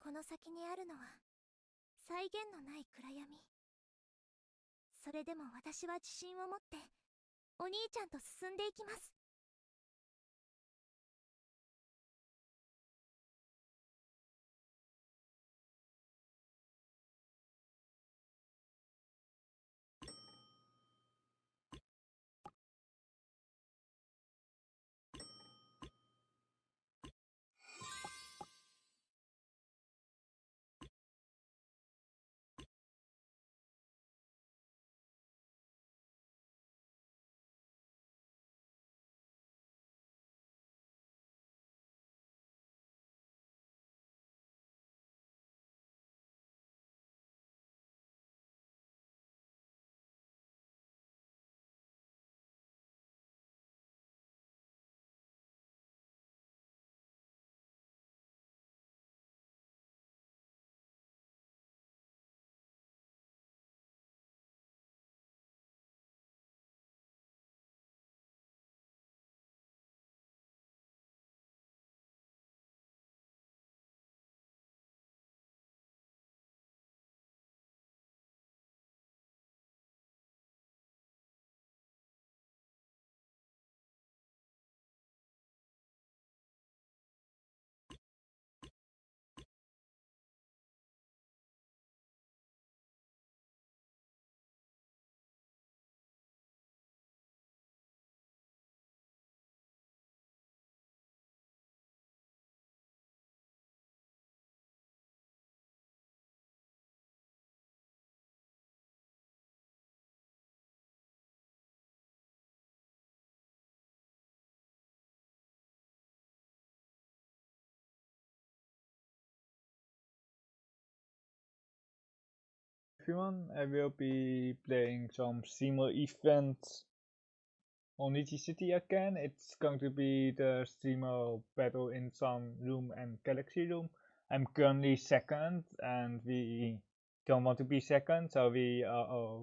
この先にあるのは際限のない暗闇。それでも私は自信を持ってお兄ちゃんと進んでいきます。Everyone, I will be playing some streamer events on Riichi City again. It's going to be the streamer battle in Sun Room and Galaxy Room. I'm currently second and we don't want to be second, so we are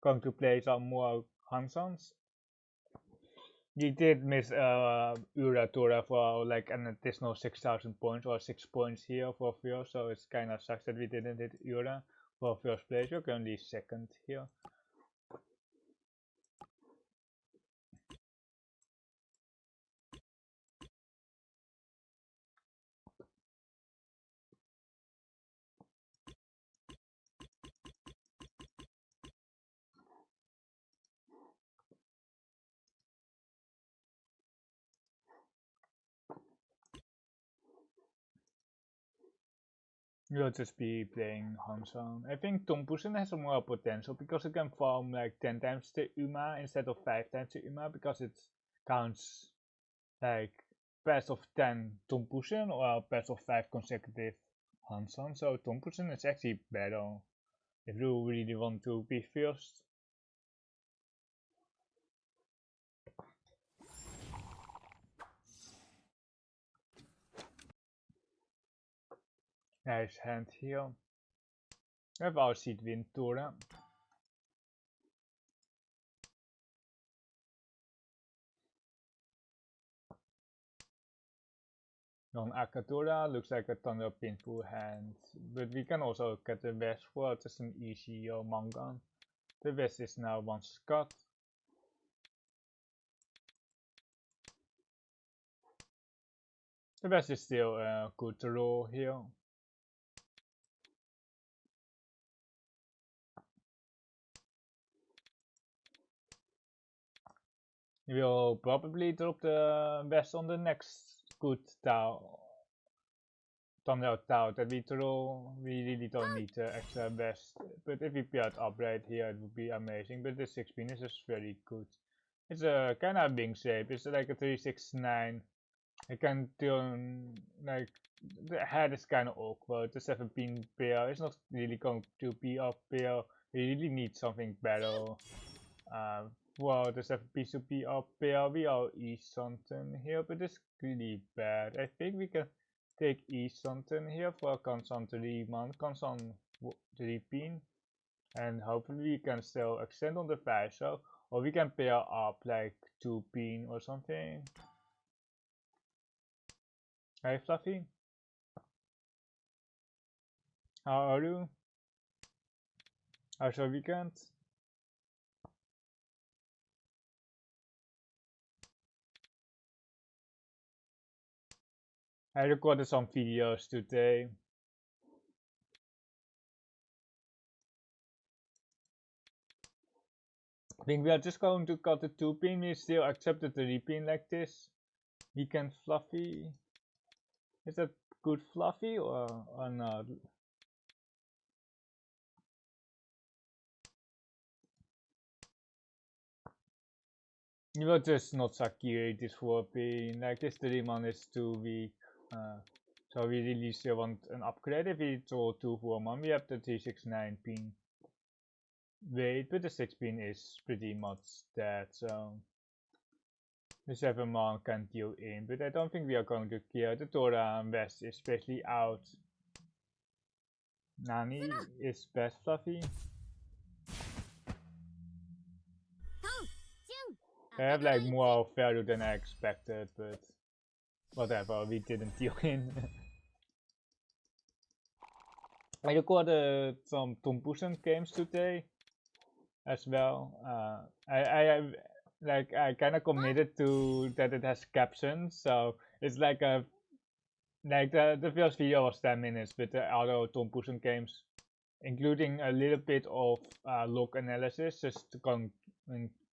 going to play some more Hansons. We did miss Ura Tora for like an additional 6,000 points or 6 points here for first, so it's kinda sucks that we didn't hit Ura for first place. We're currently second here. We'll just be playing Hansan. I think Tompusen has more potential because it can farm like 10 times the Uma instead of 5 times the Uma because it counts like best of 10 Tompusen or best of 5 consecutive Hansan. So Tompusen is actually better if you really want to be first. Nice hand here. We have our seed win Tora. Non Akatora looks like a ton of painful hand, but we can also get the West for just an easy Mangan. The West is now one Scott. The West is still good to roll here. We'll probably drop the West on the next good Tau. Thumbnail Tau that we throw. We really don't need the extra West, but if we paired up right here, it would be amazing. But the 6 pin is just very good. It's a kind of big shape. It's like a 369. I can turn like the head is kind of awkward. The 7 pin pair is not really going to be up pair. We really need something better. Well, the 7 pin to be up pair. We are East something here, but it's really bad. I think we can take East something here for Kansan 3 man, Kansan 3 pin, and hopefully we can still extend on the 5 so, or we can pair up like 2 pin or something. Hey Fluffy. How are you? How's your weekend? I recorded some videos today. I think we are just going to cut the 2-pin. We still accepted the 3-pin like this. Weekend fluffy. Is that good fluffy or not? You will just not saturate this 4-pin. Like this 3-man is too weak. So we really still want an upgrade. If we draw 2 4-man, we have the 369 pin. Wait, but the 6-pin is pretty much dead, so the 7-man can deal in, but I don't think we are going to kill the Tora and West, especially out. Nani is best fluffy. I have like more value than I expected, but whatever, we didn't deal in. I recorded some Tompusen games today as well. I kind of committed to that it has captions, so it's like a the first video was 10 minutes, but the other Tompusen games, including a little bit of log analysis, just to go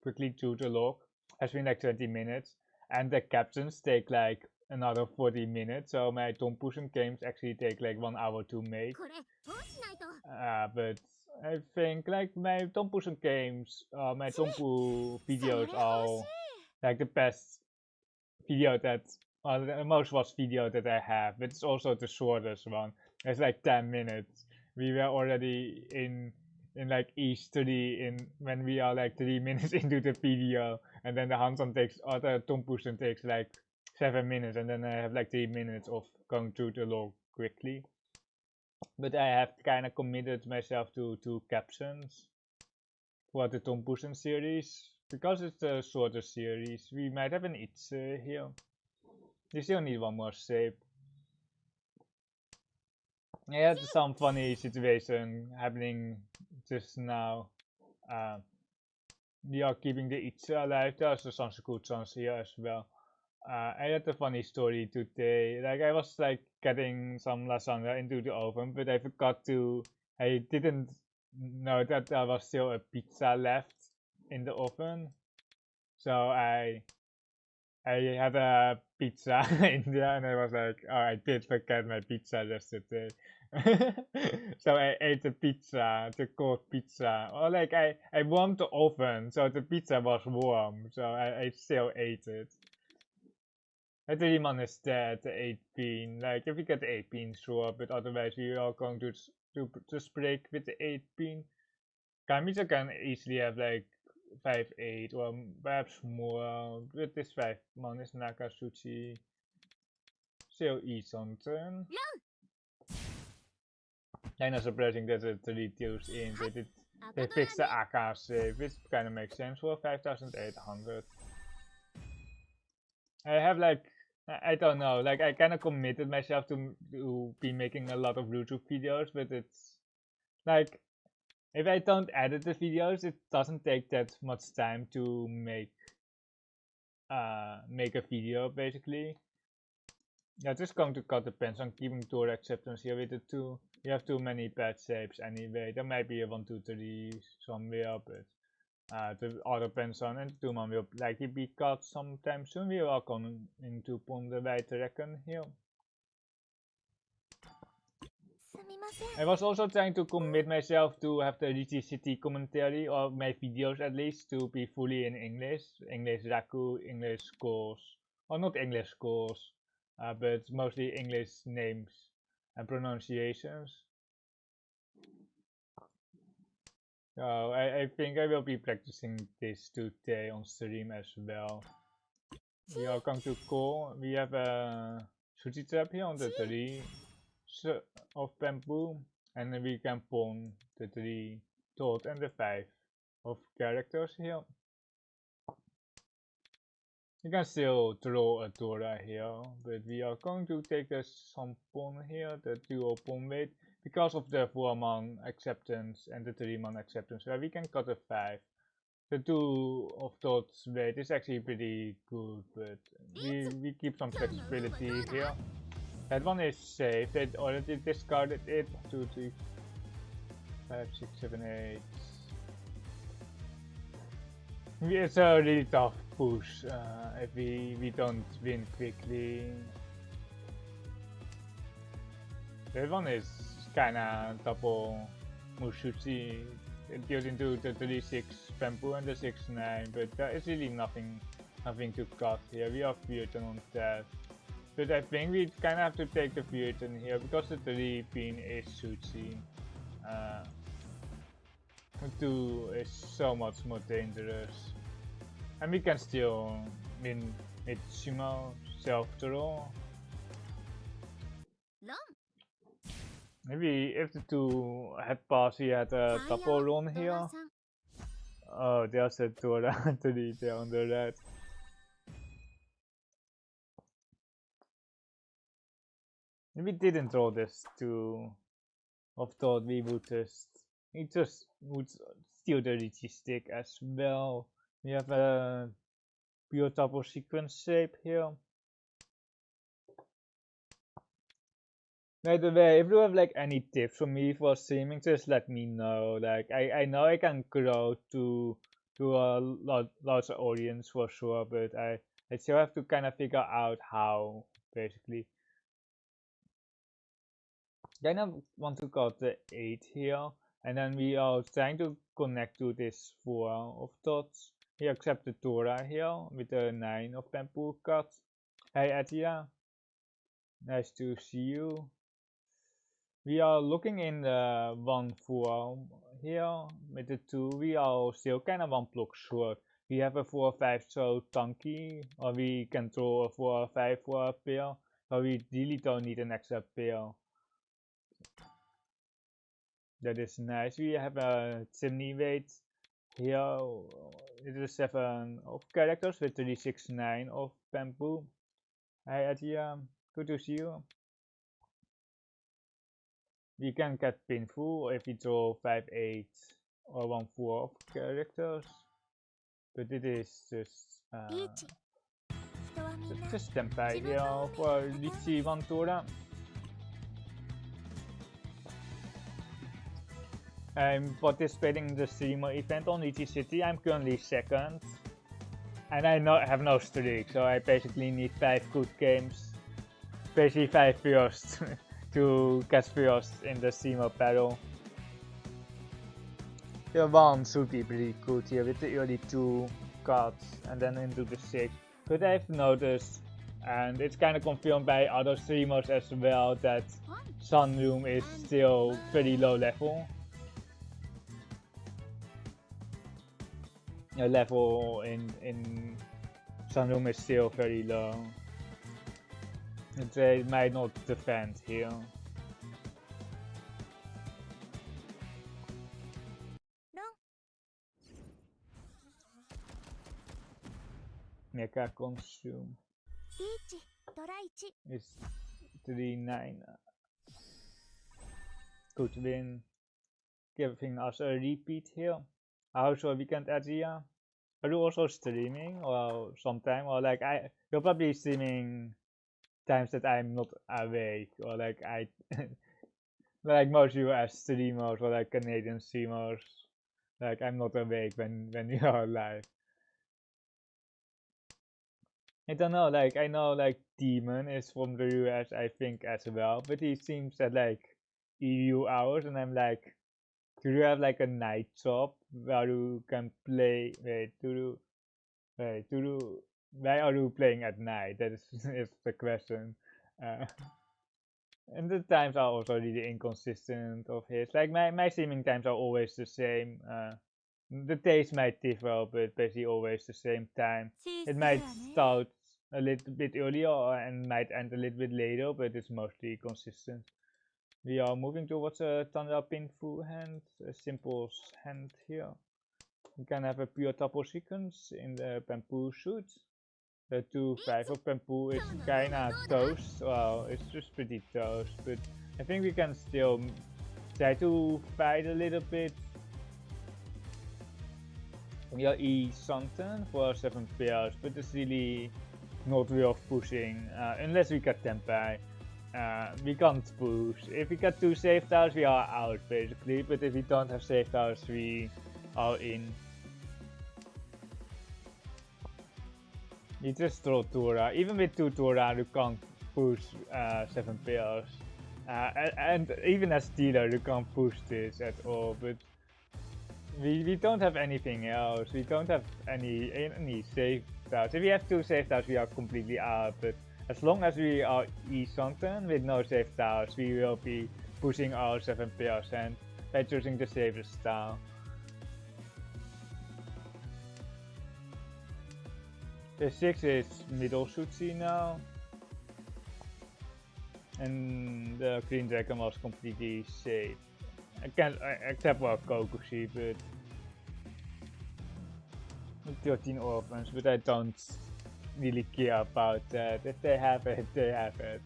quickly through the log, has been like 20 minutes, and the captions take like another 40 minutes, so my Tompusen games actually take like 1 hour to make. But I think like my Tompusen games, my Tompu videos are like the best video that, the most watched video that I have, but it's also the shortest one. It's like 10 minutes. We were already in like E3 in when we are like 3 minutes into the video, and then the Hanson takes, or the Tompusen takes like 7 minutes, and then I have like 3 minutes of going through the log quickly. But I have kind of committed myself to captions for the Tompusen series, because it's a shorter series. We might have an itch here. We still need one more shape. I had some funny situation happening just now. We are keeping the itch alive. There's some good ones here as well. I had a funny story today. Like I was like getting some lasagna into the oven, but I forgot to. I didn't know that there was still a pizza left in the oven, so I had a pizza in there, and I was like, oh, I did forget my pizza yesterday. So I ate the pizza, the cold pizza. Or like I warmed the oven, so the pizza was warm, so I still ate it. I really want to dead the 8-pin. Like if we get the 8-pin, sure, but otherwise we are going to just break with the 8-pin. Kamicha can easily have like 5-8 or perhaps more. With this 5-man is Nakasuchi. Still eat something. Kinda surprising that it reduced in, but they fixed the AK save, which kinda makes sense for 5800. I have like, I don't know, like I kinda committed myself to be making a lot of YouTube videos, but it's like, if I don't edit the videos, it doesn't take that much time to make a video basically. Yeah, just going to cut the pens on keeping door acceptance here with the 2. We have too many bad shapes anyway. There might be a 1, 2, 3 somewhere, but the other pens on and the 2-man will likely be cut sometime soon. We are going into Pon the White Dragon here. I was also trying to commit myself to have the Riichi City commentary, or my videos at least, to be fully in English. English Raku, English scores, or not English scores, but mostly English names and pronunciations. So I think I will be practicing this today on stream as well. We are going to call. We have a Sushi trap here on the 3 of bamboo, and then we can pawn the 3 toad and the 5 of characters here. You can still draw a Dora here, but we are going to take some pawn here, the dual pawn weight. because of the 4-man acceptance and the 3-man acceptance, where we can cut a 5. The 2 of thoughts weight is actually pretty good, but we keep some flexibility here. That one is safe. They already discarded it. 2, 3, 5, 6, 7, 8. It's a really tough push if we don't win quickly. That one is kinda double Mushuchi. It goes into the 3-6 bamboo and the 6-9, but there is really nothing to cut here. We have Futon on that. But I think we kinda have to take the Futon here because the 3 pin is Shuchi. 2 is so much more dangerous. And we can still win with Shimo self-draw. Maybe if the 2 had passed, he had a double run here. Oh, there's a Dora to the there on the red. We didn't draw this 2 of thought we would just. We just would steal the Riichi stick as well. We have a pure double sequence shape here. By the way, if you have like any tips for me for streaming, just let me know. Like I know I can grow to a larger audience for sure, but I still have to kind of figure out how, basically. Then I want to cut the 8 here, and then we are trying to connect to this 4 of dots. We accept the Dora here with the 9 of bamboo cut. Hey Atia, nice to see you. We are looking in the 1-4 here with the 2. We are still kind of 1 block short. We have a 4-5 so tanky, or we can draw a 4-5 for a pair, but we really don't need an extra pair. That is nice. We have a chimney weight here. It is 7 of characters with 369 of bamboo. Hi Atia, good to see you. We can get painful if we draw 5-8 or 1-4 of characters, but it is just Tempai here for Riichi Vantura. I'm participating in the streamer event on Riichi City. I'm currently 2nd, and I have no streak, so I basically need 5 good games, basically 5 firsts. To catch first in the streamer battle. The 1 should be pretty good here with the early 2 cards and then into the 6. But I've noticed, and it's kind of confirmed by other streamers as well, that Sunroom is still pretty low level. The level in Sunroom is still very low. They might not defend here. No. Mecha consume is 3-9. Good win, giving us a repeat here. Also weekend Asia. Are you also streaming or sometime, or like you're probably streaming times that I'm not awake, or like like most US streamers or like Canadian streamers, like I'm not awake when you are live. I don't know, like I know like Demon is from the US I think as well, but he seems at like EU hours, and I'm like, do you have like a night job where you can play? Why are you playing at night? That is the question. And the times are also really inconsistent of his. Like my streaming times are always the same. The days might differ, but basically always the same time. It might start a little bit earlier and might end a little bit later, but it's mostly consistent. We are moving towards a Tundra Pinfu hand, a simple hand here. We can have a pure double sequence in the bamboo shoot. The 2-5 of Pampu is kinda toast. Well, it's just pretty toast, but I think we can still try to fight a little bit. We are E something for 7 pairs, but it's really not worth pushing unless we get Tempai. We can't push. If we get 2 save towers, we are out basically, but if we don't have save towers, we are in. You just throw Tura. Even with 2 Tura, you can't push 7 pairs. And even as dealer, you can't push this at all. But we don't have anything else. We don't have any save towers. If we have 2 save towers, we are completely out. But as long as we are E something with no save towers, we will be pushing our 7 pairs and by choosing the safest style. The 6 is middle Sutsi now. And the Green Dragon was completely safe. Except for Kokushi, but 13 orphans, but I don't really care about that. If they have it, they have it.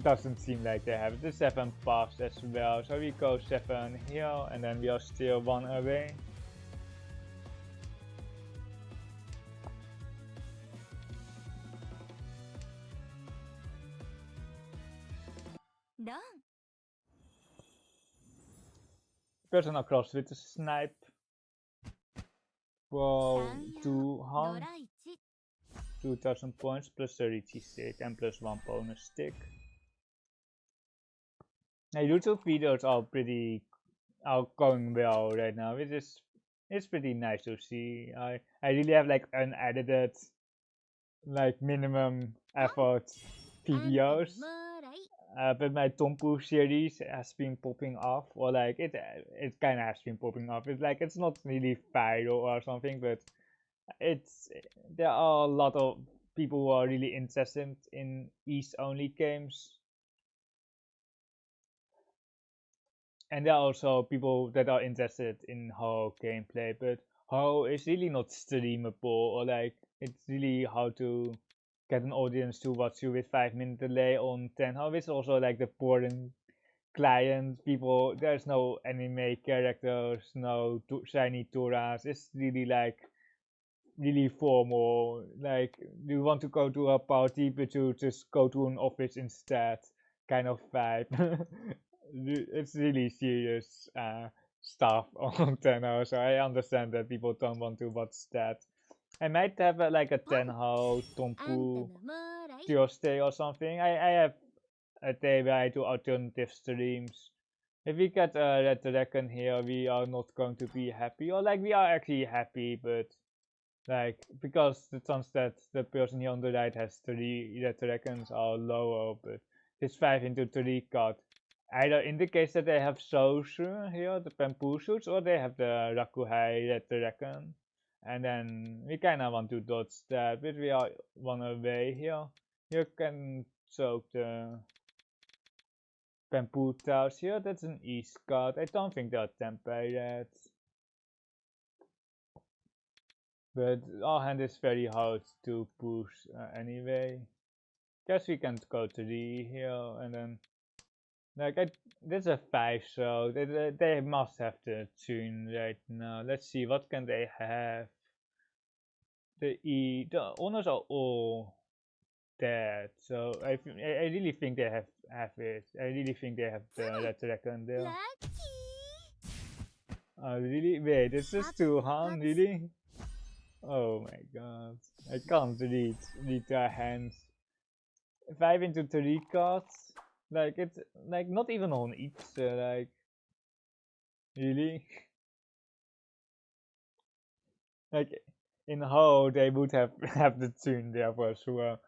Doesn't seem like they have it. The 7 passed as well, so we go 7 here, and then we are still 1 away. Personal cross with a snipe. For 2000 points plus a Riichi stick and plus 1 bonus stick. Now YouTube videos are going well right now, which is it's pretty nice to see. I really have like unedited, like minimum effort videos. But my Tompu series has been popping off, or like it kind of has been popping off. It's like it's not really viral or something, but there are a lot of people who are really interested in East only games, and there are also people that are interested in Ho gameplay. But Ho is really not streamable, or like it's really hard to get an audience to watch you with 5-minute delay on Tenhou. It's also like the boring client people. There's no anime characters, no shiny Turas. It's really like really formal. Like you want to go to a party, but you just go to an office instead, kind of vibe. It's really serious stuff on Tenhou, so I understand that people don't want to watch that. I might have like a Tenhou, Tompu, Tuesday or something. I have a day where I do alternative streams. If we get a Red Dragon here, we are not going to be happy. Or like we are actually happy, but like because the chance that the person here on the right has 3 Red Dragons are lower, but this 5 into 3 card either indicates that they have Soushu here, the Pampu suits, or they have the Rakuhai Red Dragon. And then we kinda want to dodge that, but we are 1 away here. You can soak the Pampu tiles here. That's an East card. I don't think they're Tempai yet. But our hand is very hard to push anyway. Guess we can go 3 here, and then like there's a 5, so they must have the tune right now. Let's see, what can they have? The owners are all dead, so I really think they have it. I really think they have the Red Dragon there. Really? Wait, it's just 2 Han, really? Oh my god, I can't read their hands. 5 into 3 cards, like it's like not even on each, like really. Like in Ho, they would have the tune there for sure.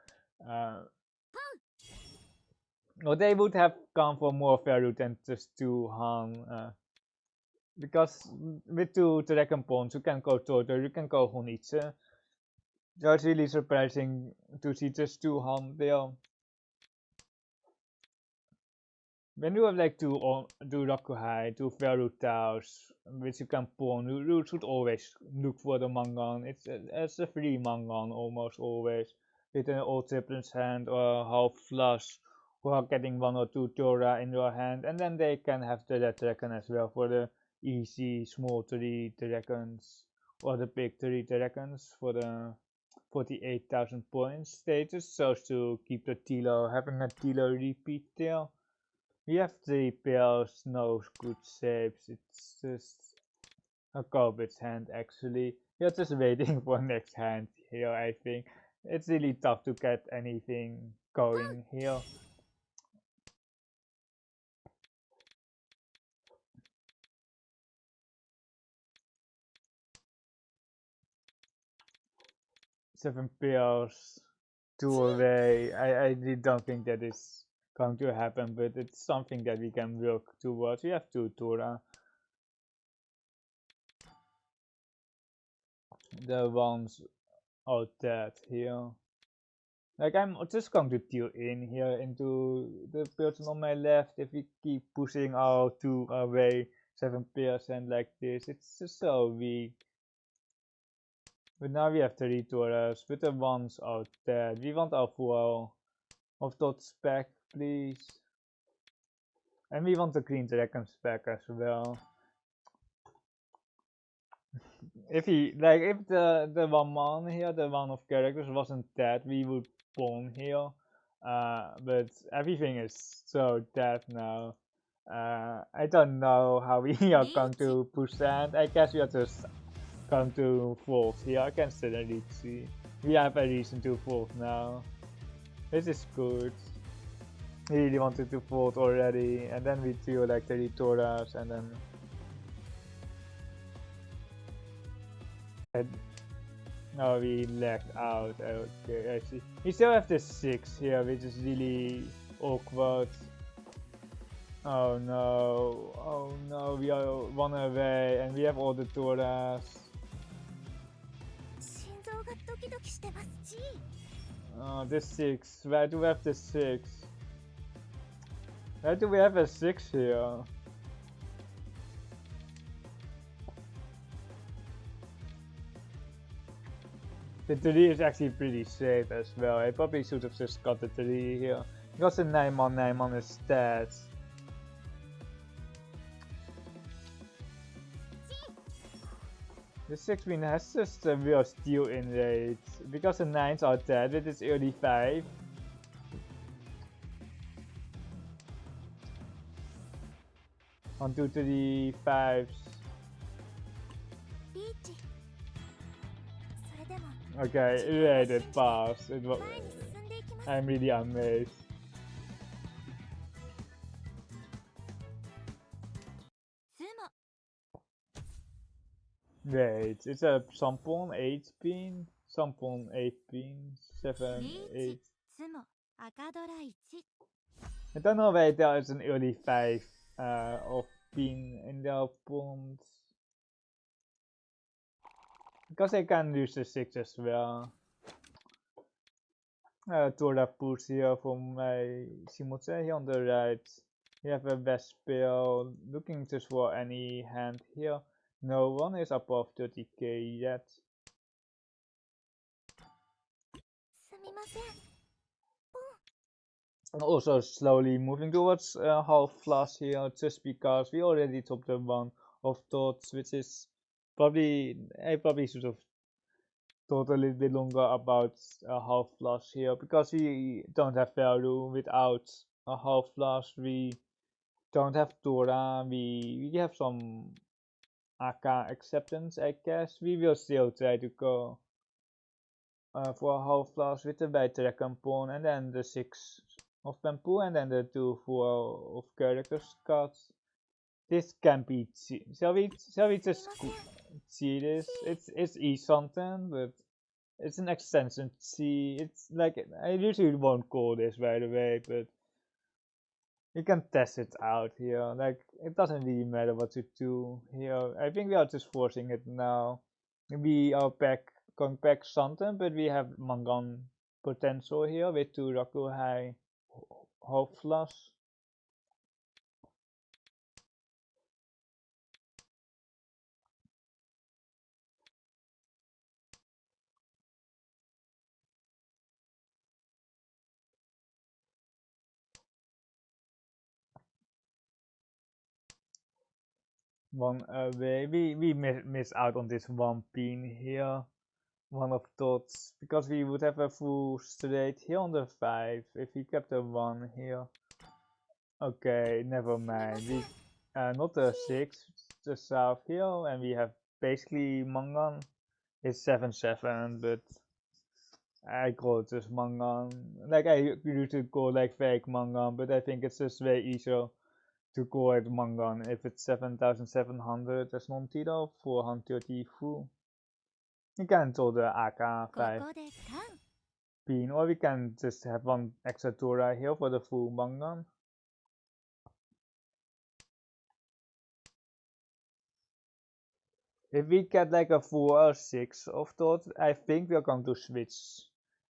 Or they would have gone for more value than just 2 Han. Because with 2 Dragon Pawns, you can go Toto, you can go Honitsu. So it's really surprising to see just 2 Han there. when you have like two Rakuhai, two Feru Taos, which you can pawn, you should always look for the Mangan. It's a free Mangan almost always, with an old Triplin's hand or half flush, who are getting one or two Tora in your hand, and then they can have the Red Dragon as well for the easy small 3 dragons, or the big 3 dragons for the 48,000 points status, so to keep the Tilo, having a Tilo repeat tail. We have 3 pills, no good shapes, it's just a garbage hand actually. You're just waiting for next hand here, I think. It's really tough to get anything going here. Seven pills, 2 away. I really don't think that is going to happen, but it's something that we can work towards. We have 2 Tora. The ones out dead here. Like, I'm just going to deal in here into the person on my left. If we keep pushing our 2 away 7% like this, it's just so weak. But now we have 3 Toras with the ones out dead. We want our 4 of dot spec, please. And we want the green dragon spec as well. If the one man here, the one of characters wasn't dead, we would pawn here. But everything is so dead now. I don't know how we are going to push that. I guess we are just going to fold here against the Riichi. We have a reason to fold now. This is good. We really wanted to fold already, and then we do like 30 Toras, and then no, we lagged out. Okay, I see. We still have the 6 here, which is really awkward. Oh no, we are 1 away, and we have all the Toras. Oh, the 6. Why do we have the 6? Why do we have a 6 here? The 3 is actually pretty safe as well. I probably should have just got the 3 here. Because the 9 man is dead. The 6 win has just a real steal in rate. Because the 9s are dead with its early 5. On 2 to the 5s. Okay, rated pass. I'm really amazed. Wait, it's a Sampon 8 pin? Sampon 8 pin? 7, 8. I don't know why there is an early 5 of pin in their pawns. Because I can use the 6 as well. Tora push here from my Simutse here on the right. We have a Vespel looking just for any hand here. No one is above 30k yet. Also slowly moving towards half flush here, just because we already topped the one of dots, which is probably, I probably should have thought a little bit longer about a half flush here, because we don't have value without a half flush. We don't have Tora, we have some AK acceptance, I guess. We will still try to go for a half flush with the white dragon pawn, and then the 6 of bamboo, and then the 2 4 of characters cards. This can be shall we just see this? It's E something, but it's an extension C. It's like, I usually won't call this by the way, but you can test it out here. Like, it doesn't really matter what to do here. I think we are just forcing it now. We are going back something, but we have Mangan potential here with 2 Rakuhai half flush. one away. We miss out on this one pin here. One of dots, because we would have a full straight here on the 5 if we kept a 1 here. Okay, never mind. We not the 6, the south here, and we have basically Mangan. It's 7-7, but I call it just Mangan. Like I used to call like fake Mangan, but I think it's just way easier to call it Mangan if it's 7,700 as non-title, 430 full. You can tell the AK5 pin, or we can just have one extra Tora here for the full Mangan. If we get like a 4 or 6 of that, I think we're going to switch.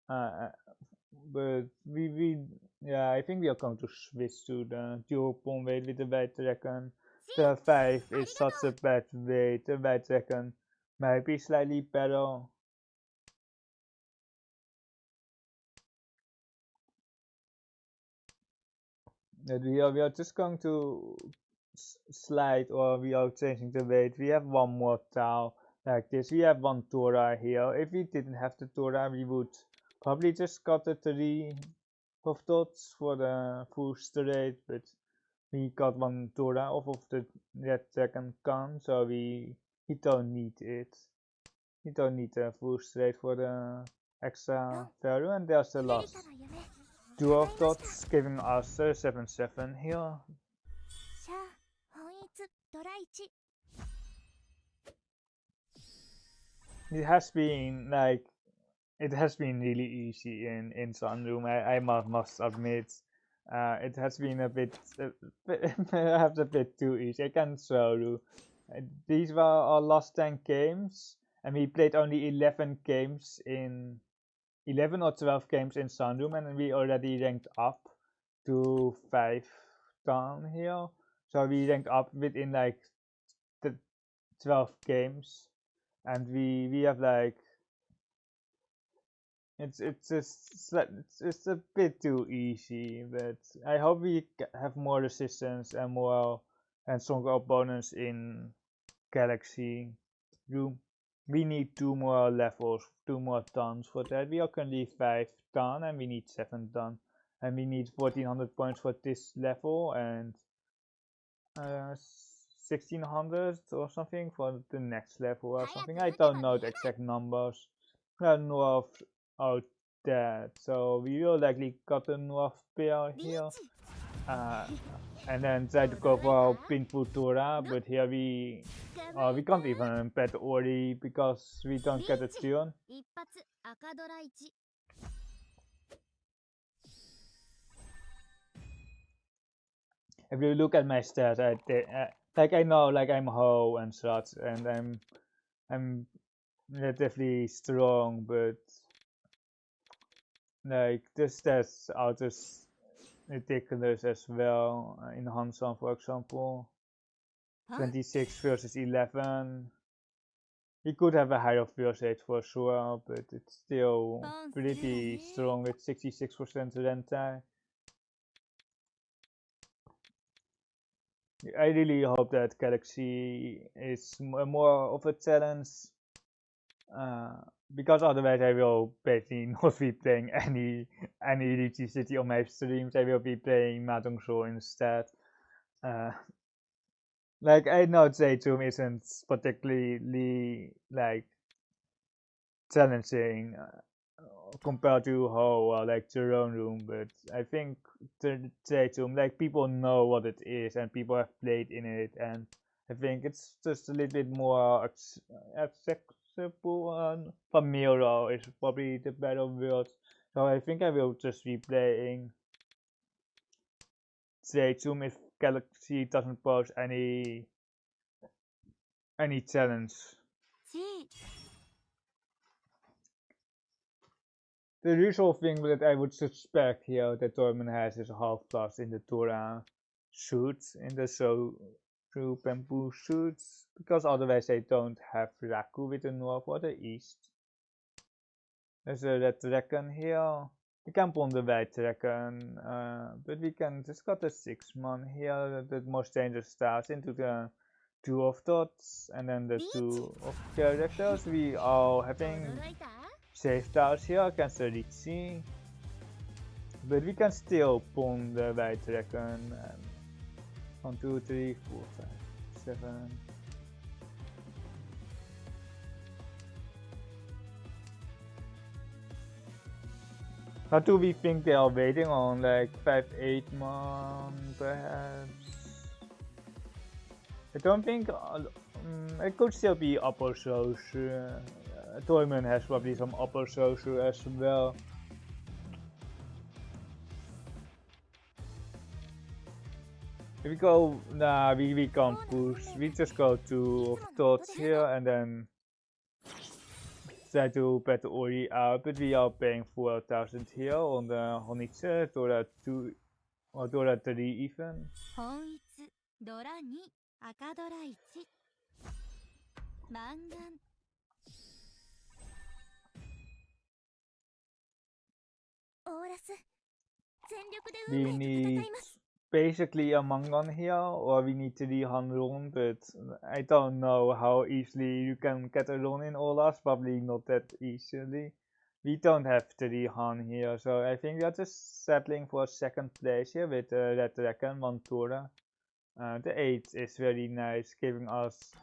But yeah, I think we are going to switch to the dual pawn weight with the white dragon. The 5 is such a bad weight. The white dragon might be slightly better. But we are just going to slide, or we are changing the weight. We have one more tile like this. We have one Tora here. If we didn't have the Tora, we would probably just got the 3 of dots for the full straight, but we got one Tora off of the red dragon can, so we don't need it. We don't need the full straight for the extra value, and there's the last 2 of dots giving us 7-7 here. It has been like, it has been really easy in Sunroom, I must admit. It has been a bit, perhaps a bit too easy. I can show you. These were our last 10 games, and we played only 11 games in 11 or 12 games in Sunroom, and we already ranked up to 5 down here. So we ranked up within like the 12 games, and we have like, it's just a bit too easy, but I hope we have more resistance and more and stronger opponents in Galaxy Room. We need 2 more levels, 2 more tons for that. We are currently 5 ton and we need 7 ton, and we need 1400 points for this level and 1600 or something for the next level or something. I don't know the exact numbers. North out there, so we will likely cut a north pair here, and then try to go for pink Futura, but here we can't even pet Ori because we don't get a turn. If you look at my stats, like I know like I'm Ho and such, and I'm relatively strong, but like the stats are just ridiculous as well. In Hansan, for example, 26 versus 11. We could have a higher first rate for sure, but it's still pretty strong with 66% renta. I really hope that Galaxy is more of a challenge, because otherwise I will basically not be playing any Riichi City on my streams. I will be playing Mahjong Soul instead. Like I know Zaytum isn't particularly like challenging compared to Ho or like Throne Room, but I think Zaytum, like people know what it is and people have played in it, and I think it's just a little bit more accessible and familiar is probably the better word. So I think I will just be playing Zaytum if Galaxy doesn't pose any challenge. The usual thing that I would suspect here that Dortmund has is a half plus in the Tora suits, in the through bamboo suits, because otherwise they don't have Raku with the north or the east. There's a red dragon here. We can pawn the white dragon, but we can just got a 6-man here, the most dangerous stars into the 2 of dots, and then the 2 of characters. We are having safe tiles here against the Riichi, but we can still pawn the white dragon. 1, 2, 3, 4, 5, 7. How do we think they are waiting on, like 5-8 man perhaps? I don't think it could still be upper social. Toyman has probably some upper social as well. If we go, nah, we can't push. We just go 2 of dots here and then try to bet the Ori out, but we are paying 4,000 here on the Honitsu, Dora 2 or Dora 3 even. ドラ2赤ドラ1マンガン We need basically a Mangan here, or we need 3 Han run, but I don't know how easily you can get a run in Olas, probably not that easily. We don't have 3 Han here, so I think we are just settling for 2nd place here with Red Dragon, Mantora. The 8 is very nice, giving us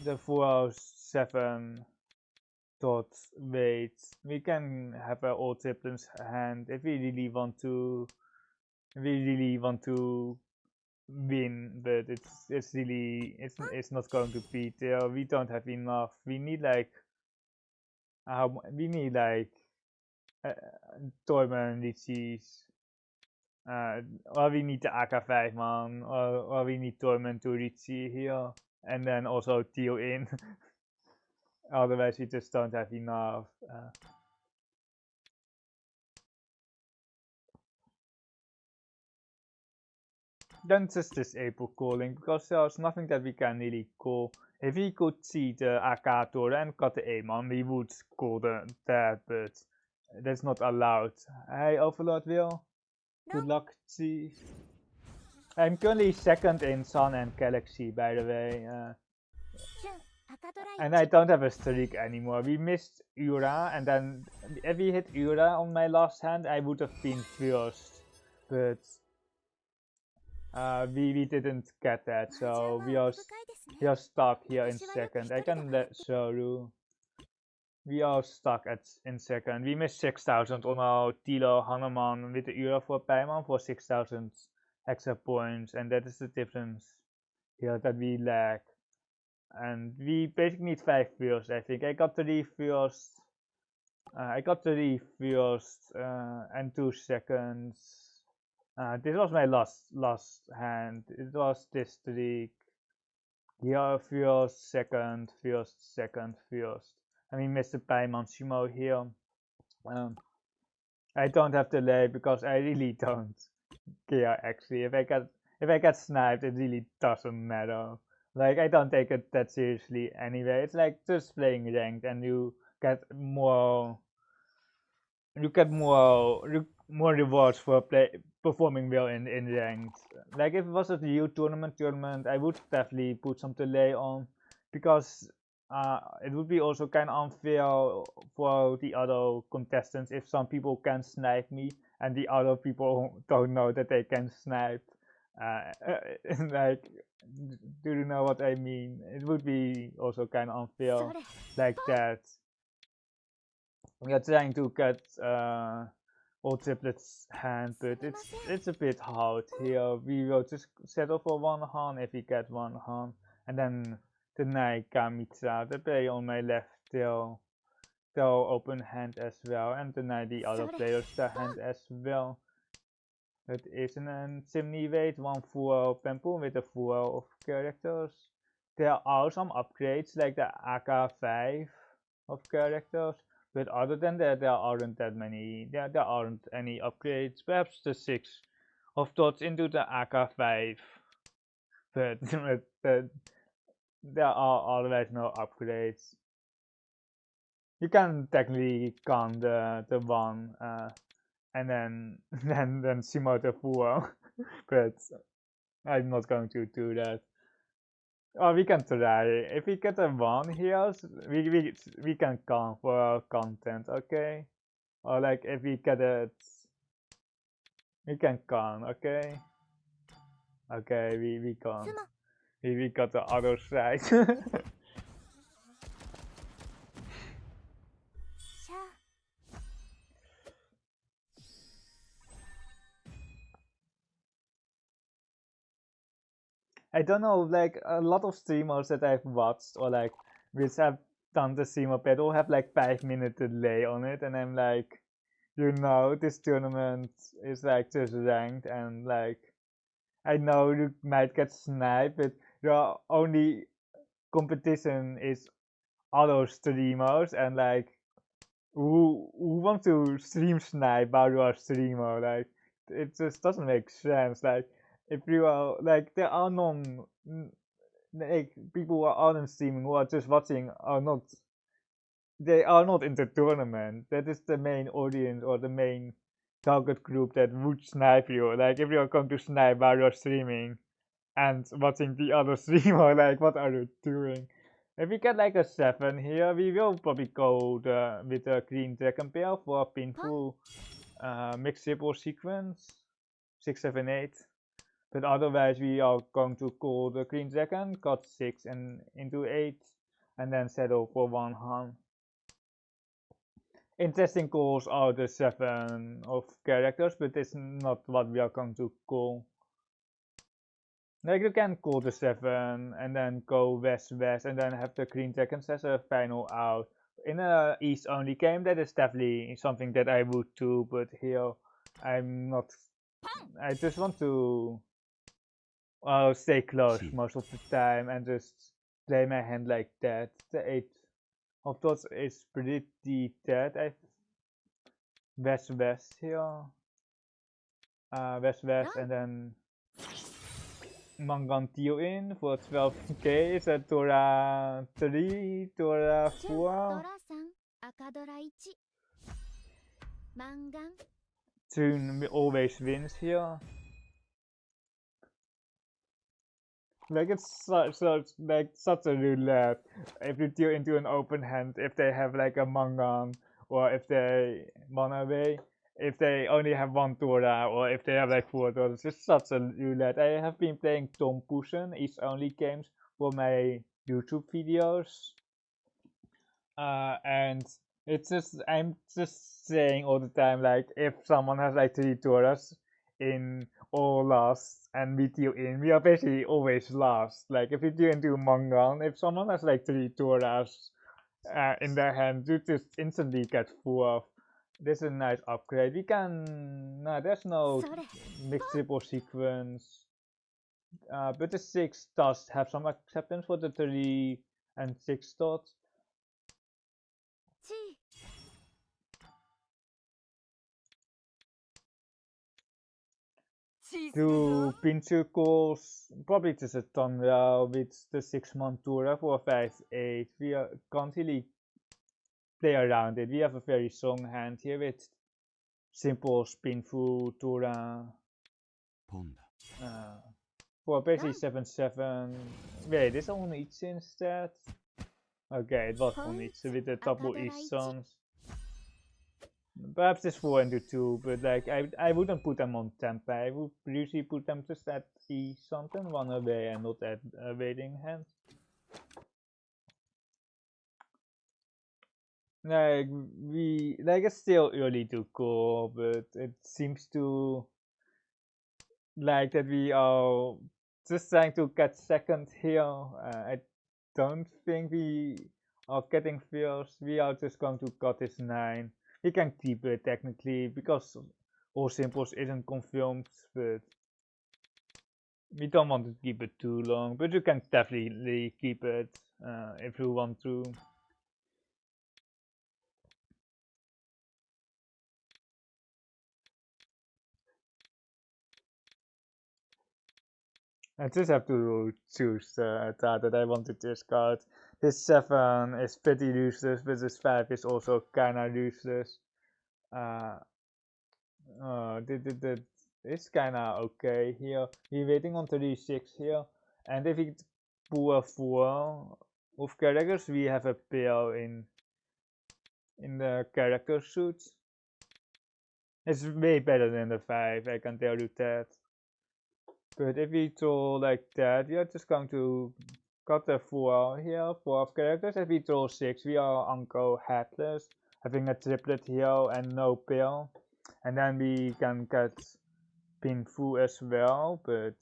the 407 dot weight. We can have an all triplets hand if we really want to. Win, but it's not going to be there. We don't have enough. We need like Toyman Riichi's. Or we need the AK5 man, or we need Toyman to Riichi here, and then also deal in. Otherwise, we just don't have enough. Then just disable calling, because there's nothing that we can really call. If we could see the AK Tora and cut the A-man, we would call that, but that's not allowed. Hey, Overlord Will. Good luck, Chief. I'm currently 2nd in Sun and Galaxy, by the way. And I don't have a streak anymore. We missed Ura, and then if we hit Ura on my last hand, I would have been first. But we didn't get that, so we are stuck here in 2nd. I can show you. We are stuck in 2nd. We missed 6,000 on our Tilo Hanuman with the Ura for Paiman for 6,000 extra points, and that is the difference here that we lack. And we basically need 5 first, I think. I got 3 first. And 2 seconds. This was my last hand. It was this streak. Here, first, second, and we missed the Paiman Shimo here. I don't have to lay because I really don't care actually. If I get sniped, it really doesn't matter. Like, I don't take it that seriously anyway. It's like just playing ranked, and you get more rewards for performing well in ranked. Like, if it was a real tournament, I would definitely put some delay on, because it would be also kind of unfair for the other contestants if some people can snipe me and the other people don't know that they can snipe. Like, do you know what I mean? It would be also kind of unfair like that. We are trying to get all triplets hand, but it's a bit hard here. We will just settle for 1 Han if we get 1 Han, and then the Naika Mitra, the player on my left, they'll open hand as well, and deny the other players their hand as well. It isn't a chimney weight, 1 full Pempo with a full of characters. There are some upgrades like the AK5 of characters, but other than that, there aren't that many. There aren't any upgrades. Perhaps the 6 of dots into the AK5, but there are otherwise no upgrades. You can technically count the 1 and then Simo the 4, but I'm not going to do that. Oh, we can try. If we get a 1 here, we can count for our content, okay? Or like if we get it, we can count, okay? Okay, we can't. 妻 We got the other side. シャア I don't know, like a lot of streamers that I've watched or like which have done the streamer battle have like 5-minute delay on it, and I'm like, you know, this tournament is like just ranked, and like I know you might get sniped, but your only competition is other streamers, and like who wants to stream snipe while you are a streamer? Like it just doesn't make sense. Like if you are like there are like people who are on streaming who are just watching are not, they are not in the tournament. That is the main audience or the main target group that would snipe you. Like if you are going to snipe while you're streaming and watching the other streamer, like what are you doing? If we get like a 7 here, we will probably go with the green dragon pair for a painful mixed triple sequence 6, 7, 8. But otherwise we are going to call the green dragon, cut 6 and into 8, and then settle for 1 harm. Interesting calls are the 7 of characters, but it's not what we are going to call. Like you can call the 7 and then go west-west and then have the green dragons as a final out. In a east-only game, that is definitely something that I would do, but here I'm not. I just want to stay close most of the time and just play my hand like that. The 8 of those is pretty dead. West-west here. West-west and then Mangantil in for 12k. Is that Dora 3, Dora 10 4? ドラ3赤ドラ1マンガン Tune always wins here. Like it's such a roulette. If you deal into an open hand, if they have like a Mangan, or if they run away, if they only have 1 Dora, or if they have like 4 Doras, it's such a roulette. I have been playing Tom Pussen, East only games for my YouTube videos. And it's just, I'm just saying all the time, like if someone has like 3 Doras in all last and we deal in, we are basically always last. Like if you deal into Mangan, if someone has like 3 Doras in their hand, you just instantly get 4. This is a nice upgrade. We can, no, there's no それ mixed triple sequence. But the 6 does have some acceptance for the 3 and 6 dots. チ Do pin circles, probably just a Tonra with the 6-man Tura for 5-8. We can't really play around it. We have a very strong hand here with simple spinful Tura. For basically 7-7. Wait, is on each instead? Okay, it was on each with the double each sons. Perhaps it's 4 into 2, but like I wouldn't put them on tempo. I would usually put them just at E something, 1 away and not at a waiting hand. Like it's still early to call, but it seems to like that we are just trying to get second here. I don't think we are getting first. We are just going to cut this 9. We can keep it technically because all simples isn't confirmed, but we don't want to keep it too long. But you can definitely keep it if you want to. I just have to choose the card that I want to discard. This 7 is pretty useless, but this 5 is also kinda useless. It's kinda okay here. We're waiting on 36 here, and if we pull a full of characters, we have a pail in the character suits. It's way better than the 5, I can tell you that. But if we draw like that, we are just going to cut the full here, 4 of characters. If we draw 6, we are Uncle Headless, having a triplet here and no pail. And then we can cut Pinfu as well, but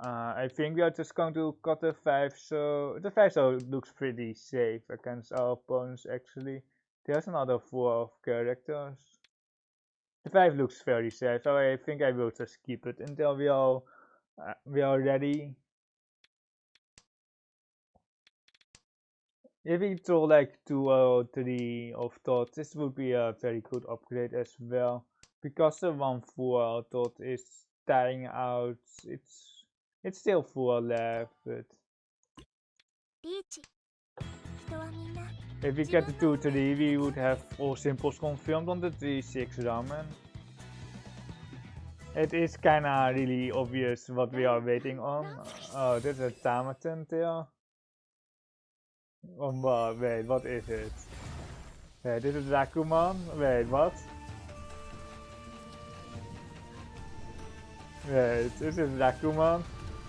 I think we are just going to cut the 5, so the 5 so looks pretty safe against our opponents actually. There's another 4 of characters. The 5 looks very safe, so I think I will just keep it until we are ready. If we draw like 2 or 3 of dots, this would be a very good upgrade as well. Because the 1 full dot is dying out, it's still full left, but if we get the 2-3, we would have all simples confirmed on the 3-6 ramen. It is kinda really obvious what we are waiting on. Oh, there's a Tamaton there. Oh, but wait, what is it? Wait, this is Rakuman? Wait, what? Wait, this is Rakuman?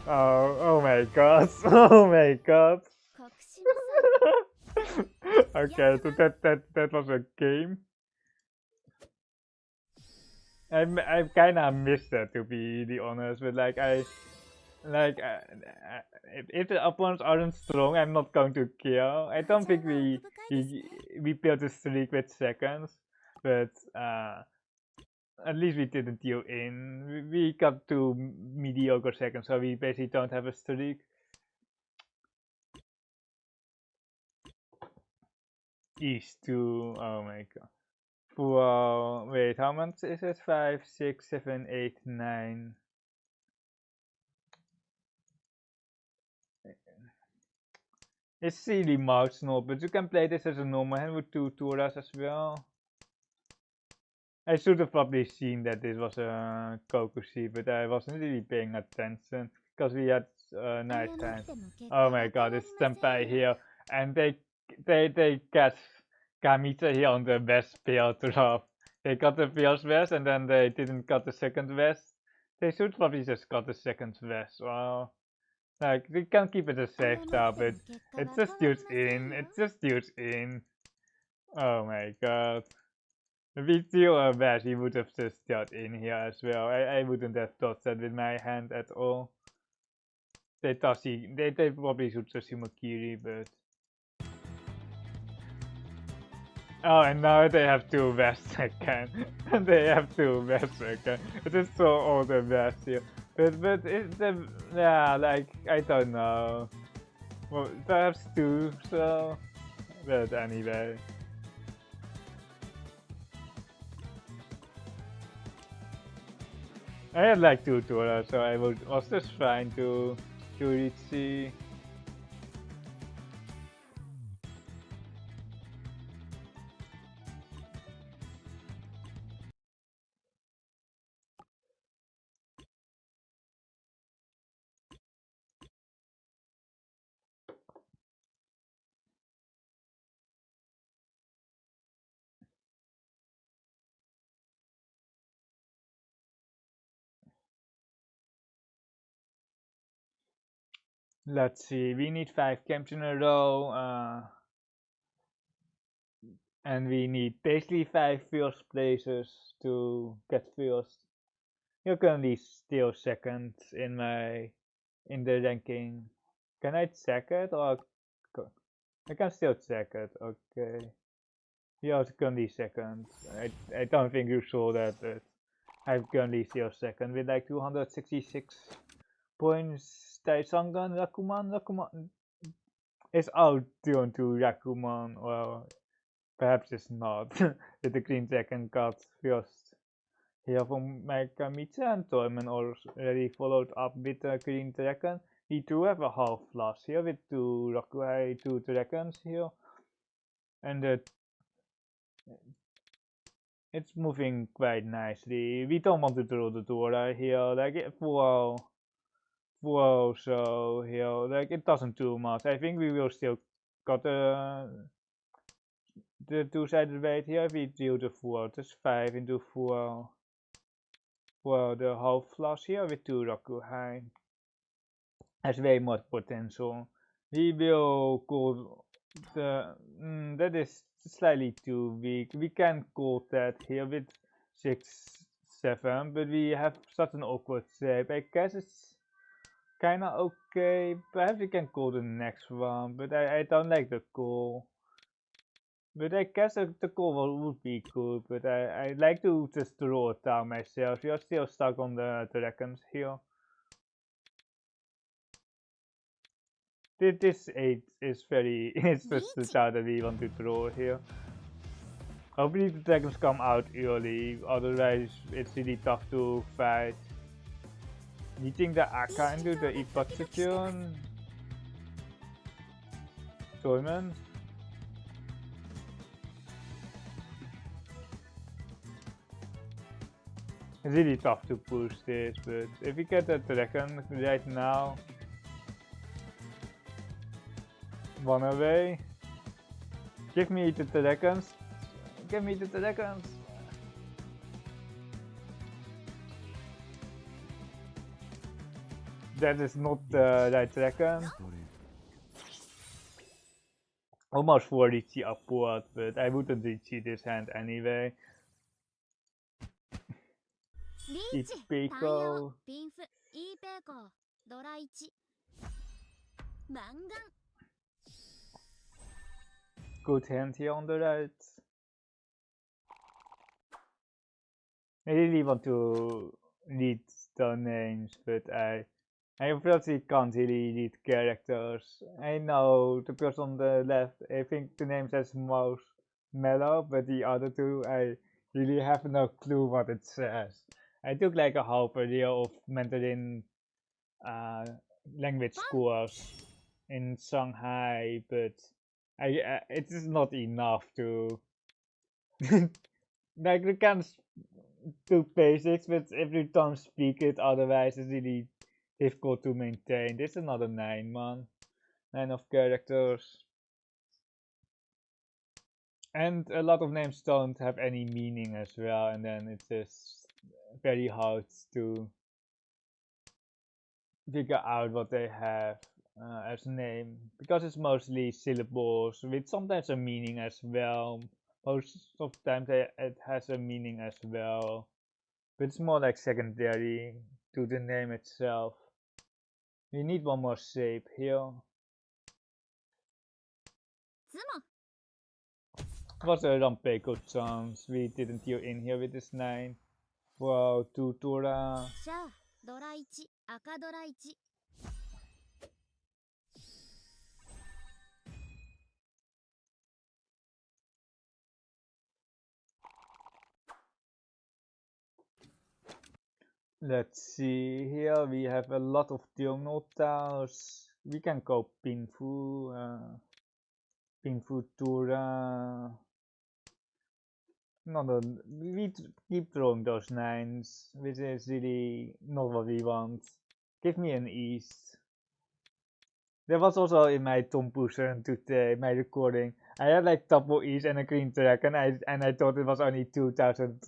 Oh my god, oh my god. Okay, so that was a game. I kinda missed that, to be really honest, but like if the opponents aren't strong, I'm not going to kill. I don't think we built a streak with seconds, but at least we didn't deal in. We got 2 mediocre seconds, so we basically don't have a streak. East 2, oh my god. Wow, wait, how much is it? 5, 6, 7, 8, 9. It's really marginal, but you can play this as a normal hand with 2 Turas as well. I should have probably seen that this was a Kokushi, but I wasn't really paying attention because we had nice hands. Oh my god, it's Senpai here, and they catch Kamita here on the best pair drop. They got the first vest and then they didn't got the second vest. They should probably just got the second vest. Well, like they can keep it a safe style, but it just shoots in. It just shoots in. Oh my god. If we steal a vest, he would have just shot in here as well. I wouldn't have touched that with my hand at all. They probably should just Himakiri, but oh, and now they have 2 vests again. They have 2 vests again. It is so old and vest here. But it's yeah, like I don't know. Well, perhaps 2, so but anyway. I had like 2 Tora, so I was just trying to Riichi. Let's see, we need 5 camps in a row, and we need basically 5 first places to get first. You're currently still second in the ranking. Can I check it or I can still check it? Okay. You're currently second. I don't think you saw that, but I'm currently still second with like 266 points. Taisangan Rakuman is outdone to Rakuman. Well, perhaps it's not. With the green second cut first here from my Kamita, and Tormen already followed up with the green dragon. We do have a half plus here with 2 Rokurai, 2 dragons here, and it's moving quite nicely. We don't want to draw the Dora here, like for 4, so here, like, it doesn't do much. I think we will still got the two-sided weight here. We deal the 4, that's 5 into 4. Well, the half flash here with 2 Rakuhai has way more potential. We will call the... that is slightly too weak. We can call that here with 6, 7, but we have such an awkward shape. I guess it's kinda okay. Perhaps we can call the next one, but I don't like the call. But I guess the call would be good, but I like to just draw it down myself. You're still stuck on the dragons here. This 8 is very... it's just the card that we want to draw here. Hopefully the dragons come out early, otherwise it's really tough to fight. Meeting the Aka into the Ipatsukyun. Chunman. It's really tough to push this, but if we get a dragon right now, one away. Give me the dragons. Give me the dragons. That is not the right dragon. Almost for Riichi upward, but I wouldn't Riichi this hand anyway. Ipeko. Good hand here on the right. I really want to read the names, but I unfortunately can't really read characters. I know the person on the left, I think the name says most mellow, but the other two, I really have no clue what it says. I took like a half a year of Mandarin language course in Shanghai, but it is not enough to like we can do basics, but if you don't speak it, otherwise it's really difficult to maintain. This is another 9 man, 9 of characters, and a lot of names don't have any meaning as well, and then it's just very hard to figure out what they have as a name, because it's mostly syllables with sometimes a meaning as well. Most of the time it has a meaning as well, but it's more like secondary to the name itself. We need one more shape here. Was a Rampeko chance. We didn't deal in here with this 9. Wow, 2 Tora. Let's see here, we have a lot of diagonal tiles. We can go Pinfu, Pinfu Tura. We keep throwing those 9s, which is really not what we want. Give me an east. There was also in my Tom Pushen today, my recording, I had like double east and a green dragon, and I thought it was only 2000.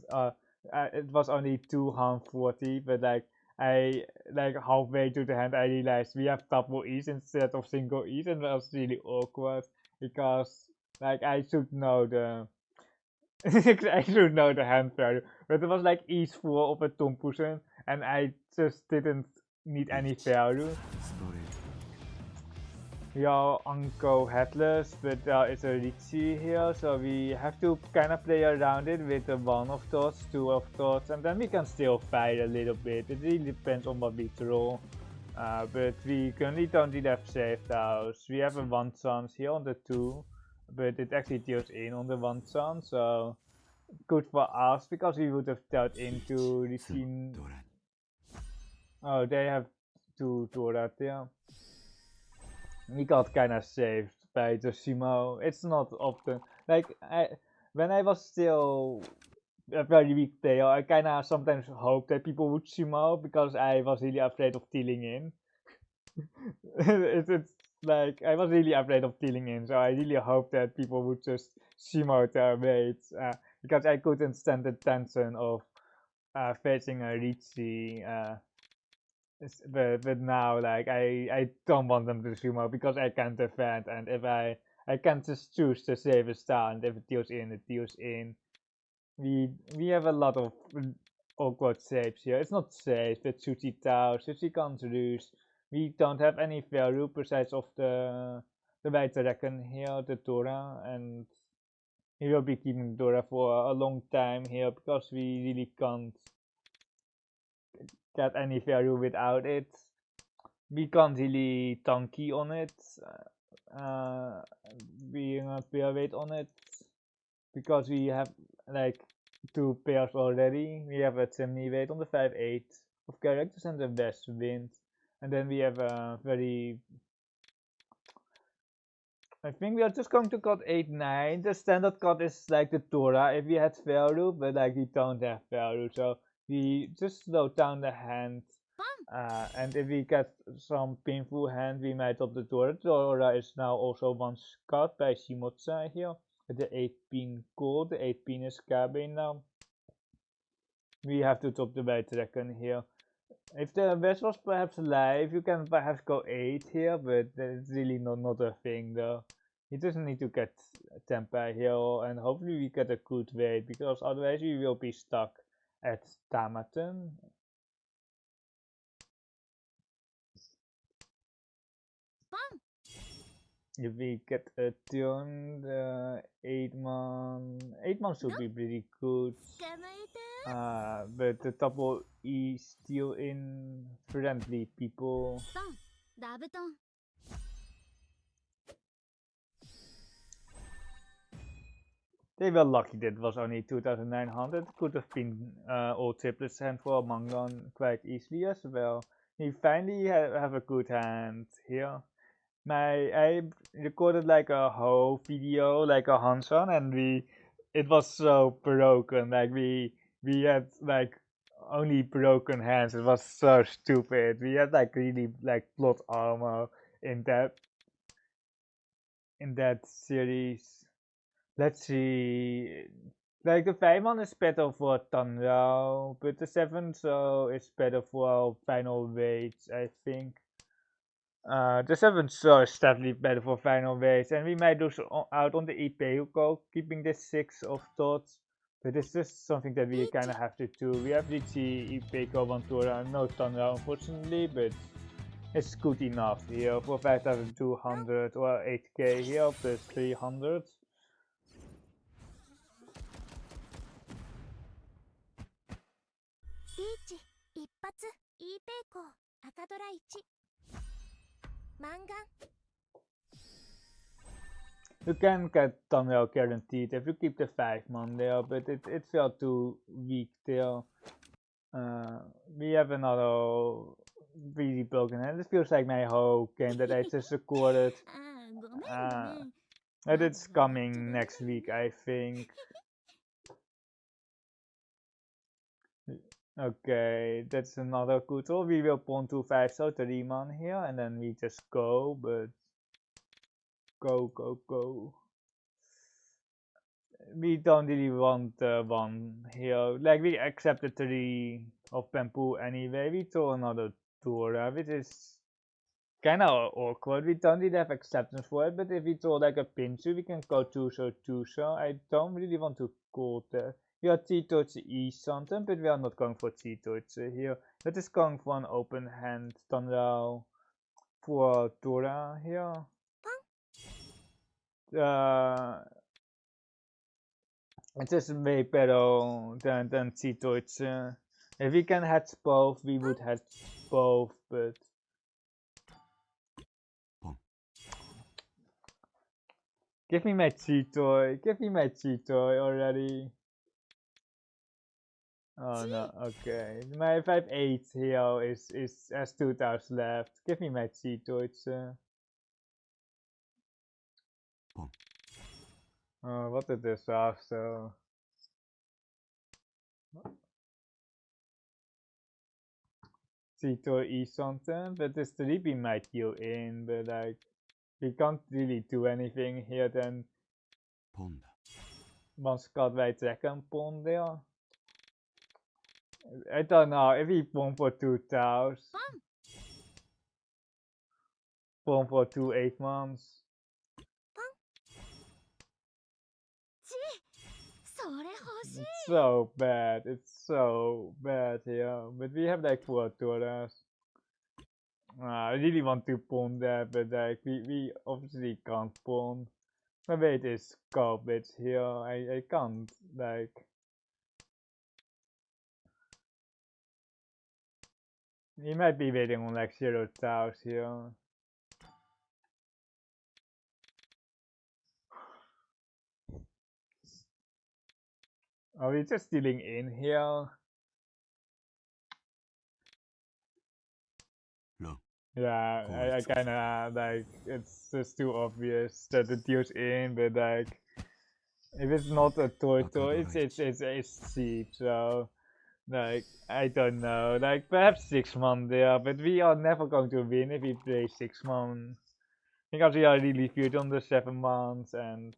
It was only 240, but like halfway to the hand I realized we have double east instead of single east, and that was really awkward because like I should know the I should know the hand value, but it was like east 4 of a Tompusen, and I just didn't need any value. We are Unco Headless, but it's a Riichi here, so we have to kind of play around it with a 1 of thoughts, 2 of thoughts, and then we can still fight a little bit. It really depends on what we draw, but we currently don't really have saved house. We have a 1 chance here on the 2, but it actually deals in on the 1 chance, so good for us because we would have dealt into Riichi. Oh, they have 2 Dora there. We got kinda saved by the Shimo. It's not often. Like, when I was still a very weak player, I kinda sometimes hoped that people would Shimo because I was really afraid of dealing in. it's like I was really afraid of killing him, so I really hope that people would just shimo their weights because I couldn't stand the tension of facing a Riichi. But now like I don't want them to sumo because I can't defend, and if I can't just choose the safest stand. If it deals in, it deals in. We have a lot of awkward shapes here. It's not safe with Sushi Tao, Sushi can't lose. We don't have any value besides of the white dragon here, the Dora, and he will be keeping Dora for a long time here because we really can't get any value without it. We can't really tanky on it, uh, being a pair weight on it, because we have like 2 pairs already. We have a chimney weight on the 5/8 of characters and the west wind, and then we have a very. I think we are just going to cut 8/9. The standard cut is like the Torah if we had value, but like we don't have value, so we just slow down the hand. And if we get some painful hand, we might top the Torah. Torah is now also once cut by Shimotsa here. The 8-pin gold, the 8-pin is Kabe now. We have to top the white dragon here. If the West was perhaps live, you can perhaps go 8 here, but it's really not a thing though. You just need to get Tempai here, and hopefully we get a good weight, because otherwise we will be stuck at Tamaten. If we get a turn, the 8-man should be pretty good. But the double E still in friendly people. They were lucky that it was only 2,900. Could have been all triplets hand for Mangan quite easily as well. We finally have a good hand here. I recorded like a whole video, like a Hanson, and it was so broken. Like we had like only broken hands. It was so stupid. We had like really like plot armor in that series. Let's see. Like the 5-man is better for Tanrao, but the 7 so is better for final weights, I think. The 7 so is definitely better for final weights, and we might lose out on the Ipeuko, keeping the 6 of thoughts. But it's just something that we kind of have to do. We have Riichi, Ipeuko, Ventura, no Tanrao unfortunately, but it's good enough here for 5,200 or 8k here plus 300. リーチ一発 E ペイコー赤ドラ1マンガン You can get Tanrao guaranteed if you keep the 5-man there, but it felt too weak there. We have another really broken hand. It feels like my whole game that I just recorded. And it's coming next week, I think. Okay, that's another good roll. We will pawn to 5 so 3-man here, and then we just go, but go. We don't really want one here. Like, we accepted 3 of Pampu anyway. We throw another Dora, which is kind of awkward. We don't really have acceptance for it, but if we throw like a Pinchu, we can go 2 so. I don't really want to go there. We are Chitochi E something, but we are not going for Chitochi here. That is going for an open hand Tanrao for Dora here. It is way better than Chitochi. If we can hatch both, we would hatch both, but give me my Chitoy. Give me my Chitoy already. Oh no, okay. My 5/8 here has 2 tiles left. Give me my Chitoy. Oh, what a disaster. C to E something, but this 3B might heal in, but like we can't really do anything here then. Once wij trekken een pawn there. I don't know, if we pawn for 2,000. Pawn for 2 8 months. It's so bad here. But we have like 4 Toras. I really want to pawn that, but like we obviously can't pawn. My weight is garbage here. I can't like. He might be waiting on like 0,000 here. Are we just stealing in here? No. Yeah, I kinda like, it's just too obvious that the deal's in, but like, if it's not a toy, it's cheap, so like, I don't know, like perhaps 6 months there, but we are never going to win if we play 6 months, because we are really good on the 7 months, and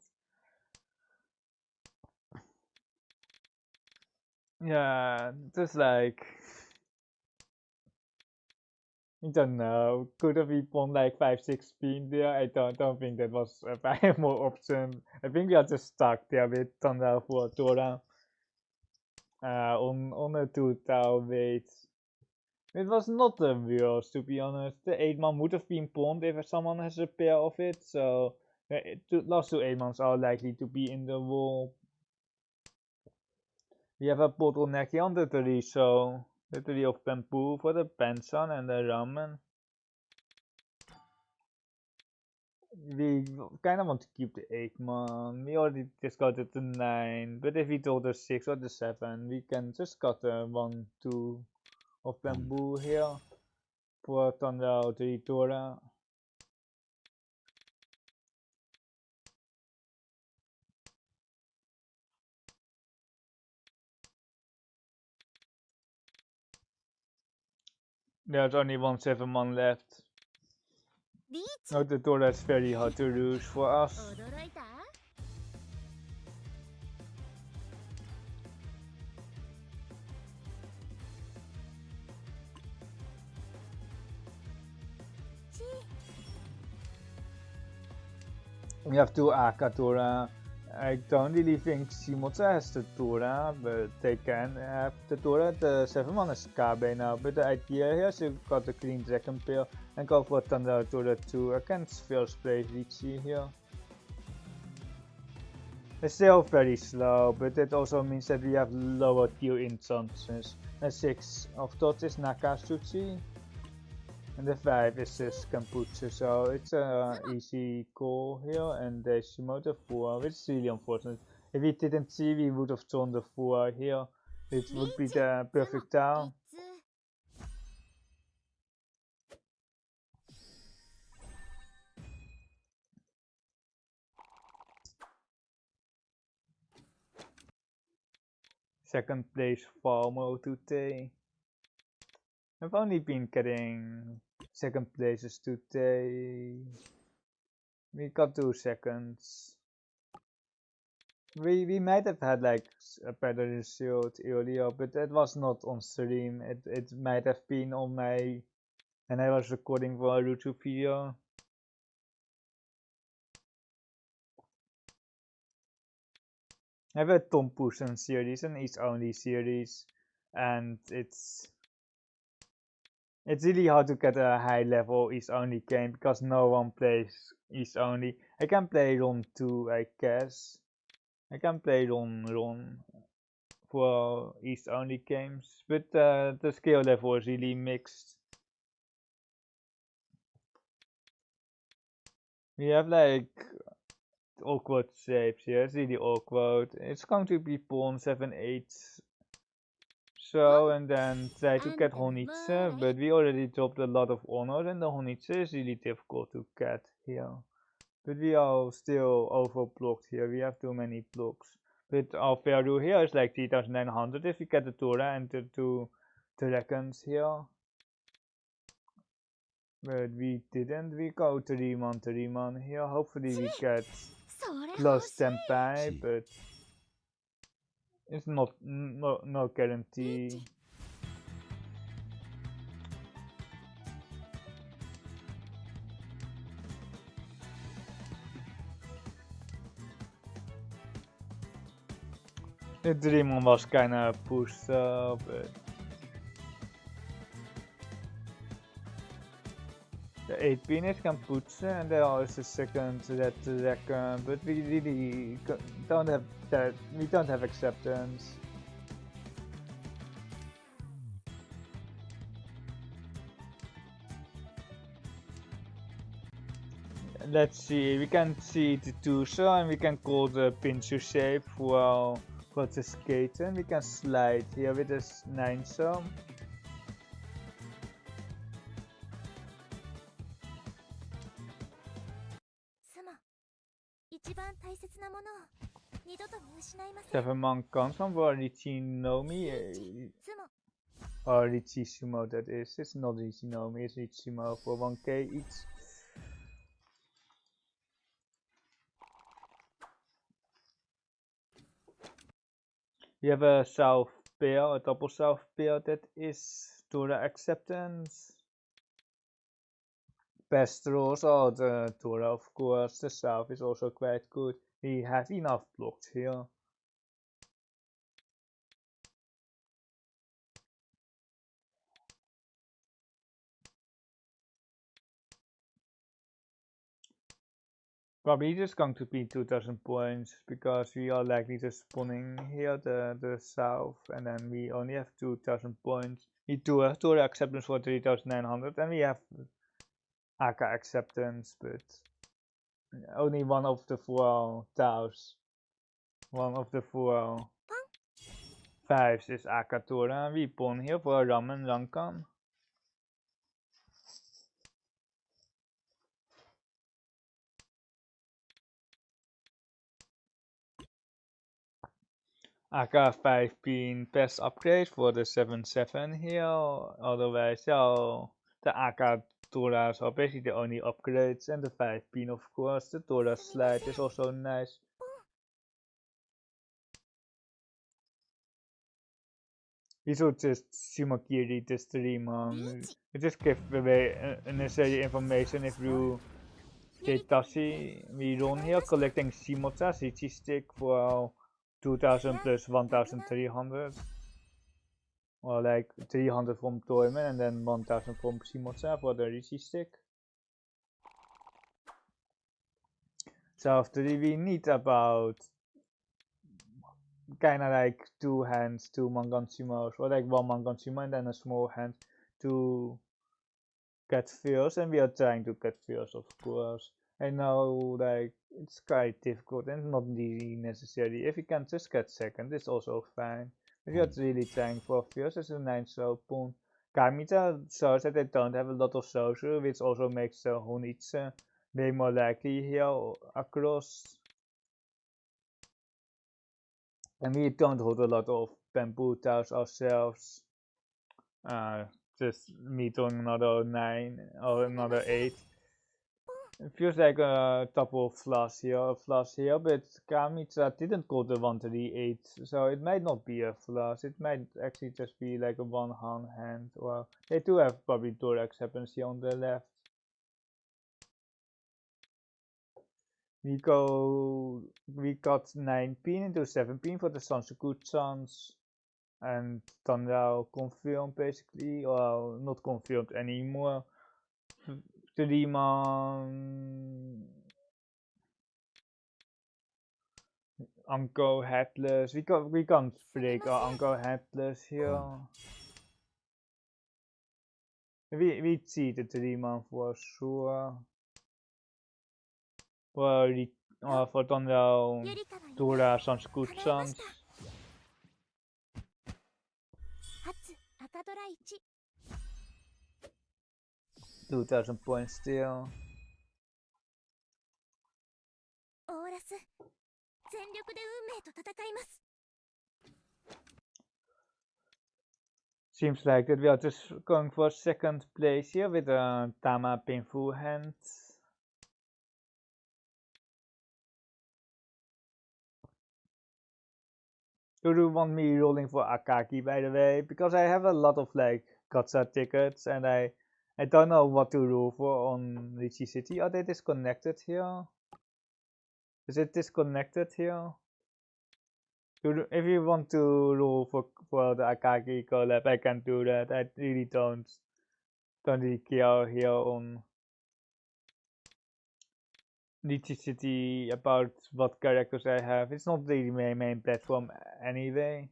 yeah, just like, I don't know, could have we won like 5-6 spin there? I don't think that was a viable option. I think we are just stuck there with Tandao for Tora. On a 2,000 weight. It was not the worst, to be honest. The 8 man would have been pawned if someone has a pair of it, so the last 2 8 mans are likely to be in the wall. We have a bottleneck here on the 3, so the 3 of bamboo for the pension and the ramen. We kind of want to keep the 8 man. We already just got it to 9, but if we told the 6 or the 7, we can just cut the 1, 2 of bamboo here for Tandao Tora. There's only 1 7 man left. No, the Tora is very hard to lose for us. We have 2 Aka Tora. I don't really think Shimotsa has the Tora, but they can have the Tora. The 7 man is Kabe now, but the idea here is you've got the clean dragon pair and go for Thunder Tora 2 against first play Riichi here. It's still very slow, but it also means that we have lower kill instances. And 6 of thoughts is Nakatsuchi, and the 5 is just Kamputsu, so it's an easy call here, and the Shimoto 4, which is really unfortunate. If we didn't see, we would have drawn the 4 here, which would be the perfect town. Second place Farmer today. I've only been getting second places today. We got 2 seconds. We might have had like a better result earlier, but it was not on stream. It might have been on my, and I was recording for a YouTube video. I have a Tom Pusen series, an East Only series, and it's really hard to get a high level East Only game because no one plays East Only. I can play Ron 2, I guess. I can play Ron for East Only games, but the skill level is really mixed. We have like awkward shapes here, it's really awkward. It's going to be pawn 7 8. So, and then try to get Honitsu, but we already dropped a lot of honor, and the Honitsu is really difficult to get here. But we are still overblocked here, we have too many blocks. But our value here is like 3,900 if we get the Tora and the 2 dragons here. But we didn't. We go 3-man here. Hopefully we get それ欲 plus しい tenpai, but it's not no guarantee. The 3-man was kinda pushed up, but the 8-pin is can push, and there is a second red dragon, but we really don't have that. We don't have acceptance. Let's see, we can see the Tusa and we can call the pincher shape for the skaten. We can slide here with this 9 sum. 妻、一番大切なものを二度と見失いません。 7-man comes from Riichi Nomi, 妻、 or Riichi Sumo that is. It's not Riichi Nomi, it's Riichi Sumo for 1k each. We have a south pair, a double south pair that is Tora acceptance. Best draws are the Tora, of course. The south is also quite good. We have enough blocks here. Probably just going to be 2000 points because we are likely just spawning here the south, and then we only have 2000 points. We do have Tora acceptance for 3900, and we have Aka acceptance, but only one of the 4 tiles. One of the 4 5s is Aka Tora, and we pawn here for Ramen Rankan. Aka 5-pin best upgrade for the 7-7 here, otherwise the Aka Toras are basically the only upgrades, and the 5-pin of course. The Tora slide is also nice. We should just Shimakiri this stream on. We just give away unnecessary information if you get Tashi. We run here collecting Shimocha Riichi stick for 2000 plus 1300. Or like 300 from Toyman and then 1000 from Shimocha for the Riichi stick. So after we need about kinda like 2 hands, 2 Manganshimos, or like 1 Manganshima and then a small hand to get first, and we are trying to get first, of course. I know like it's quite difficult and not really necessary. If you can just get second, it's also fine. If you're really trying for first, it's a 9 show pawn. Kamita shows that they don't have a lot of social, which also makes the Honitsu way more likely here across. And we don't hold a lot of bamboo tiles ourselves. Just meet on another 9 or another 8. It feels like a double flush here, but Kamita didn't go the 138, so it might not be a flush. It might actually just be like a 1 hand. Well, they do have probably door acceptance here on the left. We got 9-pin into 7-pin for the Sansuku-chans, and Tanrao confirmed basically, well, not confirmed anymore. 3-man Uncle Headless. We can't break our Uncle Headless here. We see the 3-man for sure. Well, for Tanrao, Tora, Sansuku-chans. 赤ドラ1 2000 points still. オーラス全力で運命と戦います。Seems like that we are just going for second place here with a Tama painful hand. Do you want me rolling for Akaki, by the way? Because I have a lot of like gacha tickets and I don't know what to roll for on Riichi City. Are they disconnected here? Is it disconnected here? If you want to roll for the Akagi collab, I can do that. I really don't really care here on Riichi City about what characters I have. It's not really my main platform anyway.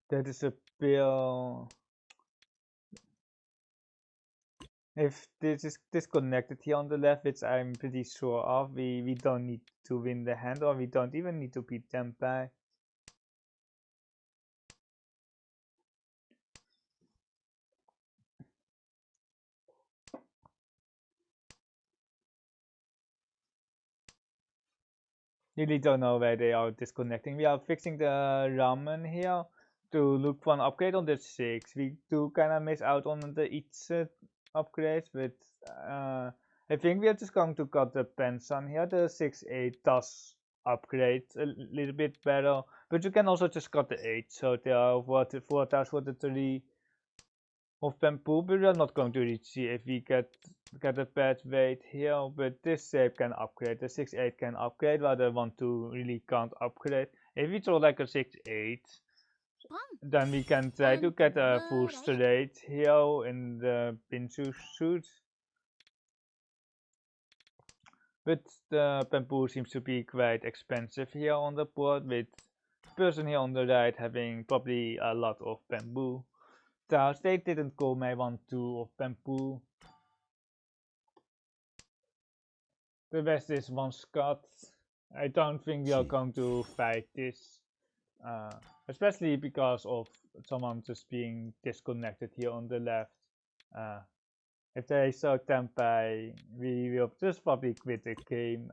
That is a bill. If this is disconnected here on the left, which I'm pretty sure of, we don't need to win the hand, or we don't even need to beat Tenpai. Really don't know where they are disconnecting. We are fixing the ramen here to look for an upgrade on the 6. We do kind of miss out on the each upgrade, but I think we are just going to cut the Pensan here. The 6-8 does upgrade a little bit better, but you can also just cut the 8. So there are 4 times for the 3 of bamboo, but we are not going to reach if we get a bad weight here, but this shape can upgrade. The 6-8 can upgrade, while the 1-2 really can't upgrade. If we throw like a 6-8, then we can try to get a full straight here in the Pinsu suit. But the bamboo seems to be quite expensive here on the board, with the person here on the right having probably a lot of bamboo. Thus, they didn't call my 1-2 of bamboo. The best is 1 Scott. I don't think we are going to fight this. Especially because of someone just being disconnected here on the left. If they saw Tenpai, we will just probably quit the game.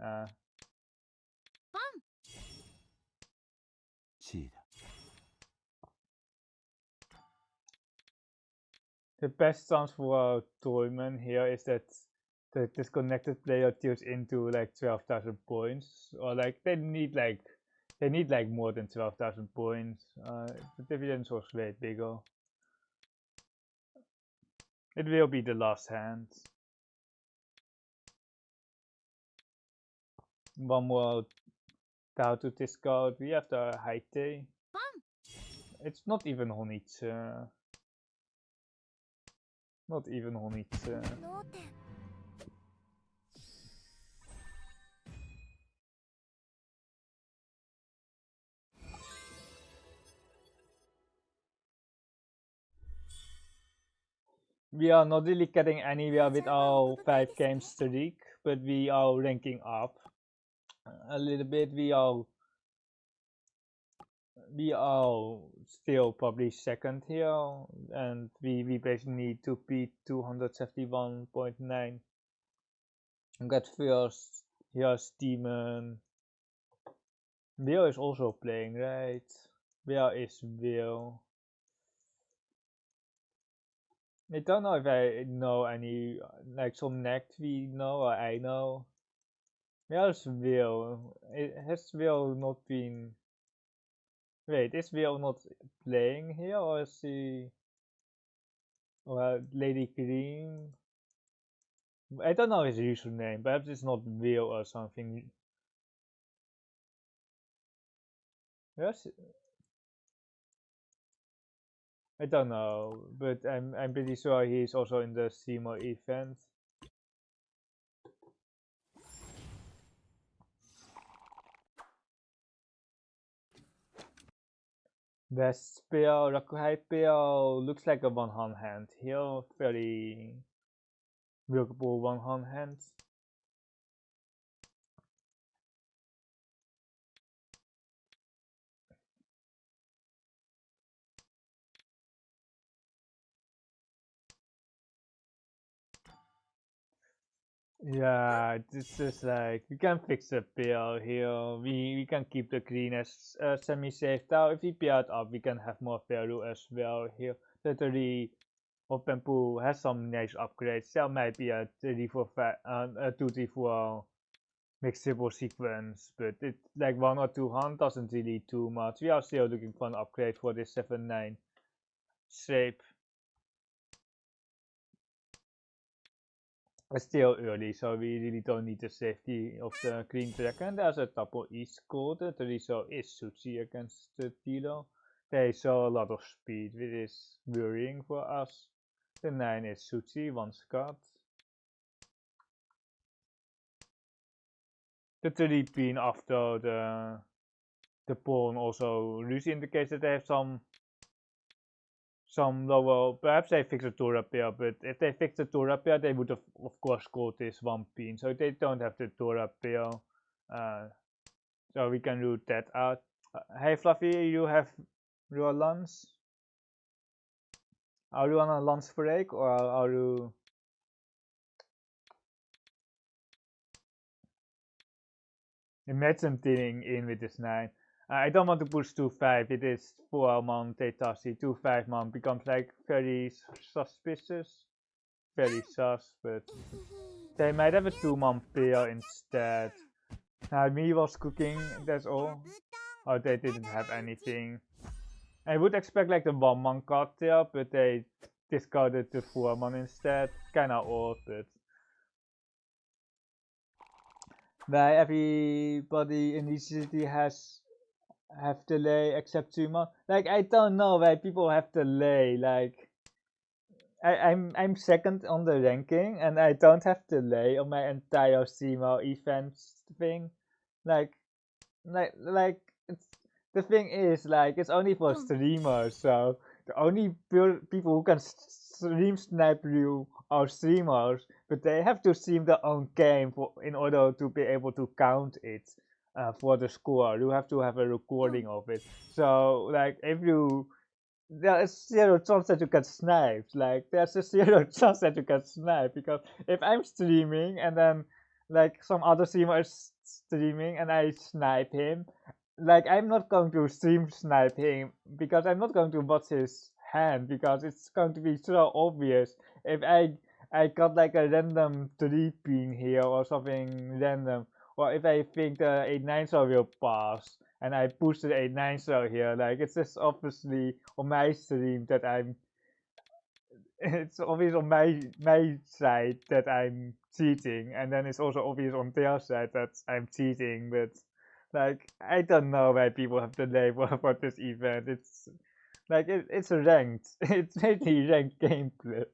The best chance for a tournament here is that the disconnected player deals into like 12,000 points, or like they need like more than 12,000 points. The dividends was way bigger. It will be the last hand. One more Tao to discard. We have the Haite. It's not even Honitsu. Not even Honitsu. We are not really getting anywhere with our 5 game streak, but we are ranking up a little bit. We are still probably second here, and we basically need to beat 271.9 and get first. Here's Demon. Will is also playing, right? Where is Will? I don't know if I know any, like some next we know or I know. Where's Will? Has Will not been... Wait, is Will not playing here, or is he... Well, Lady Green? I don't know his username, perhaps it's not Will or something. Yes? I don't know, but I'm pretty sure he's also in the Seymour event. Best pair, Rakuhai pair looks like a one-hand hand here, very workable one-hand hand. Yeah, it's just like we can fix the pill here. We can keep the green as semi-safe. Now if we pair it up, we can have more value as well here. Literally, Open Pool has some nice upgrades. There might be a 3 4 5, a 2 3 4 mixable sequence, but it like 1 or 2 hunt doesn't really do much. We are still looking for an upgrade for this 7-9 shape. It's still early, so we really don't need the safety of the green dragon. There's a double East called. The result is Suchi against the Tilo. They show a lot of speed, which is worrying for us. The 9 is Suchi, one Scott. The 3 pin after the pawn also loosely indicates that they have some lower, perhaps they fix the Tora pair, but if they fix the Tora pair, they would have, of course, called this one pin. So they don't have the Tora pair. So we can root that out. Hey Fluffy, you have your lance? Are you on a lunch break or are you? Imagine dealing in with this 9. I don't want to push 2-5. It is 4-man Tetasi. 2-5 man becomes like very suspicious. Very sus, but they might have a 2-man pair instead. Me was cooking, that's all. Oh, they didn't have anything. I would expect like the 1-man card there, but they discarded the 4-man instead. Kinda odd, but why everybody in Riichi City have delay except 2-man. Like I don't know why people have delay. Like I'm second on the ranking and I don't have delay on my entire CMO events thing. Like it's the thing is like it's only for streamers, so the only people who can stream snipe you are streamers, but they have to stream their own game in order to be able to count it for the score. You have to have a recording of it. So like if you there is zero chance that you get sniped. Like there's a zero chance that you get sniped because if I'm streaming and then like some other streamer is streaming and I snipe him, like I'm not going to stream snipe him because I'm not going to watch his hand because it's going to be so obvious if I got like a random 3 pin here or something random, or if I think the 8-9 will pass and I push the 8-9 here, like it's just obviously on my stream that it's obvious on my side that I'm cheating, and then it's also obvious on their side that I'm cheating, but like I don't know why people have the label for this event. It's like it's ranked. It's really ranked gameplay.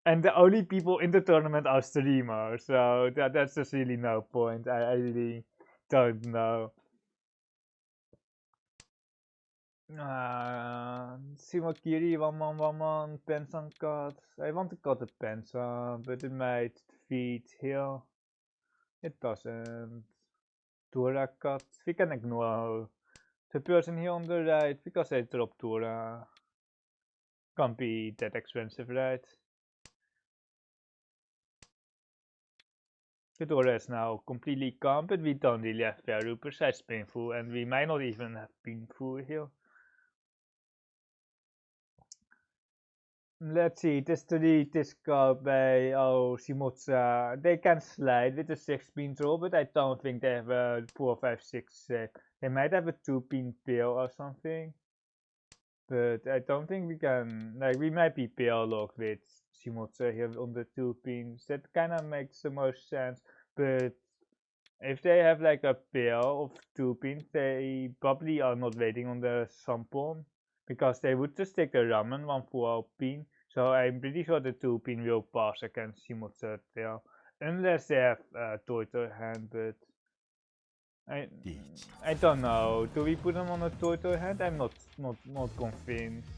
And the only people in the tournament are streamers, so that's just really no point. I really don't know. Simakiri, one man, Pensan cut. I want to cut the Pensan, but it might feed here. It doesn't. Tura cut. We can ignore the person here on the right because I dropped Tura. Can't be that expensive, right? The Tura is now completely calm, but we don't really have very precise painful, and we might not even have painful here. Let's see, this 3 discard by Shimotsa. They can slide with a 6-pin draw, but I don't think they have a 4, 5, 6 set. They might have a 2-pin pair or something. But I don't think we can, like, we might be pair locked with Shimotsa here on the 2 pins. That kind of makes the most sense. But if they have like a pair of 2 pins, they probably are not waiting on the Sampon because they would just take the ramen 1-4 pin. So I'm pretty sure the 2 pin will pass against Shimotsa there. Unless they have a Toito hand, but I don't know. Do we put them on a Toito hand? I'm not convinced.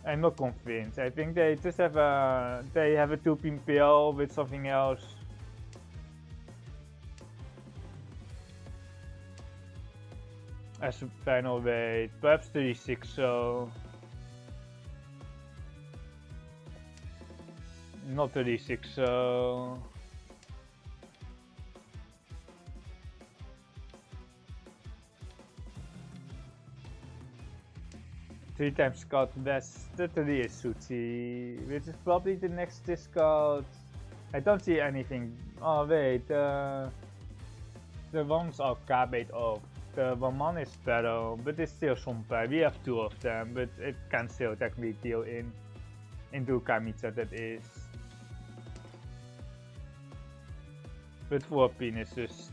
I'm not convinced. I think they just have a 2-pin pair with something else. As a final weight, perhaps 36. So not 36, so 3 times cut best 3 is Suchi, which is probably the next discard. I don't see anything. Oh wait, the ones are K-bait off. The one is better, but it's still Sompai. We have 2 of them, but it can still technically deal into Kamitsa, that is. But 4 pin is just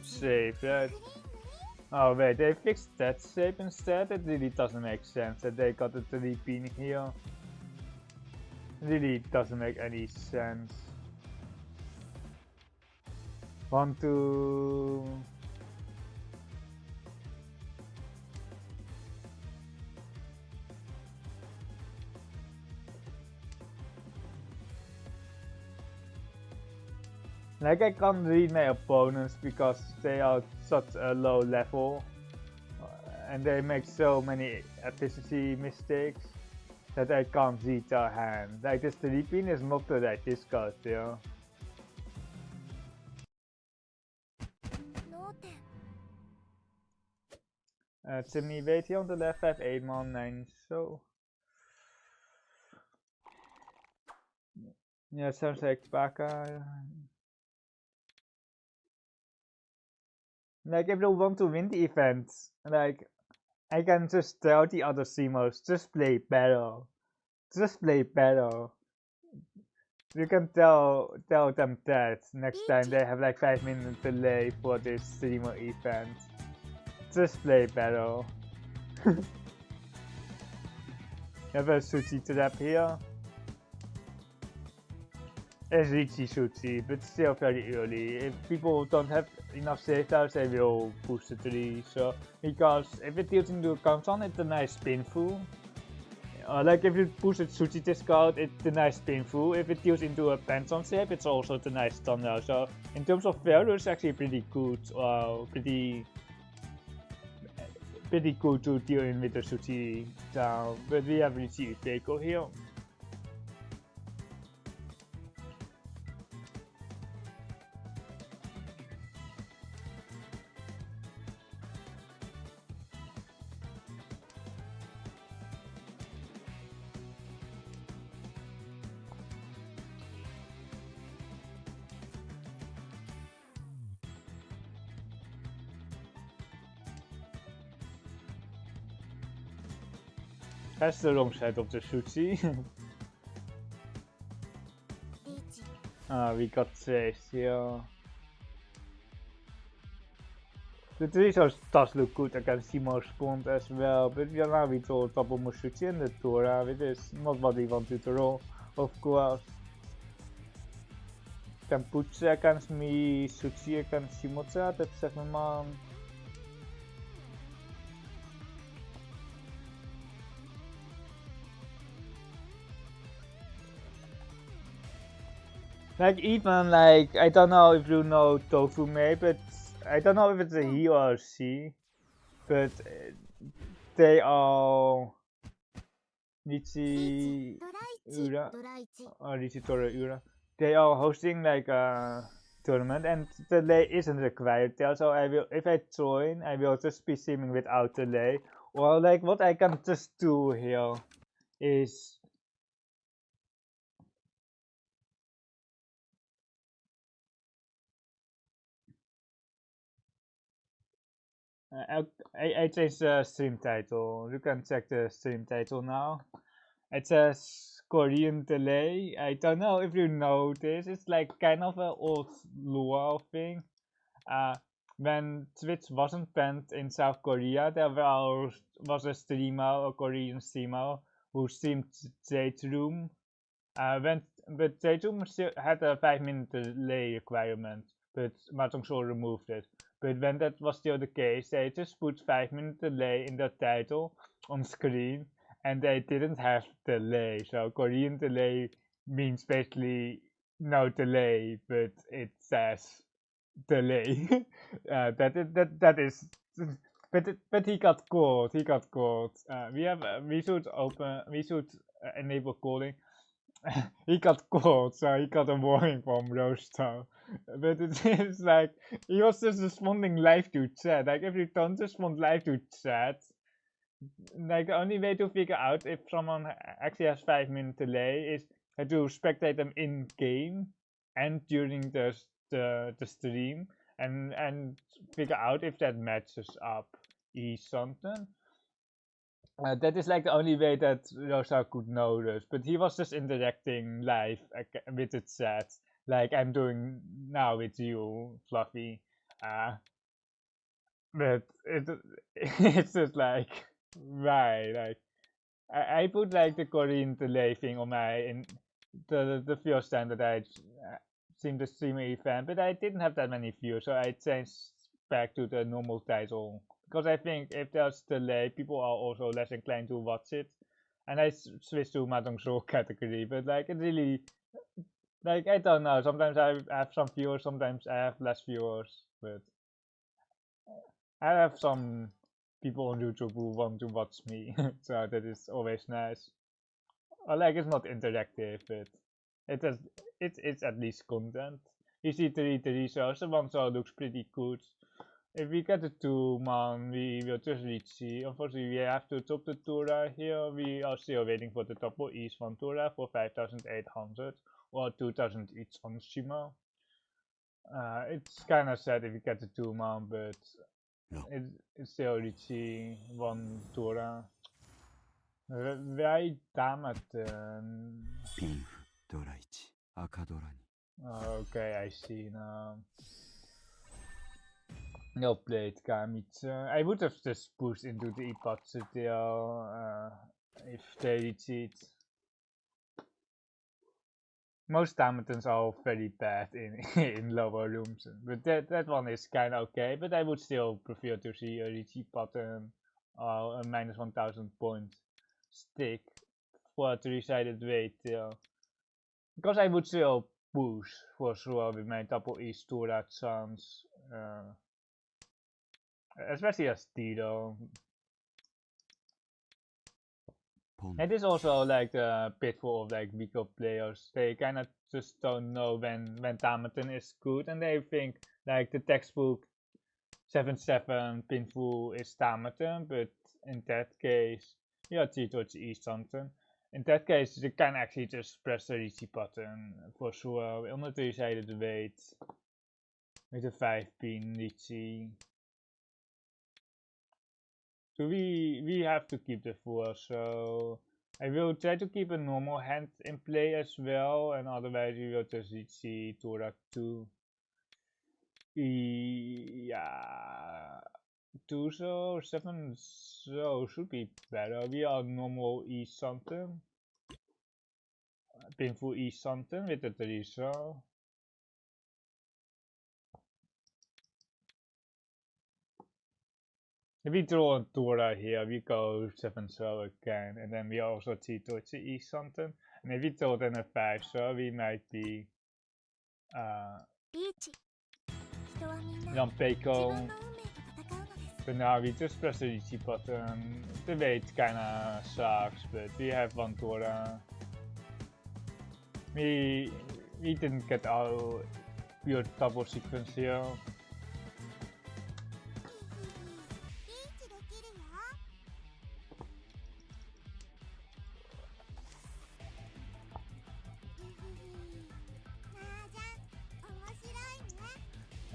safe, right? Oh wait, they fixed that shape instead? It really doesn't make sense that they got a 3 pin here. Really doesn't make any sense. 1, 2... Like, I can't read my opponents because they are such a low level and they make so many efficiency mistakes that I can't read their hand. Like, this 3 pin is not the right discard here. Chimney wait here on the left, 5, 8 man, 9, so. Yeah, sounds like Baka. Like, if you want to win the event, like, I can just tell the other CMOs, just play better. Just play better. You can tell them that next time they have like 5-minute delay for this streamer event. Just play better. Have a Suchi trap here. It's Riichi City, but still very early. If people don't have enough save tiles, they will push the 3. So, because if it deals into a Kansan, it's a nice spin through. Like if you push a Suchi discard, it's a nice spin through. If it deals into a Panton shape, it's also a nice thunder. So, in terms of value, it's actually pretty good. Pretty good to deal in with the Suchi down. But we have Riichi Teiko here. That's the wrong side of the Suchi. We got 6 here. The 3 does look good against Simo Spawn as well, but now we draw double Musuchi and the Tora, which is not what we want to draw, of course. Tempucha against me, Suchi against Shimocha, that's 7 man. Like, even like, I don't know if you know Tofume, but I don't know if it's a he or a she, but they are Riichi Ura or Riichi Tora Ura. They are hosting like a tournament, and the delay isn't required there. So I will, if I join, I will just be streaming without delay. Or like what I can just do here is. I changed the stream title. You can check the stream title now. It says Korean delay. I don't know if you know this. It's like kind of an old lore thing. When Twitch wasn't banned in South Korea, there was a streamer, a Korean streamer, who streamed Jade Room. But Jade Room still had a 5-minute delay requirement, but Mahjong Soul removed it. But when that was still the case, they just put 5-minute delay in the title on screen, and they didn't have delay. So Korean delay means basically no delay, but it says delay. That is. But he got caught. He got caught. We should enable calling. he got caught, so he got a warning from Roaster. But it seems like he was just responding live to chat. Like if you don't respond live to chat, like the only way to figure out if someone actually has 5-minute delay is to spectate them in game and during the stream and figure out if that matches up something. That is like the only way that Rosa could know this, but he was just interacting live with the chat, like I'm doing now with you, Fluffy. But it's just like, right, like I put like the Korean delay thing on my in the first time that I seemed to stream a event, but I didn't have that many views, so I changed back to the normal title because I think if there's delay, people are also less inclined to watch it. And I switched to Mahjong Soul category, but like it really, like I don't know. Sometimes I have some viewers, sometimes I have less viewers, but I have some people on YouTube who want to watch me, so that is always nice. Or like it's not interactive, but it has it's at least content. You see the resource, the one so looks pretty good. If we get the 2-man, we will just reach. Unfortunately, we have to top the Tura here. We are still waiting for the double East from Tura for 5,800 or 2,000 each on Shima. It's kind of sad if we get the 2-man, but it's still Riichi 1 Tura. Wij Damaten. Okay, I see now. No played Kamitsu. I would have just pushed into the Ipatsu deal if they reach it. Most Damatons are very bad in in lower rooms, but that one is kind of okay. But I would still prefer to see a Riichi pattern or a -1000 point stick for a 3-sided weight because I would still push for sure with my double East Tura chance. Especially as Tito. It is also like the pitfall of like weaker players. They kind of just don't know when Tamaton is good, and they think like the textbook 7-7 Pinfu is Tamaton, but in that case, yeah, Tito is something. In that case, you can actually just press the Riichi button for sure on the 3-sided weight with a 5-pin Riichi. So we have to keep the 4, so I will try to keep a normal hand in play as well, and otherwise we will just see Tora 2. Yeah, 2 so, 7 so should be better. We are normal E something. Painful E something with the 3 so. If we draw a Tora here, we go 7 so again, and then we also see towards the E something. And if we draw then a 5 so, we might be Rampeiko. But now we just press the Riichi button. The weight kinda sucks, but we have 1 Tora. We didn't get our pure double sequence here.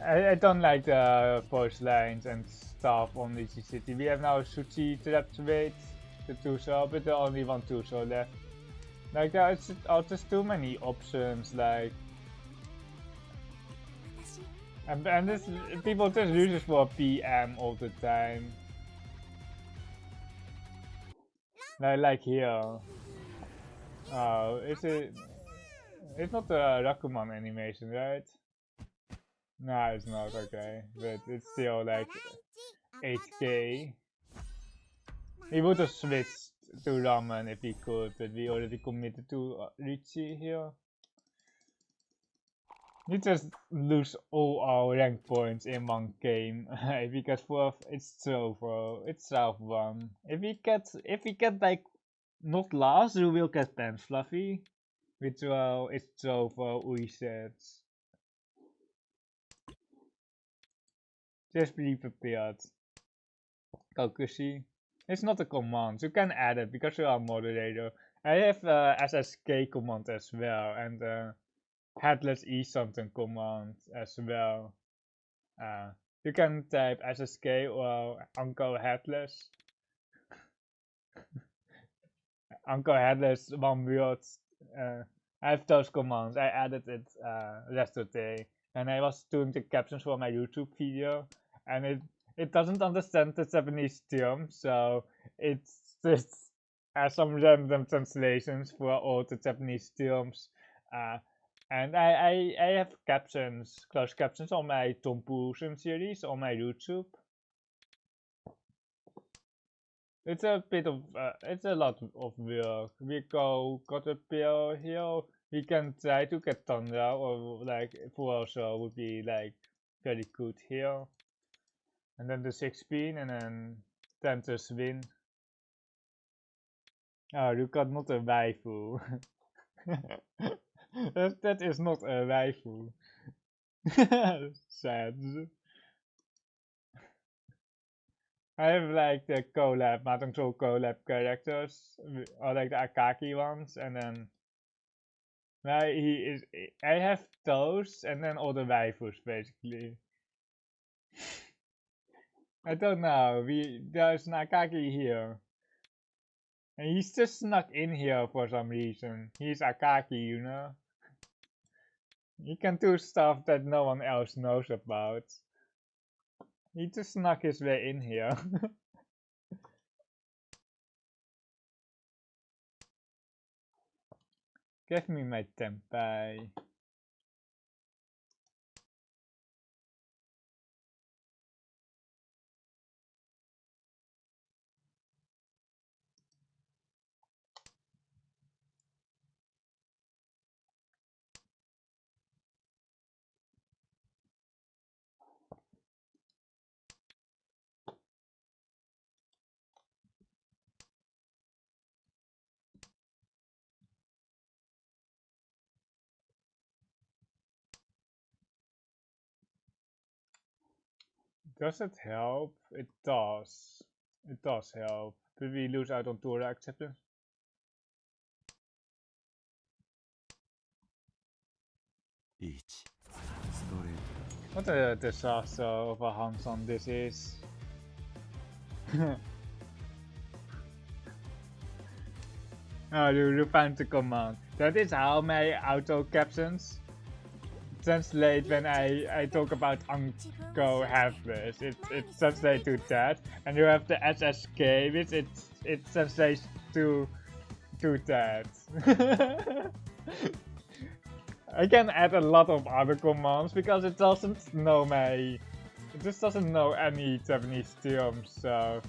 I don't like the voice lines and stuff on Riichi City. We have now Sushi trapped weight, the 2 so, but there are only 1 2 so left. Like there are just too many options, like and this people just use it for PM all the time. Like here. Oh, is it? It's not the Rakuman animation, right? No, it's not, okay. But it's still like 8K. We would have switched to Ramen if we could, but we already committed to Riichi here. We just lose all our rank points in one game. If we get 4th, it's 12, it's 12-1. If we get like not last, we will get 10th, Fluffy. Ritual is zoveel resets. Just be prepared. Kokushi. It's not a command. You can add it because you are moderator. I have SSK command as well and headless e something command as well. You can type SSK or Uncle Headless. Uncle Headless, one word. I have those commands. I added it yesterday, and I was doing the captions for my YouTube video, and it doesn't understand the Japanese term, so it's just some random translations for all the Japanese terms. And I have captions, closed captions on my Tom Poulsen series on my YouTube. It's a bit of, it's a lot of work. We got a pill here. We can try to get Thunder or like full also would be like very good here. And then the 6-pin and then Tenter's win. Oh, you got not a waifu. that is not a waifu. Sad. I have like the collab, Mahjong Soul collab characters, or like the Akaki ones, and then I have those, and then all the waifus basically. I don't know. There's an Akaki here, and he's just snuck in here for some reason. He's Akaki, you know. He can do stuff that no one else knows about. He just snuck his way in here. Give me my tempeh. Does it help? It does. It does help. Did we lose out on Torah acceptance? What a disaster of a Hanson this is. Oh, you found the command. That is how my auto captions translate when I talk about Uncle Headless. It translates to that, and you have the SSK, which it translates to that. I can add a lot of other commands because it doesn't know it just doesn't know any Japanese terms, so.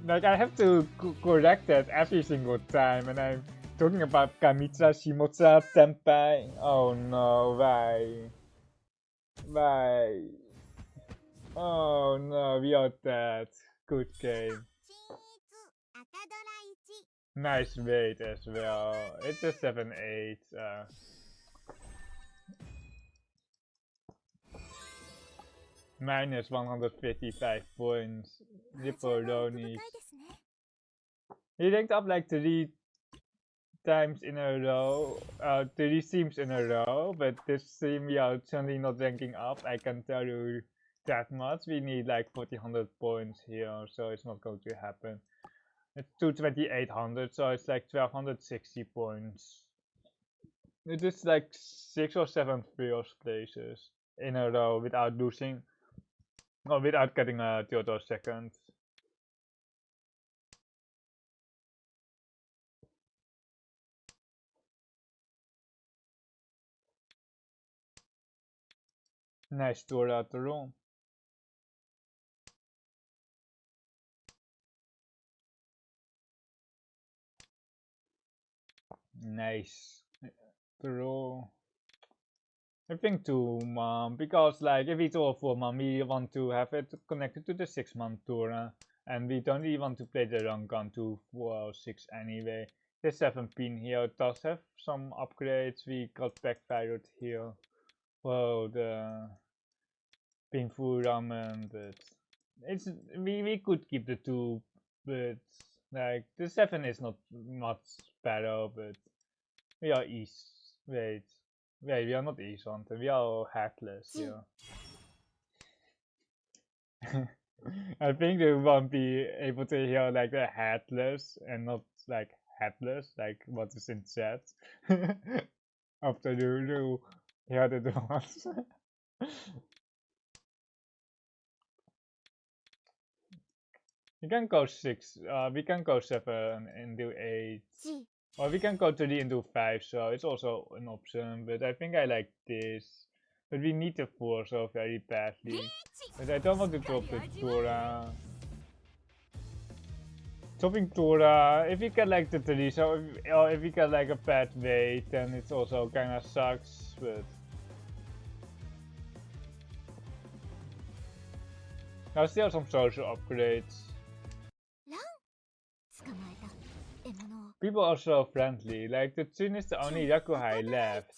Like I have to correct that every single time, and I'm talking about Kamitsa, Shimotsa, Tempeh. Oh no, why? Why? Oh no, we are dead. Good game. Nice weight as well. It's a 7-8. Minus 155 points. Ripoloni. He ranked up like 3 times in a row, 3 teams in a row, but this team we are certainly not ranking up, I can tell you that much. We need like 1400 points here, so it's not going to happen. It's 2800, so it's like 1260 points. It is like 6 or 7 first places in a row without losing, or without getting a third or second. Nice tour out the room. Nice. Throw. I think 2 months, because like if it's all 4 months, we want to have it connected to the 6 month tour, and we don't really want to play the run gun to 4 or 6 anyway. The 7 pin here does have some upgrades. We got backfired here. Well, the painful ramen, but it's we could keep the 2, but like the 7 is not much better, but we are wait, we are not east hunter, we are headless here. I think they won't be able to hear like the headless and not like headless, like what is in chat. After you hear the ones. We can go 6, we can go 7 into 8. Or we can go 3 into 5, so it's also an option, but I think I like this. But we need the 4 so very badly. But I don't want to drop the Tora. Dropping Tora, if we get like the 3, so if we get like a bad weight, then it also kinda sucks, but... Now still some social upgrades. People are so friendly, like the Tsun is the only Yakuhai left.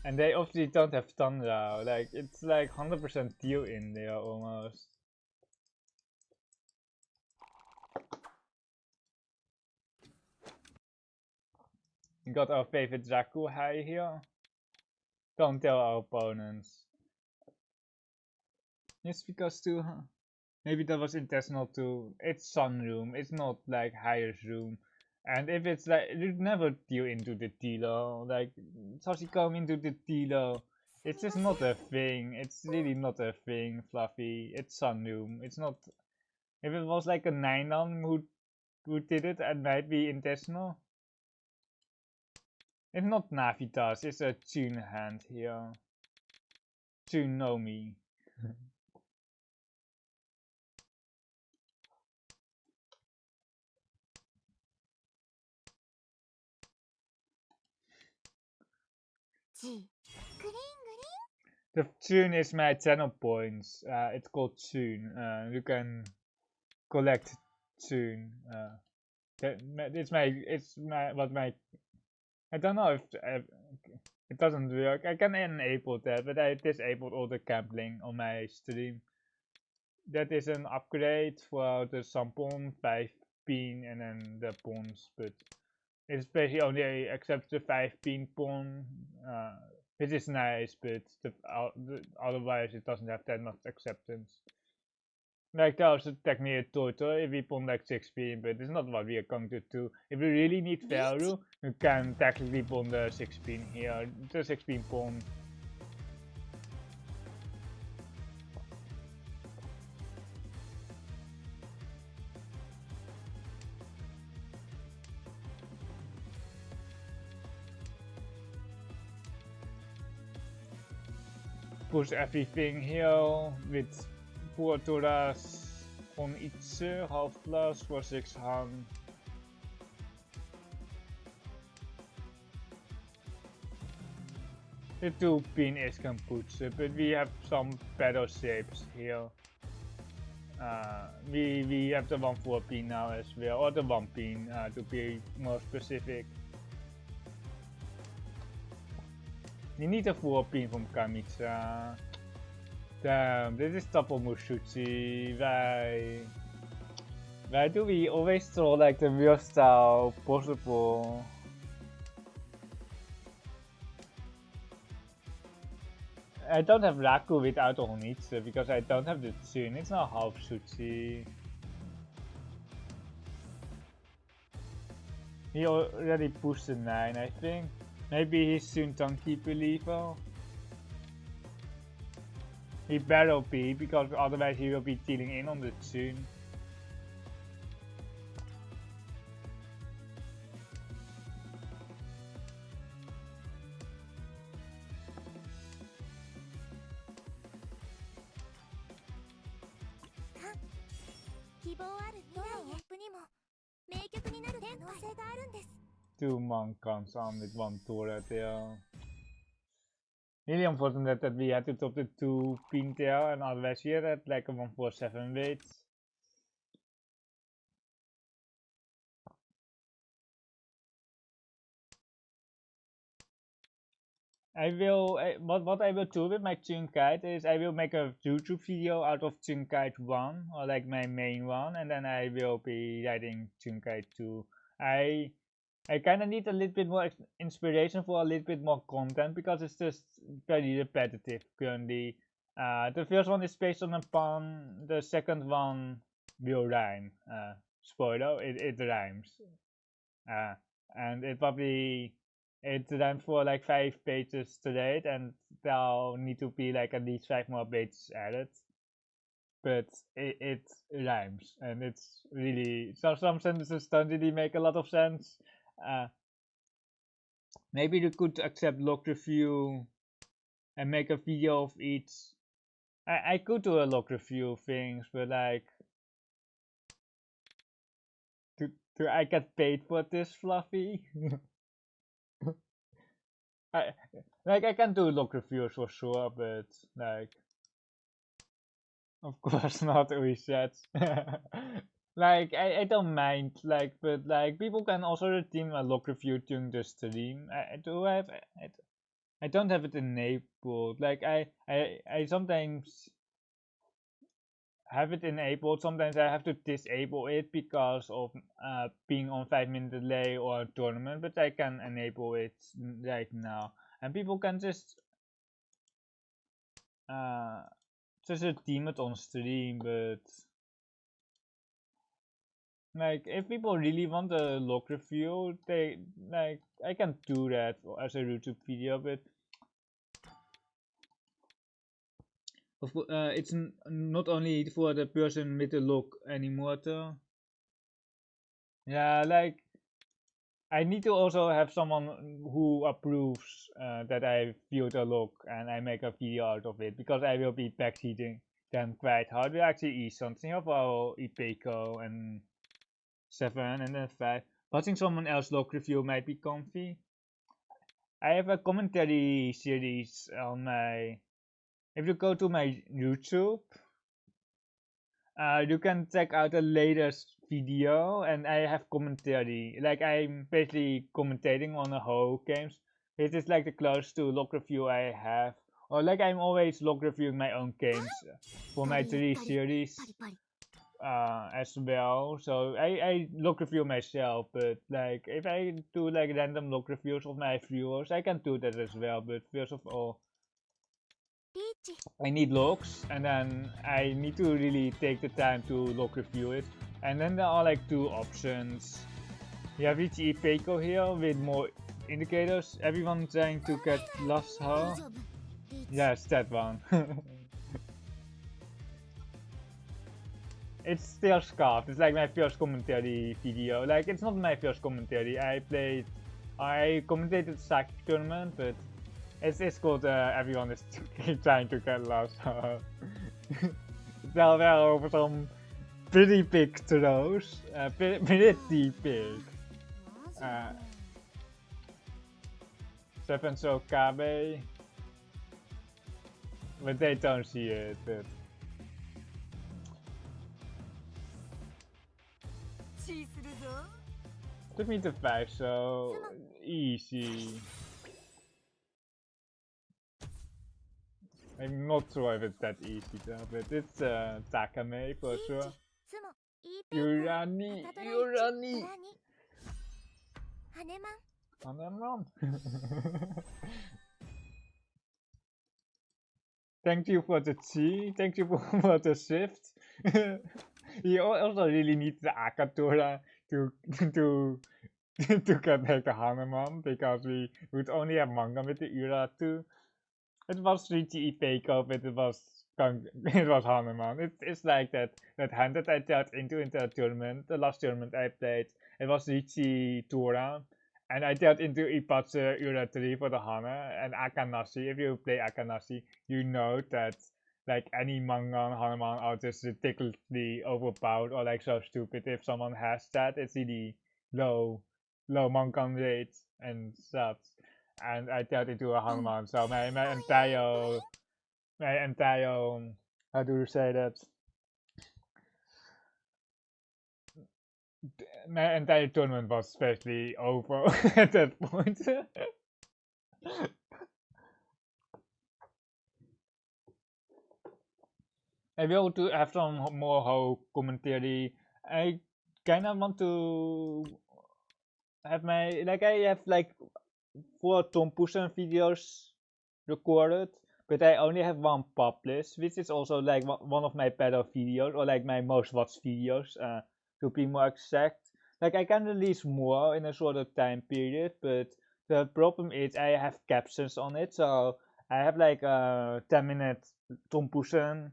And they obviously don't have Tundra, like it's like 100% deal in there almost. We got our favorite Yakuhai here. Don't tell our opponents. Yes, because too, huh? Maybe that was intentional too. It's Sunroom, it's not like Highest Room. And if it's like, you'd never deal into the dealer, like, Sashikome into the dealer. It's just not a thing, it's really not a thing, Fluffy. It's Sunroom, it's not... If it was like a 9-on who did it, it might be intentional. It's not Navitas, it's a Tune hand here. Tsunomi. The tune is my channel points. It's called tune. You can collect tune. It's my what my. I don't know if it doesn't work. I can enable that, but I disabled all the gambling on my stream. That is an upgrade for the Sampon 5 pin and then the pawns, but it's basically only accepts the 5 pin pawn. Which is nice, but otherwise it doesn't have that much acceptance. Like there also technically a total if we pawn like 6 pin, but it's not what we are going to do. If we really need value, you can technically pawn the 6 pin here, the 6 pin pawn. Push everything here with 4 Toras on each half plus for 6 Han. The 2 pin is Kampuche, but we have some better shapes here. We have the 1-4 pin now as well, or the 1 pin to be more specific. We need a 4 pin from Kamitsa. Damn, this is double Mushuchi. Why do we always throw like the worst style possible? I don't have Raku without Onitsu because I don't have the Tsun. It's not half Shuchi. He already pushed the 9, I think. Maybe he's soon Donkey Believer. He better be, because otherwise he will be dealing in on the Tsun. Two monk comes on with 1 turret there. Really unfortunate that we had to top the 2 pin tail, and otherwise we had like a 147 weight. What I will do with my Chunkite is I will make a YouTube video out of Chunkite 1, or like my main one, and then I will be writing Chunkite 2. I kind of need a little bit more inspiration for a little bit more content, because it's just very repetitive currently. The first one is based on a pun, the second one will rhyme. Spoiler, it rhymes. And it rhymes for like 5 pages straight, and there'll need to be like at least 5 more pages added. But it rhymes, and it's really some sentences don't really make a lot of sense. Maybe you could accept log review and make a video of each. I could do a log review of things, but like, do I get paid for this, Fluffy? I I can do log reviews for sure, but like, of course not resets. Like, I don't mind, like, but like people can also redeem a log review during the stream. I don't have it enabled. Like, I sometimes have it enabled. Sometimes I have to disable it because of being on 5-minute delay or a tournament, but I can enable it right now, and people can just redeem it on stream. But like, if people really want a log review, they like, I can do that as a YouTube video, but it's not only for the person with the log anymore though. Yeah, like, I need to also have someone who approves that I view the log and I make a video out of it, because I will be backseating them quite hard. We actually eat something of our Ipeco and 7 and then 5. Watching someone else log review might be comfy. I have a commentary series on my... If you go to my YouTube, you can check out the latest video, and I have commentary. Like, I'm basically commentating on the whole games. It is like the closest to log review I have. Or like, I'm always log reviewing my own games for my 3 series as well. So I log review myself, but like, if I do like random log reviews of my viewers, I can do that as well. But first of all, I need logs, and then I need to really take the time to log review it. And then there are like 2 options. You have Riichi City here with more indicators. Everyone trying to get lost how? Yes, that one. It's still scarred. It's like my first commentary video. Like, it's not my first commentary. I commentated Saki tournament, but it's called everyone is trying to get lost. There were some pretty big throws, pretty big. 7 so Kabe, but they don't see it. But took me to 5, so easy. I'm not sure if it's that easy though, but it's Takame for sure. Urani! Haneman! Thank you for the chi, thank you for the shift. You also really need the Akatora to get back the Haneman, because we would only have manga with the Ura too. It was Riichi City, but it was Hanuman. It's like that hand that I dealt into the tournament, the last tournament I played. It was Riichi Tora, and I dealt into Ipatsu Ura 3 for the Hana, and Akanashi. If you play Akanashi, you know that like any Mangan Hanuman are just ridiculously overpowered, or like so stupid. If someone has that, it's really low Mangan rate and such. and I turned into a hangman. So my entire how do you say that? My entire tournament was basically over at that point. I will to have some more whole commentary. I kinda want to have my I have like 4 Tom Poussin videos recorded, but I only have one published, which is also like one of my better videos or like my most watched videos, to be more exact. Like I can release more in a shorter time period, but the problem is I have captions on it, so I have like a 10-minute Tom Poussin,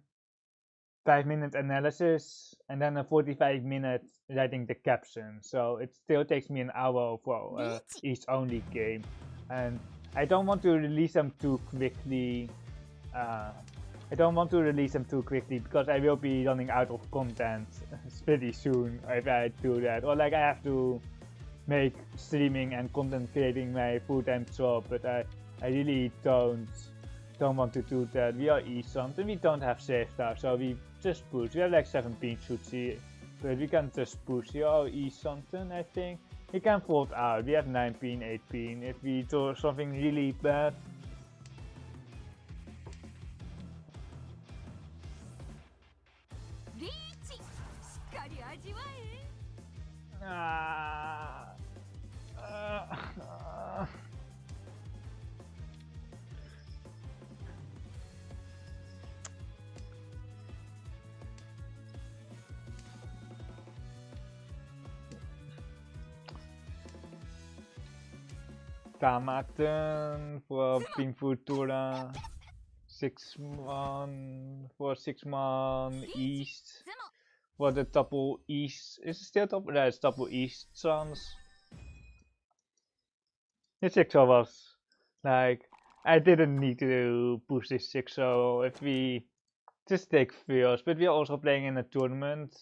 5-minute analysis, and then a 45-minute writing the caption. So it still takes me an hour for each only game, and I don't want to release them too quickly. Because I will be running out of content pretty soon if I do that. Or like I have to make streaming and content creating my full-time job, but I really don't want to do that. We are E-Suns and we don't have save stars, so we just push. We have like 17 shoots here, but we can just push. Here are E-Suns, I think. We can fold out. We have 9 pin, 8 pin. If we do something really bad. Tamaten for Pinfutura. 6-1 for 6-man East. For the double East. Is it still double? No, it's double East chance. This 6-0 was like I didn't need to push this 6-0 if we just take first, but we are also playing in a tournament.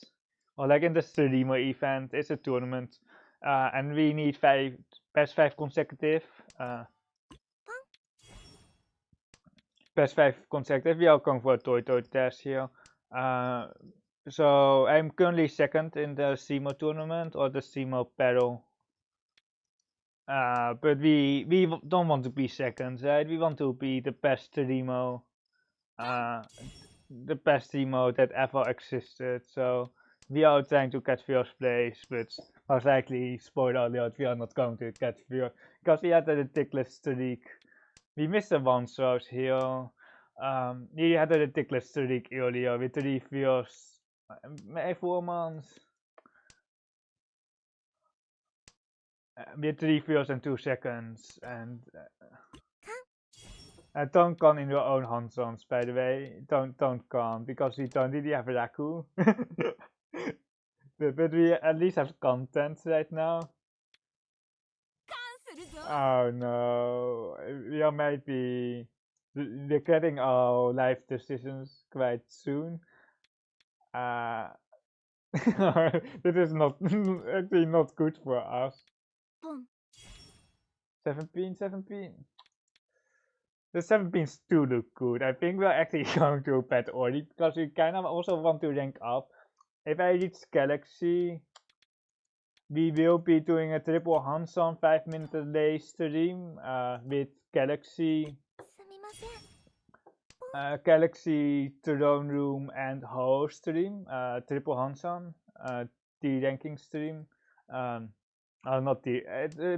Or like in the streamer event, it's a tournament. And we need best 5 consecutive. Best 5 consecutive. We are going for a toy test here. So I'm currently second in the CMO tournament or the CMO battle. But we don't want to be second, right? We want to be the best streamer. The best CMO that ever existed. So we are trying to catch first place, but most likely, spoiler alert, we are not going to catch first because we had a ridiculous streak. We missed a one source here. We had a ridiculous streak earlier with 3 firsts, 4 months. With 3 firsts and 2 seconds, and don't con in your own hands-ons, by the way. Don't con, because we don't really have Raku. but we at least have content right now. Oh no, we might be regretting our life decisions quite soon. This is not actually not good for us. 17. The 17s do look good. I think we're actually going to bet early because we kind of also want to rank up. If I reach Galaxy, we will be doing a triple hands-on 5-minute delay stream with Galaxy, Throne Room, and Ho stream. Triple hands-on, D-ranking stream. Not D.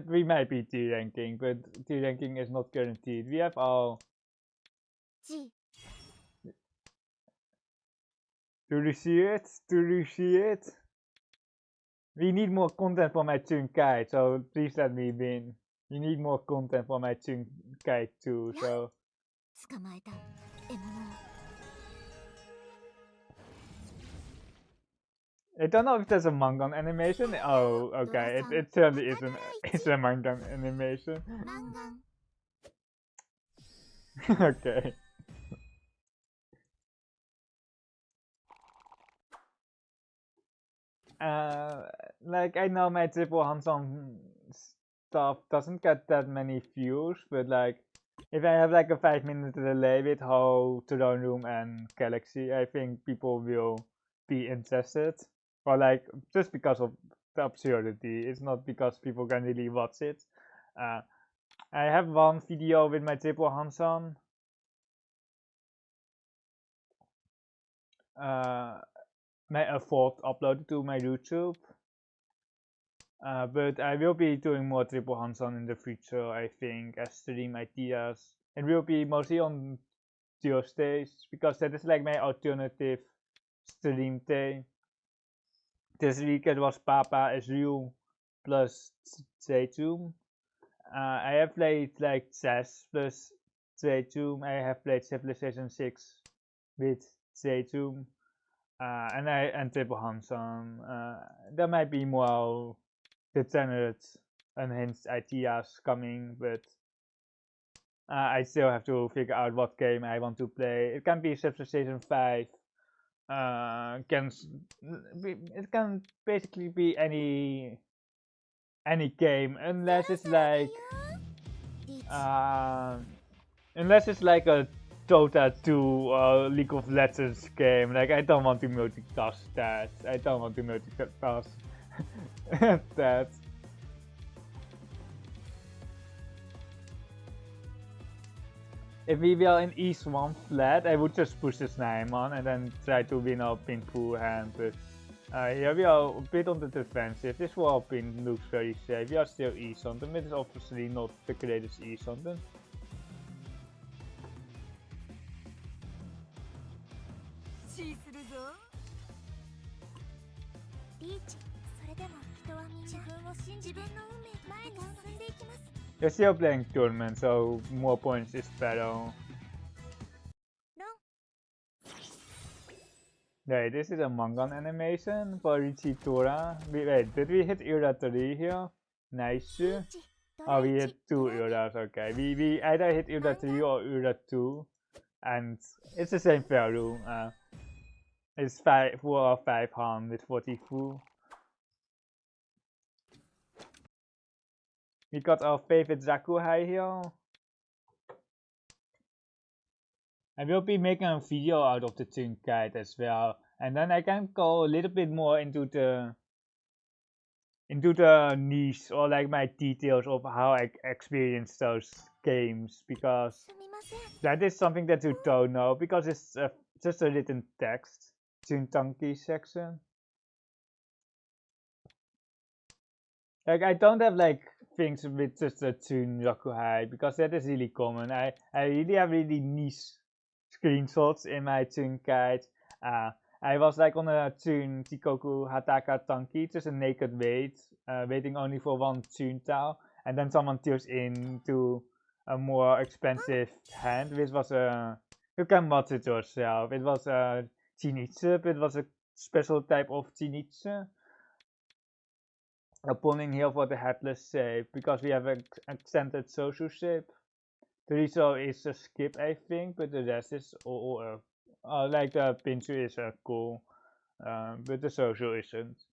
We might be D-ranking, but D-ranking is not guaranteed. We have our. Do you see it? We need more content for my Chunkai, so please let me win. We need more content for my Chunkai too, so. I don't know if there's a manga animation. Oh, okay. It certainly isn't. It's a manga animation. Okay. Like I know my triple hands-on stuff doesn't get that many views, but like if I have like a 5-minute delay with How, Throne Room and Galaxy, I think people will be interested. Or like just because of the absurdity. It's not because people can really watch it. I have one video with my triple Hanson. My VOD uploaded to my YouTube. But I will be doing more triple Hanson in the future, I think, as stream ideas. It will be mostly on Tuesdays, because that is like my alternative stream day. This week it was Papa is Real plus Zaytoon. I have played like chess plus Zaytoon. I have played Civilization 6 with Zaytoon. And triple Hanson. There might be more degenerate unhinged ideas coming, but I still have to figure out what game I want to play. It can be Civilization 5. It can basically be any game, unless it's like a Dota 2 or League of Legends game. Like, I don't want to multitask that. I don't want to multitask that. If we were in East 1 flat, I would just push the Snijman and then try to win our pin pool hand, but here we are a bit on the defensive. This wall pin looks very safe. We are still East on them. It is obviously not the greatest East on them. You're still playing tournament, so more points is better. Wait, this is a Mangan animation for Riichi Tora. Wait, did we hit Era 3 here? Nice. Oh, we hit 2 Eras, okay. We either hit Era 3 or Era 2. And it's the same value. It's 4 or 5 Han with 44. We got our favorite Zakuhai here. I will be making a video out of the Tune Guide as well, and then I can go a little bit more into the niche or like my details of how I experience those games, because that is something that you don't know, because it's just a written text. Chuntanki section. Like, I don't have like things with just a Tune Rakuhai, because that is really common. I really have really niche screenshots in my Tune guide. I was like on a Tune Chikoku Hataka Tanki, just a naked wait, waiting only for one Tune tile, and then someone tunes into a more expensive hand, which was you can watch it yourself. It was a Chinitsu, but it was a special type of Chinitsu. Pulling here for the headless shape, because we have an extended social shape. The result is a skip, I think, but the rest is all like the Pinchu is cool, but the social isn't.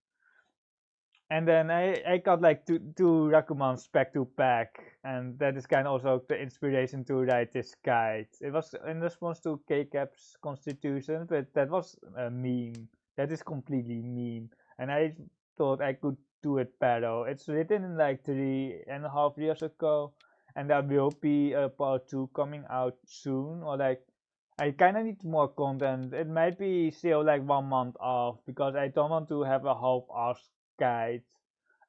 And then I got like two Rakumans back to back, and that is kind of also the inspiration to write this guide. It was in response to K-Cap's constitution, but that was a meme. That is completely meme, and I thought I could do it better. It's written in like 3.5 years ago, and there will be a part 2 coming out soon, or like I kind of need more content. It might be still like 1 month off, because I don't want to have a half-assed guide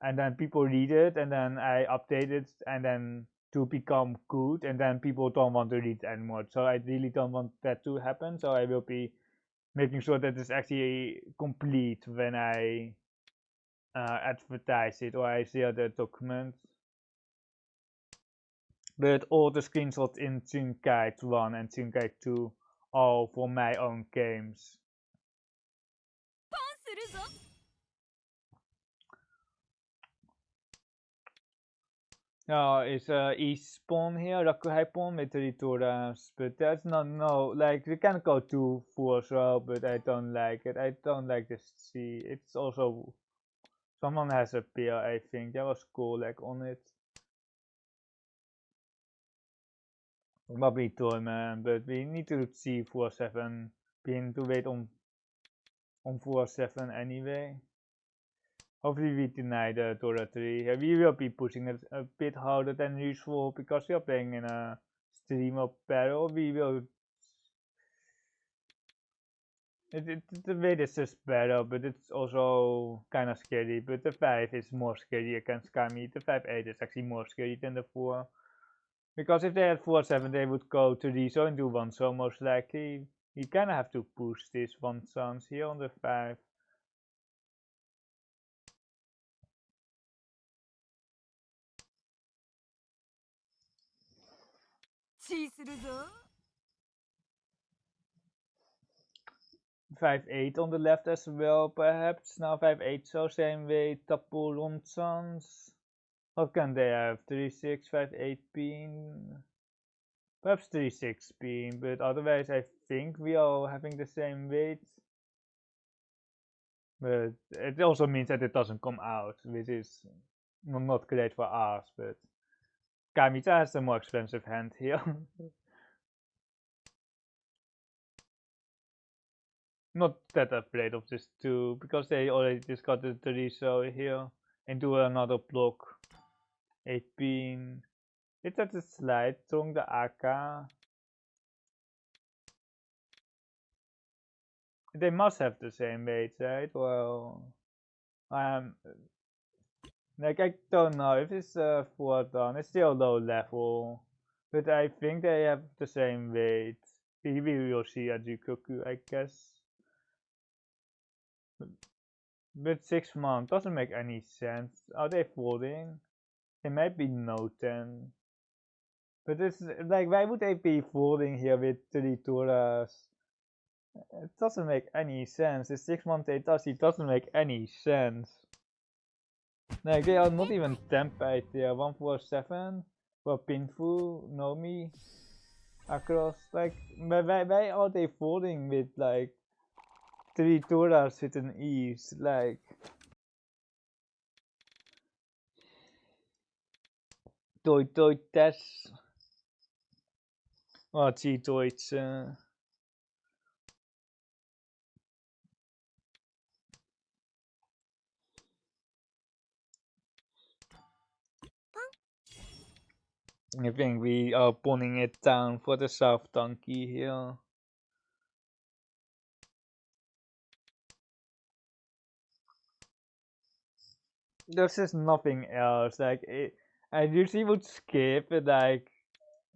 and then people read it and then I update it and then to become good, and then people don't want to read anymore. So I really don't want that to happen. So I will be making sure that it's actually complete when I advertise it or I share the document. But all the screenshots in Tune Guide 1 and Tune Guide 2 are for my own games. It's East spawn here, Rakuhai pawn with 3 Toras, but that's not, no, like, we can go 2 full as well, but I don't like it. I don't like this C. It's also, someone has a pair, I think. There was cool, like, on it. Probably tournament, but we need to see 4-7 pin to wait on 4-7 anyway. Hopefully we deny the Tora 3. We will be pushing it a bit harder than usual because we are playing in a stream of battle. We will... the weight is just better, but it's also kind of scary. But the 5 is more scary against Kami. The 5-8 is actually more scary than the 4. Because if they had 4-7, they would go to the zone and do 1 so most likely. You kind of have to push this 1 chance here on the 5. Cheese するぞ。 5-8 on the left as well, perhaps. Now 5-8 so same way, Tapu chance. What can they have? 3-6, 5-8 pin. Perhaps 3-6 pin, but otherwise I think we are having the same weight. But it also means that it doesn't come out, which is not great for us, but Kamita has the more expensive hand here. Not that afraid of this too, because they already just got the Teriso here and do another block. 8 pin. Is that a slide throwing the AK? They must have the same weight, right? Well, like I don't know if it's 4 down. It's still low level, but I think they have the same weight. We will see at Jukoku, I guess. But 6 months doesn't make any sense. Are they folding? They might be no 10. But it's like, why would they be folding here with 3 Toras? It doesn't make any sense. The 6-month it doesn't make any sense. Like, they are not even tempered. They are 147 for Pinfu, Nomi, across. Like, why are they folding with like 3 Toras with an ease? Like, Toy test. Oh, gee, Deutsch. I think we are pulling it down for the South Donkey here. There's just nothing else. Like, I usually would skip it, like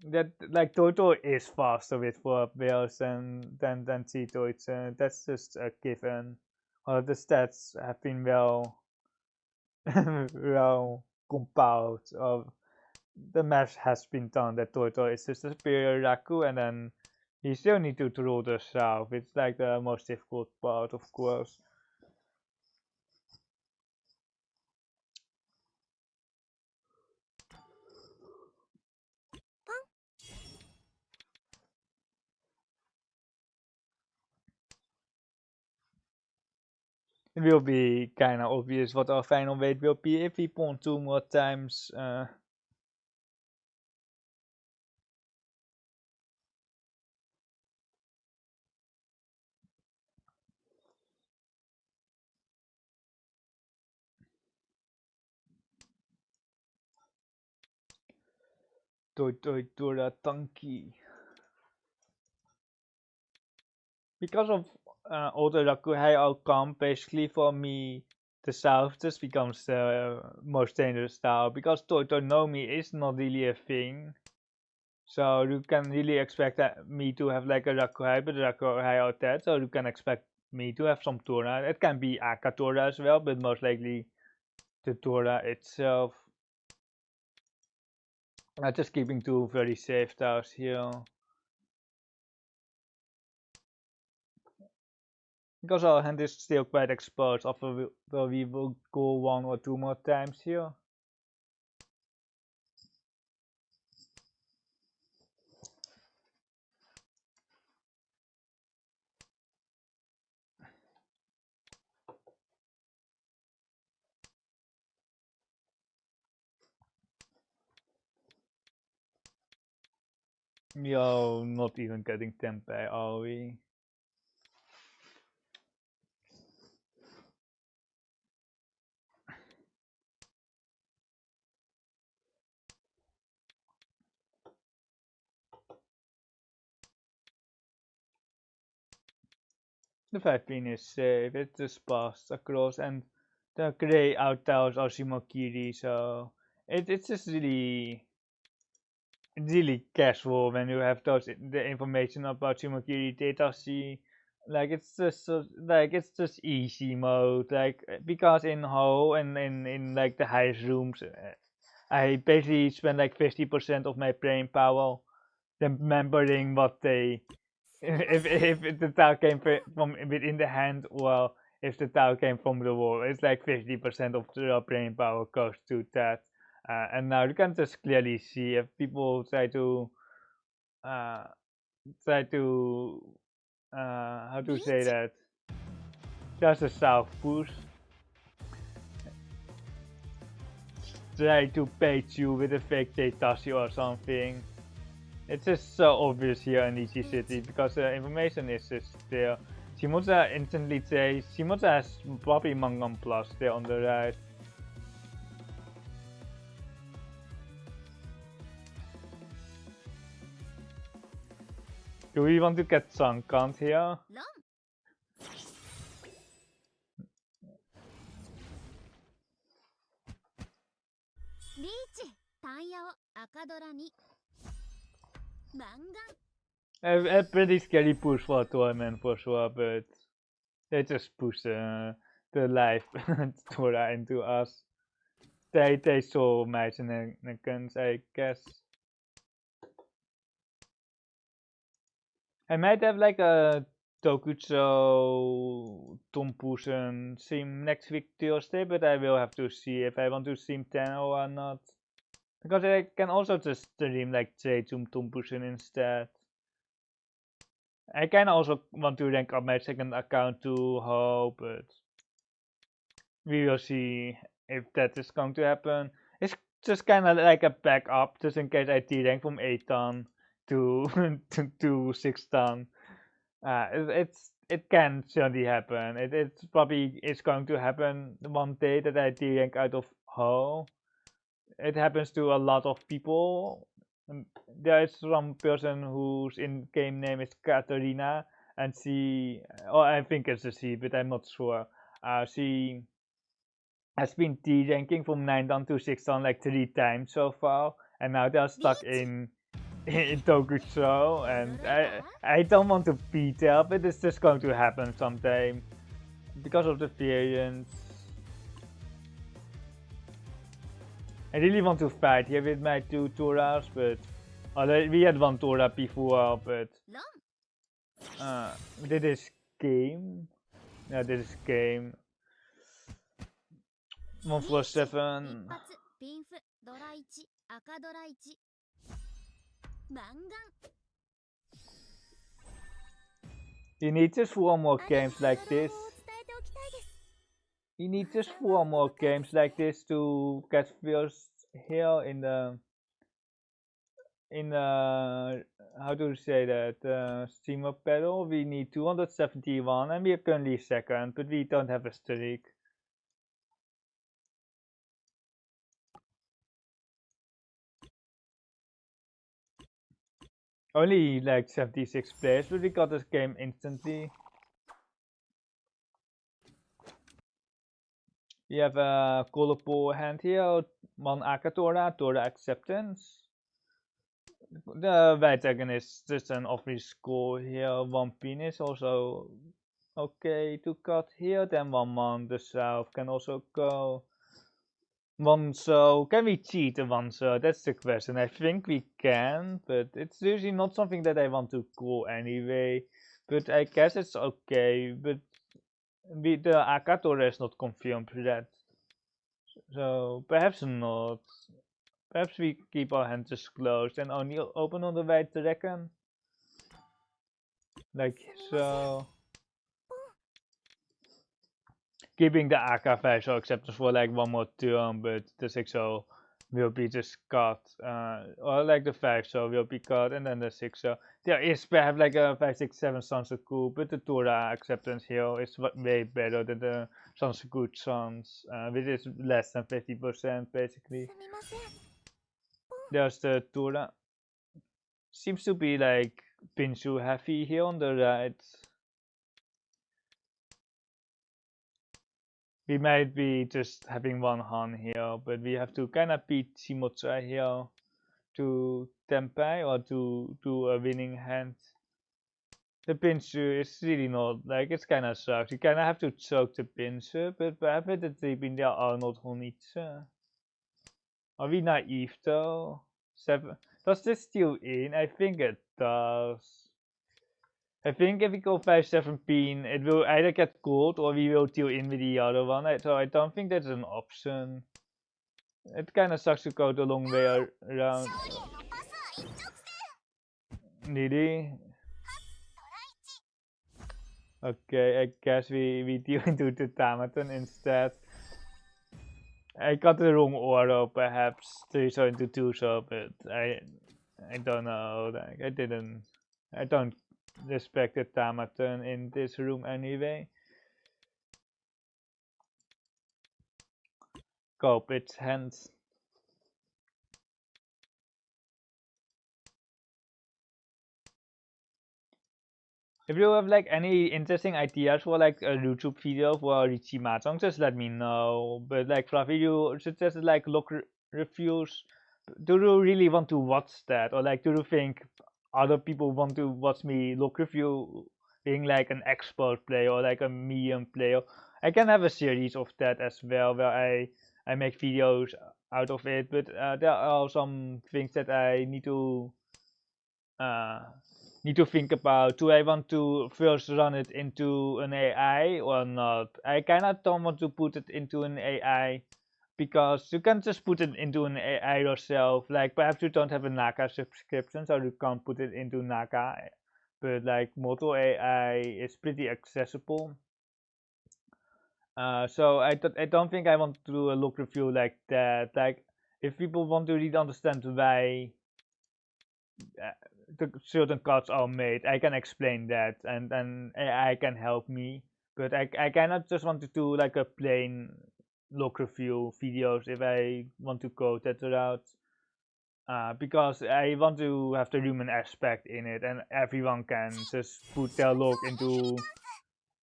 that. Like, Toto is faster with 4 bills than Tito. That's just a given. Or the stats have been well well compiled. Of the math has been done that Toto is just a superior Raku, and then you still need to rule the South. It's like the most difficult part, of course. It will be kind of obvious what our final weight will be if we pawn 2 more times. Dora Tanki. Because of Older Rakuhei outcome, basically for me, the South just becomes the most dangerous style. Because Toitonomi is not really a thing. So you can really expect me to have like a Rakuhei, but Rakuhei are dead. So you can expect me to have some Tora. It can be Aka Tora as well, but most likely the Tora itself. Just keeping 2 very safe tiles here. Because our hand is still quite exposed after we will go 1 or 2 more times here. Yo, not even getting tempeh, are we? The 5-pin is safe, it just passed across, and the grey outtiles are Shimokiri, so it's just really casual when you have the information about Shimokiri data sheet. Like it's just it's just easy mode. Like because in Ho and in like the highest rooms, I basically spend like 50% of my brain power remembering what they if the towel came from within the hand or if the towel came from the wall. It's like 50% of the brain power goes to that. And now you can just clearly see if people try to uh, how to say that, just a south push, try to bait you with a fake Tashi or something. It's just so obvious here in Riichi City because the information is just there. Shimoza instantly says Shimoza has probably Mangan Plus there on the right. Do we want to get sun count here? Riichi, Tanya o Akadora ni Mangan. A pretty scary push for a tournament for sure, but they just push the life Tora into us. They saw Meisonekens, I guess. I might have like a Tokucho Tompusen sim next week Tuesday, but I will have to see if I want to sim Tenhou or not. Because I can also just stream like Seijum Tompusen instead. I kinda also want to rank up my second account to Ho, but we will see if that is going to happen. It's just kinda like a backup, just in case I D-rank from 8 ton to to 6 ton. It can certainly happen. It's probably going to happen one day that I D-rank out of Ho. It happens to a lot of people. There is some person whose in-game name is Katarina, and she, oh, I think it's a she, but I'm not sure. She has been D-ranking from 9 down to 6 down like 3 times so far, and now they're stuck in Tokucho, and I don't want to beat there, but it's just going to happen sometime because of the variants. I really want to fight here with my 2 Toras, but we had 1 Tora before, but this is game. Yeah, this is game. 147. You need just 4 more games like this. You need just 4 more games like this to get first here in the how to say that, streamer battle. We need 271 and we are currently second, but we don't have a streak. Only like 76 players, but we got this game instantly. We have a colorful hand here, 1 Akatora, Tora Acceptance. The white dragon is just an obvious score here, 1 penis also okay to cut here, then 1 man the south can also go. 1 so, can we cheat the 1 so? That's the question. I think we can, but it's usually not something that I want to call anyway. But I guess it's okay, but the Akatora is not confirmed yet. So perhaps not. Perhaps we keep our hands just closed and only open on the white dragon. Like so. Keeping the AK5 acceptance for like 1 more turn, but the 6-0 will be just cut, or like the 5 so will be cut, and then the 6 so. There is perhaps like a 5, 6, 7 Sansaku, but the Tora acceptance here is way better than the Sansaku chance, which is less than 50% basically. すみません。 There's the Tora. Seems to be like Pinshu heavy here on the right. We might be just having one Han here, but we have to kind of beat Shimotra here to Tempai or to do a winning hand. The Pinshu is really not, like, it's kind of sucks. You kind of have to choke the Pinshu, but perhaps with the Tribin there are not Honitsu. Are we naive though? 7. Does this still in? I think it does. I think if we go 5, 7 pin, it will either get gold or we will deal in with the other one. So I don't think that's an option. It kind of sucks to go the long way around. Really? Okay, I guess we deal into the Tamaton instead. I got the wrong order, perhaps 3 so into 2 so, but I don't know. Like I don't respect the Tamaton in this room anyway. Cope its hands. If you have like any interesting ideas for like a YouTube video for Riichi Mahjong, just let me know. But like Fluffy, you suggested like look reviews. Do you really want to watch that, or like do you think other people want to watch me look review being like an expert player or like a medium player? I can have a series of that as well, where I make videos out of it. But there are some things that I need to think about. Do I want to first run it into an AI or not? I kinda don't want to put it into an AI because you can just put it into an AI yourself. Like perhaps you don't have a Naka subscription, so you can't put it into Naka. But like Moto AI is pretty accessible. So I don't think I want to do a look review like that. Like if people want to really understand why the certain cards are made, I can explain that, and then AI can help me. But I cannot just want to do like a plain look review videos if I want to go that route. Because I want to have the human aspect in it, and everyone can just put their look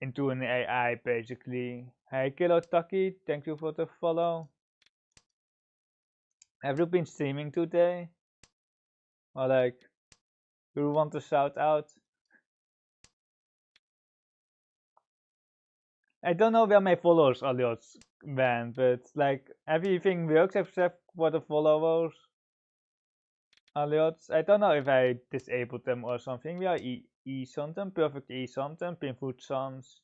into an AI basically. Hey Kilo Taki, thank you for the follow. Have you been streaming today? Or like, do you want to shout out? I don't know where my followers alerts went, but like everything works except for the followers alerts. I don't know if I disabled them or something. We are E-Sontem, perfect E-Sontem, Pinfoot Sons.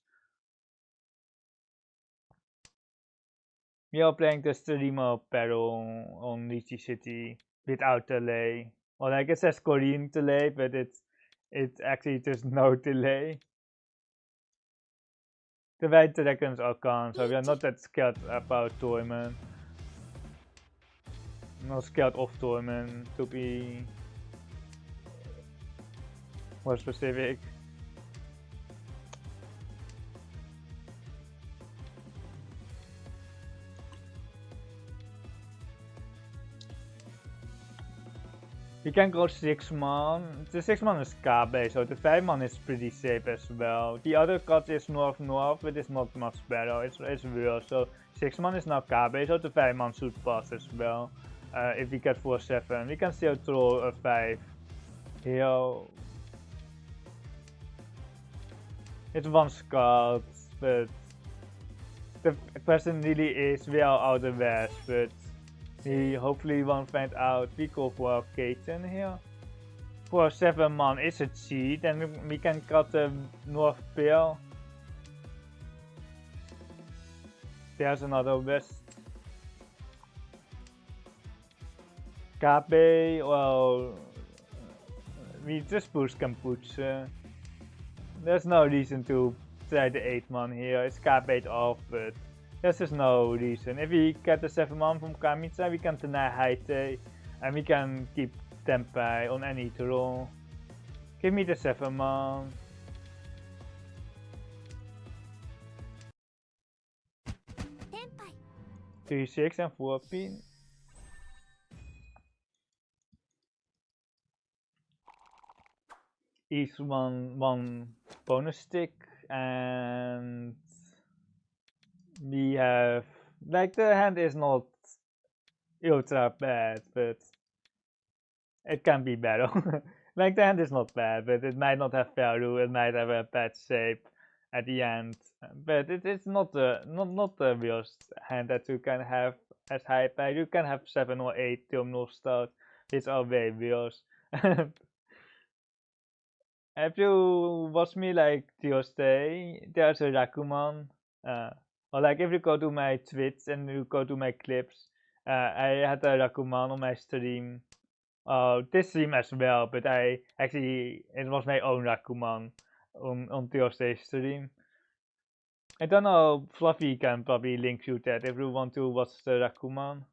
We are playing the streamer battle on Riichi City without delay. Or like it says Korean delay, but it's actually just no delay. The white dragons are gone, so we are not that scared about Torment. Not scared of Torment, to be more specific. We can go 6-man. The 6-man is KB, so the 5-man is pretty safe as well. The other cut is north-north, but it's not much better. It's worse. So 6-man is now KB, so the 5-man should pass as well. If we get 4-7, we can still throw a 5 here. It's one scout, but the question really is where are the west, but we hopefully won't find out. We go for Kaiten here. For 7-man is a cheat, and we can cut the north pair. There's another west. Kabe, well, we just push Kampuche. There's no reason to try the 8-man here. It's Kabe off, but There's just no reason. If we get the 7-man from Kamitsa, we can deny Haite, and we can keep Tenpai on any draw. Give me the 7-man. テンパイ 3-6 and 4-pin. Each one bonus stick, and we have, like, the hand is not ultra bad, but it can be better. Like, the hand is not bad, but it might not have value, it might have a bad shape at the end, but it's not the worst hand that you can have as high pay. You can have 7 or 8 terminal start, which are way worse. If you watch me like Tuesday, there's a Rakuman, or like if you go to my Twitch and you go to my clips, I had a Rakuman on my stream. This stream as well, but it was my own Rakuman on Tuesday's stream. I don't know, Fluffy can probably link you that if you want to watch the Rakuman.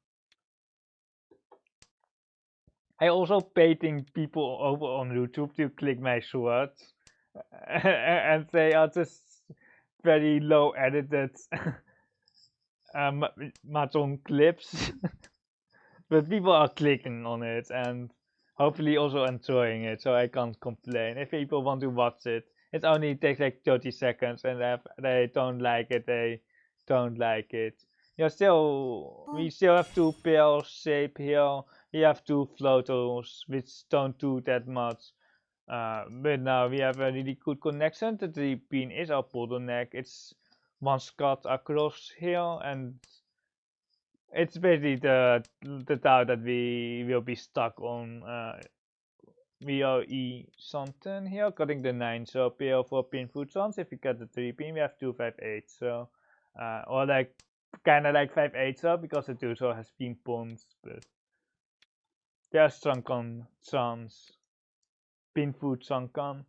I also paying people over on YouTube to click my shorts and they are just very low edited Mahjong clips. But people are clicking on it and hopefully also enjoying it, so I can't complain. If people want to watch it, it only takes like 30 seconds, and if they don't like it, they don't like it. We still have 2 pale shape here. We have 2 floaters, which don't do that much. But now we have a really good connection. The 3-pin is our bottleneck. It's 1 scut across here, and it's basically the tile that we will be stuck on. VOE something here, cutting the 9, so PL 4-pin foot chance. If we cut the 3-pin, we have 2 5/8, so or like kinda like 5/8 so because the 2 so has been pawns, but there's sunken chance. Pin foot sunken.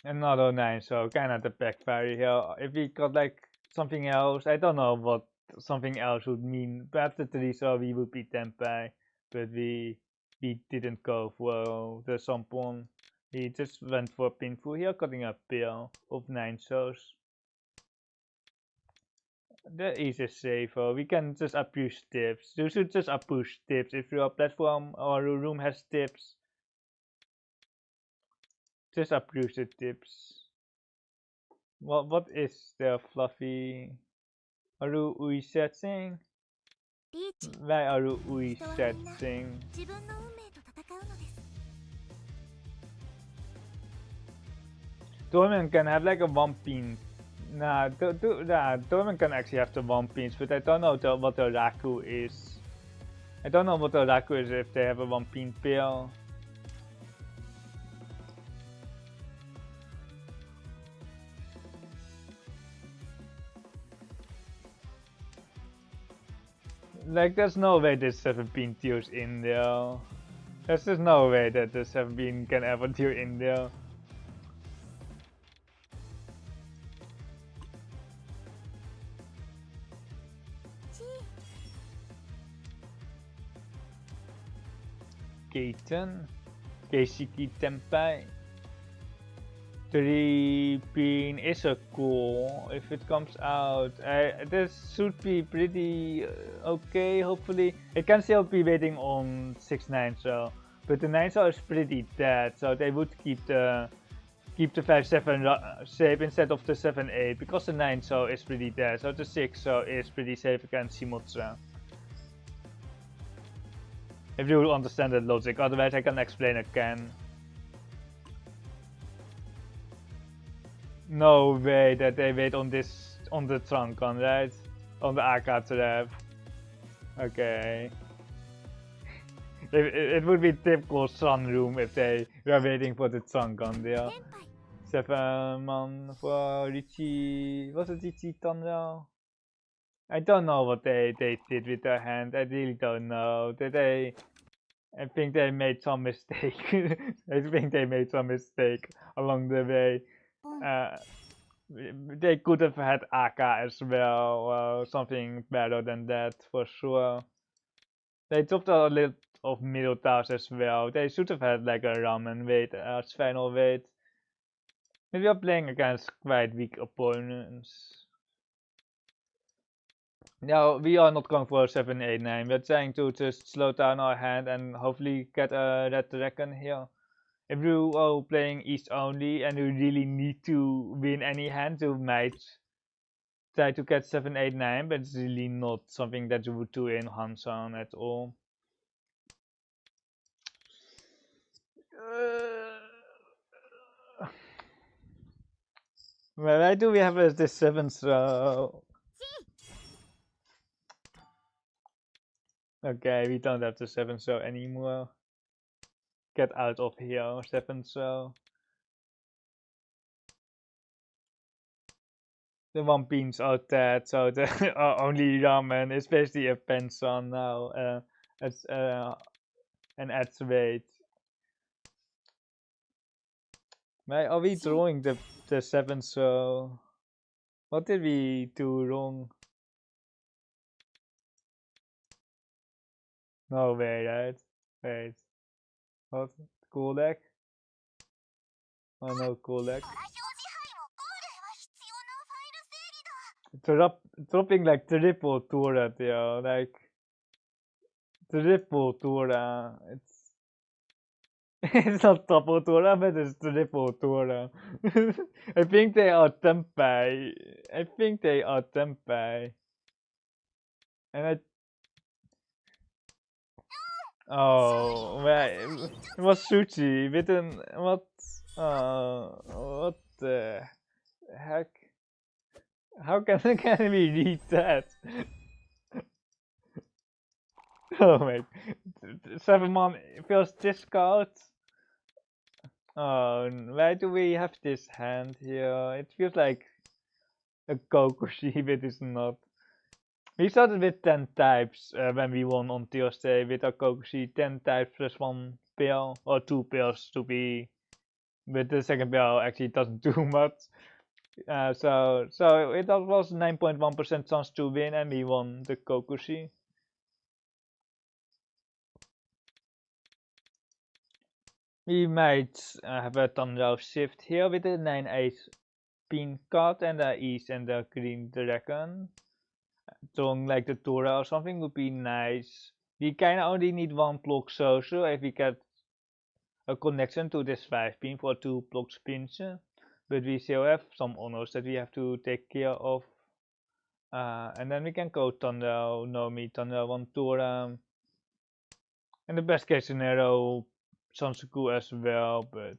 Another 9, so kinda the backfire here. If we got like something else, I don't know what something else would mean. Perhaps the 3 so we would be Tenpai, but we didn't go for the Sampon. We just went for Pinfu here, cutting a pair of 9 shows. The is a safer. We can just abuse tips. You should just abuse tips if your platform or your room has tips. Just abuse the tips. What is the Fluffy? Are you resetting? リーチ Why are you 人はみんな resetting? 自分の運命と戦うのです Dorman can have like a 1-pin. Nah, Dorman can actually have the 1-pins, but I don't know what the Raku is. I don't know what the Raku is if they have a 1-pin pair. Like, there's no way this 7-pin deals in there. There's just no way that the 7-pin can ever deal in there. Keiten, Keishiki Tenpai. 3-pin is a cool if it comes out. This should be pretty okay, hopefully. It can still be waiting on 6-9 so, but the 9 so is pretty dead, so they would keep the 5-7 shape instead of the 7-8 because the 9 so is pretty dead, so the 6 so is pretty safe against Shimotsu. If you understand that logic, otherwise I can explain again. No way that they wait on this, on the trunk gun, right? On the AK trap. Okay. It would be typical sunroom if they were waiting for the trunk gun there. 7-man for Riichi. Was it Riichi Thunder? I don't know what they did with their hand. I really don't know. I think they made some mistake. I think they made some mistake along the way. they could have had Aka as well, something better than that for sure. They dropped a little of middle towers as well. They should have had like a ramen weight as final weight. Maybe are playing against quite weak opponents. Now we are not going for 7, 8, 9. We're trying to just slow down our hand and hopefully get a red dragon here. If you are playing East only and you really need to win any hand, you might try to get 7, 8, 9, but it's really not something that you would do in Hansan at all. Why do we have this 7th row? Okay, we don't have the 7th row anymore. Get out of here, 7th row. The one beans are dead, so the only ramen is basically a pension now. It's an adds weight. Why are we drawing the 7th row? What did we do wrong? No way, right? Wait. What? Cool deck? Oh no, cool deck. Dropping like triple turret, yo, like triple turret. It's not double turret, but it's triple turret. I think they are tempeh. I think they are tempeh. And oh, wait, it was sushi with an what? What the heck? How can we read that? Oh my, 7-man first discard. Oh, why do we have this hand here? It feels like a Kokushi, but it's not. We started with 10 types when we won on Thursday with a Kokushi, 10 types plus 1 pill, or 2 pills to be. But the second pill actually doesn't do much. So it was 9.1% chance to win, and we won the Kokushi. We might have a Tanrao shift here with the 9-8 pin card and the East and the Green Dragon. Drawing like the Tora or something would be nice. We kinda only need 1 block social if we get a connection to this 5 pin for 2 blocks pinch. But we still have some honors that we have to take care of. And then we can go Tanrao, Nomi, Tanrao, 1 Tora. And the best case scenario, Sansuku as well, but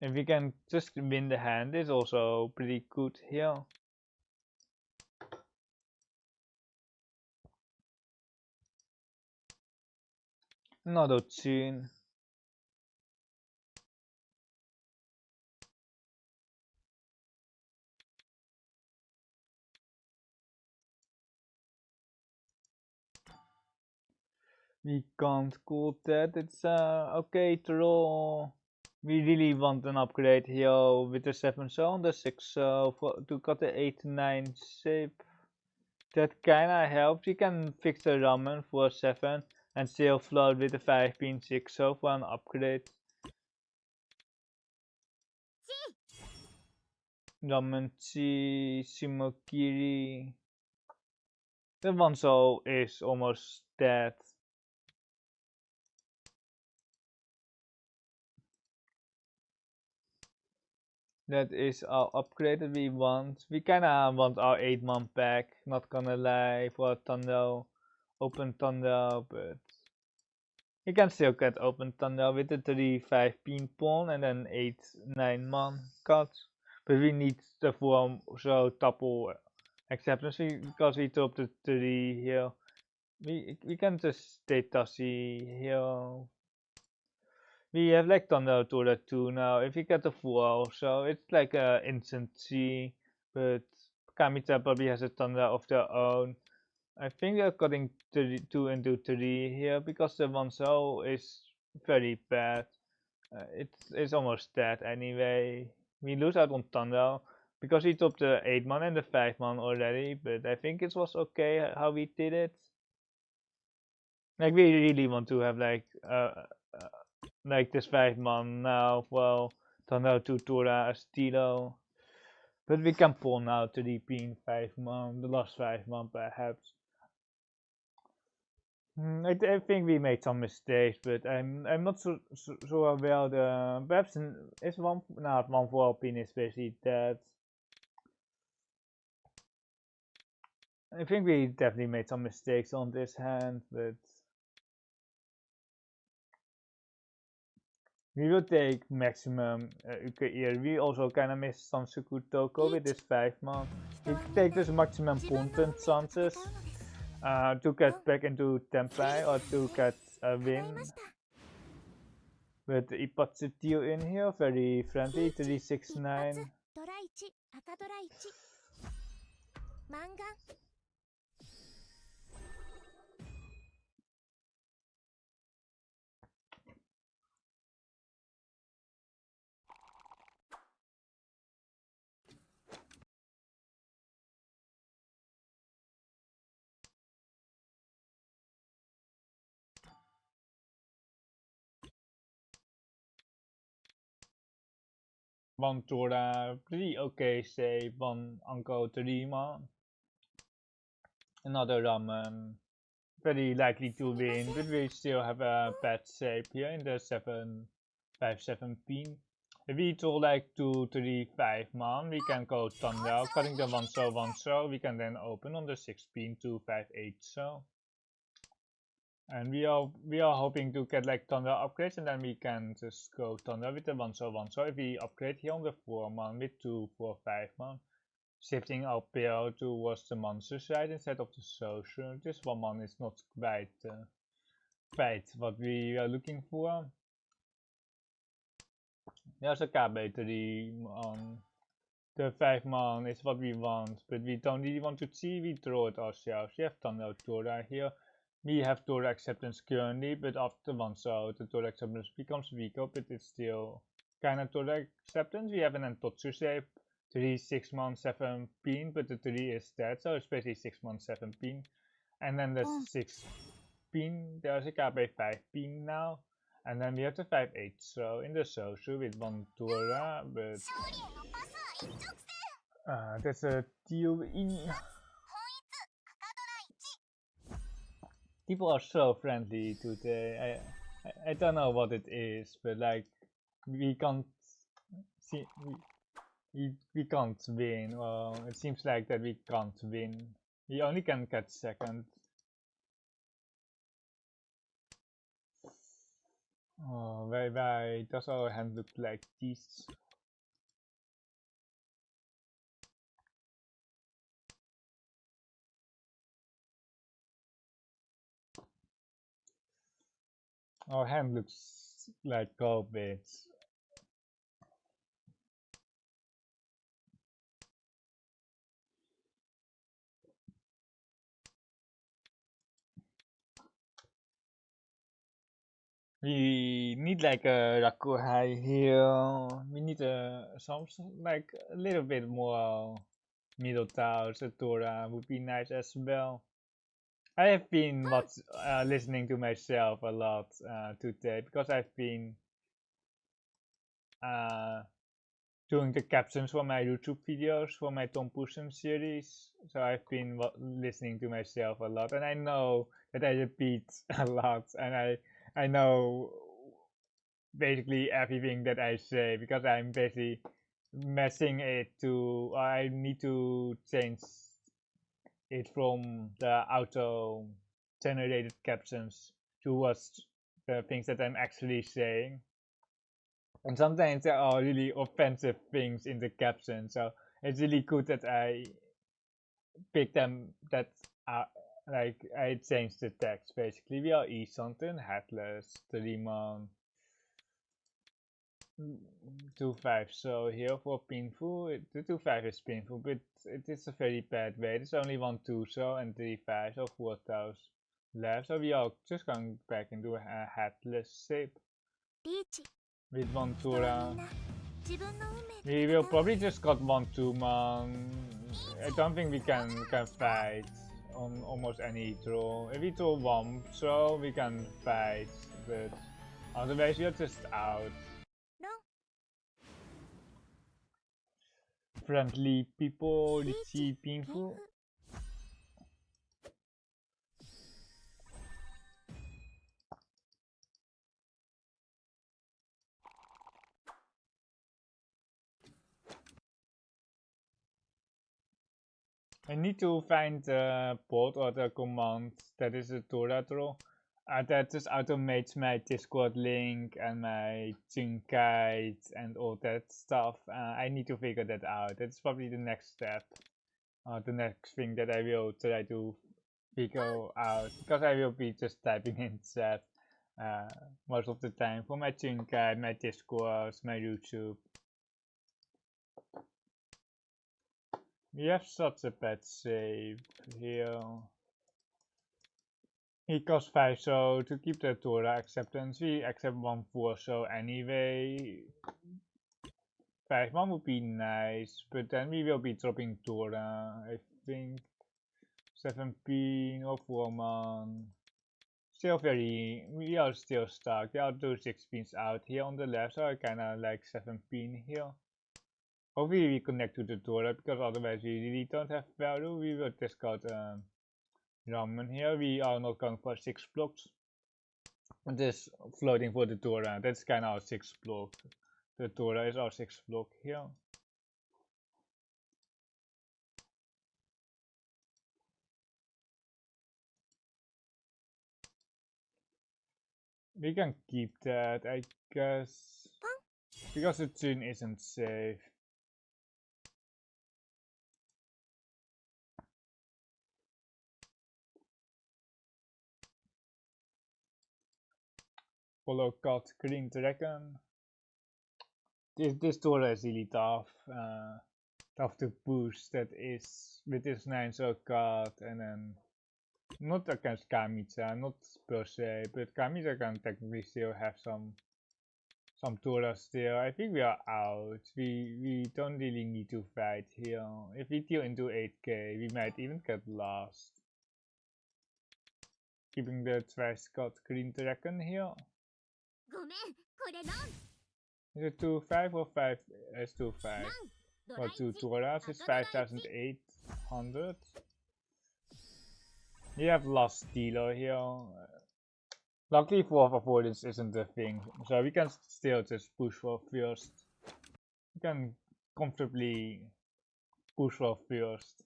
if we can just win the hand, it's also pretty good here. Another tune. We can't call that. It's okay draw. We really want an upgrade here with the 7 zone, the 6 to cut the 8 9 shape. That kinda helps. We can fix the ramen for 7 and still float with the 5 pin 6 for an upgrade. Ramen Chi Shimokiri. The 1 soul is almost dead. That is our upgrade that we want. We kinda want our 8-man pack, not gonna lie, for Tanrao, open Tanrao, but you can still get open Tanrao with the 3-5 pin pawn and then 8-9-man cuts. But we need the 4 so double acceptance because we dropped the 3 here. We can just stay Tassi here. We have like Thunder to the 2 now. If we get the 4 also, it's like a instant C, but Kamita probably has a Thunder of their own. I think they're cutting 2 into 3 here because the 1 soul is very bad. It's almost dead anyway. We lose out on Thunder. because he topped the 8 man and the 5 man already, but I think it was okay how we did it. Like we really want to have like this 5 man now. Well, Tenhou to Tora Astilo. But we can pull now to the pin 5 man, the last 5 man perhaps. I think we made some mistakes, but I'm not so well. The perhaps is one not one for pin especially that. I think we definitely made some mistakes on this hand, but we will take maximum here. We also kind of missed some Sukutoko with this 5 man. We take this maximum content chances to get back into Tempai or to get a win. With the Ipatsutiu in here, very friendly, 369. ドラ1赤ドラ1満願 One Tora, pretty okay shape, one Anko 3 man. Another Ramen, very likely to win, but we still have a bad shape here in the 7-5-7 pin. If we draw like 2, 3, 5 man, we can go Tenhou, cutting the 1-so, we can then open on the 6 pin 2, 5, 8-so. And we are hoping to get like Tenhou upgrades, and then we can just go Tenhou with the 1-so. If we upgrade here on the 4 man with 2, 4, 5 man, shifting our pair towards the monster side instead of the social. This 1 man is not quite what we are looking for. There's a KB3 on. The 5 man is what we want, but we don't really want to see. We draw it ourselves. We have Tenhou Tora here. We have Tora acceptance currently, but after 1-so, the Tora acceptance becomes weaker, but it's still kind of Tora acceptance. We have an Antotsu shape, 3, 6 man, 7 pin, but the 3 is dead, so it's basically 6 man, 7 pin. And then the 6 pin, there's a KB 5 pin now. And then we have the 5-8-so in the social with 1 Tora, but that's a deal in. People are so friendly today. I don't know what it is, but like we can't see we can't win. Well, it seems like that we can't win. We only can get second. Oh, why does our hand look like this? Our hand looks like garbage. We need like a Rakuhai here. We need some like a little bit more middle towers. A Tora would be nice as well. I have been listening to myself a lot today because I've been doing the captions for my YouTube videos for my Tom Pussen series. So I've been listening to myself a lot, and I know that I repeat a lot, and I know basically everything that I say because I'm basically messing it to. I need to change it from the auto generated captions towards the things that I'm actually saying. And sometimes there are really offensive things in the caption, so it's really good that I pick them that are like I changed the text basically. We are something headless, 3 man, 2-5. So here for painful, the 2-5 is painful, but it is a very bad way. There's only 1 2-so and 3-5, so 4,000 left. So we are just going back into a headless shape with 1 Tora. 自分の運命と We will probably just got 1-2 man. I don't think we can fight on almost any draw. If we draw 1 throw, we can fight, but otherwise we are just out. ロン Friendly people, リー Riichi チ天 people. 風 I need to find the port or the command that is a Tora draw. That just automates my Discord link and my Chunkai and all that stuff. I need to figure that out. That's probably the next step. The next thing that I will try to figure out. Because I will be just typing in chat most of the time for my Chunkai, my Discord, my YouTube. We have such a bad save here. He costs 5 so to keep the Torah acceptance, we accept 1-4 so anyway. 5-1 would be nice, but then we will be dropping Torah, I think. 7-pin or 4-man. Still we are still stuck. There are 2 6-pins out here on the left, so I kinda like 7-pin here. Hopefully we connect to the Torah, because otherwise we really don't have value. We will discard Ramen here. We are not going for 6 blocks. This floating for the Torah, that's kind of our 6 block. The Torah is our 6 block here. We can keep that, I guess, because the tune isn't safe. Follow cut green dragon. This Torah is really tough. Tough to push. That is with this 9 so cut, and then not against Kamicha, not per se, but Kamicha can technically still have some Torah still. I think we are out. We don't really need to fight here. If we deal into 8k, we might even get lost. Keeping the twice cut green dragon here. ごめんこれロン Is it 2-5 or 5? It's 2-5. ド Or 2 Torahs is 5,800. We have lost dealer here. Luckily 4 of avoidance isn't a thing, so we can still just push for first. We can comfortably push for first.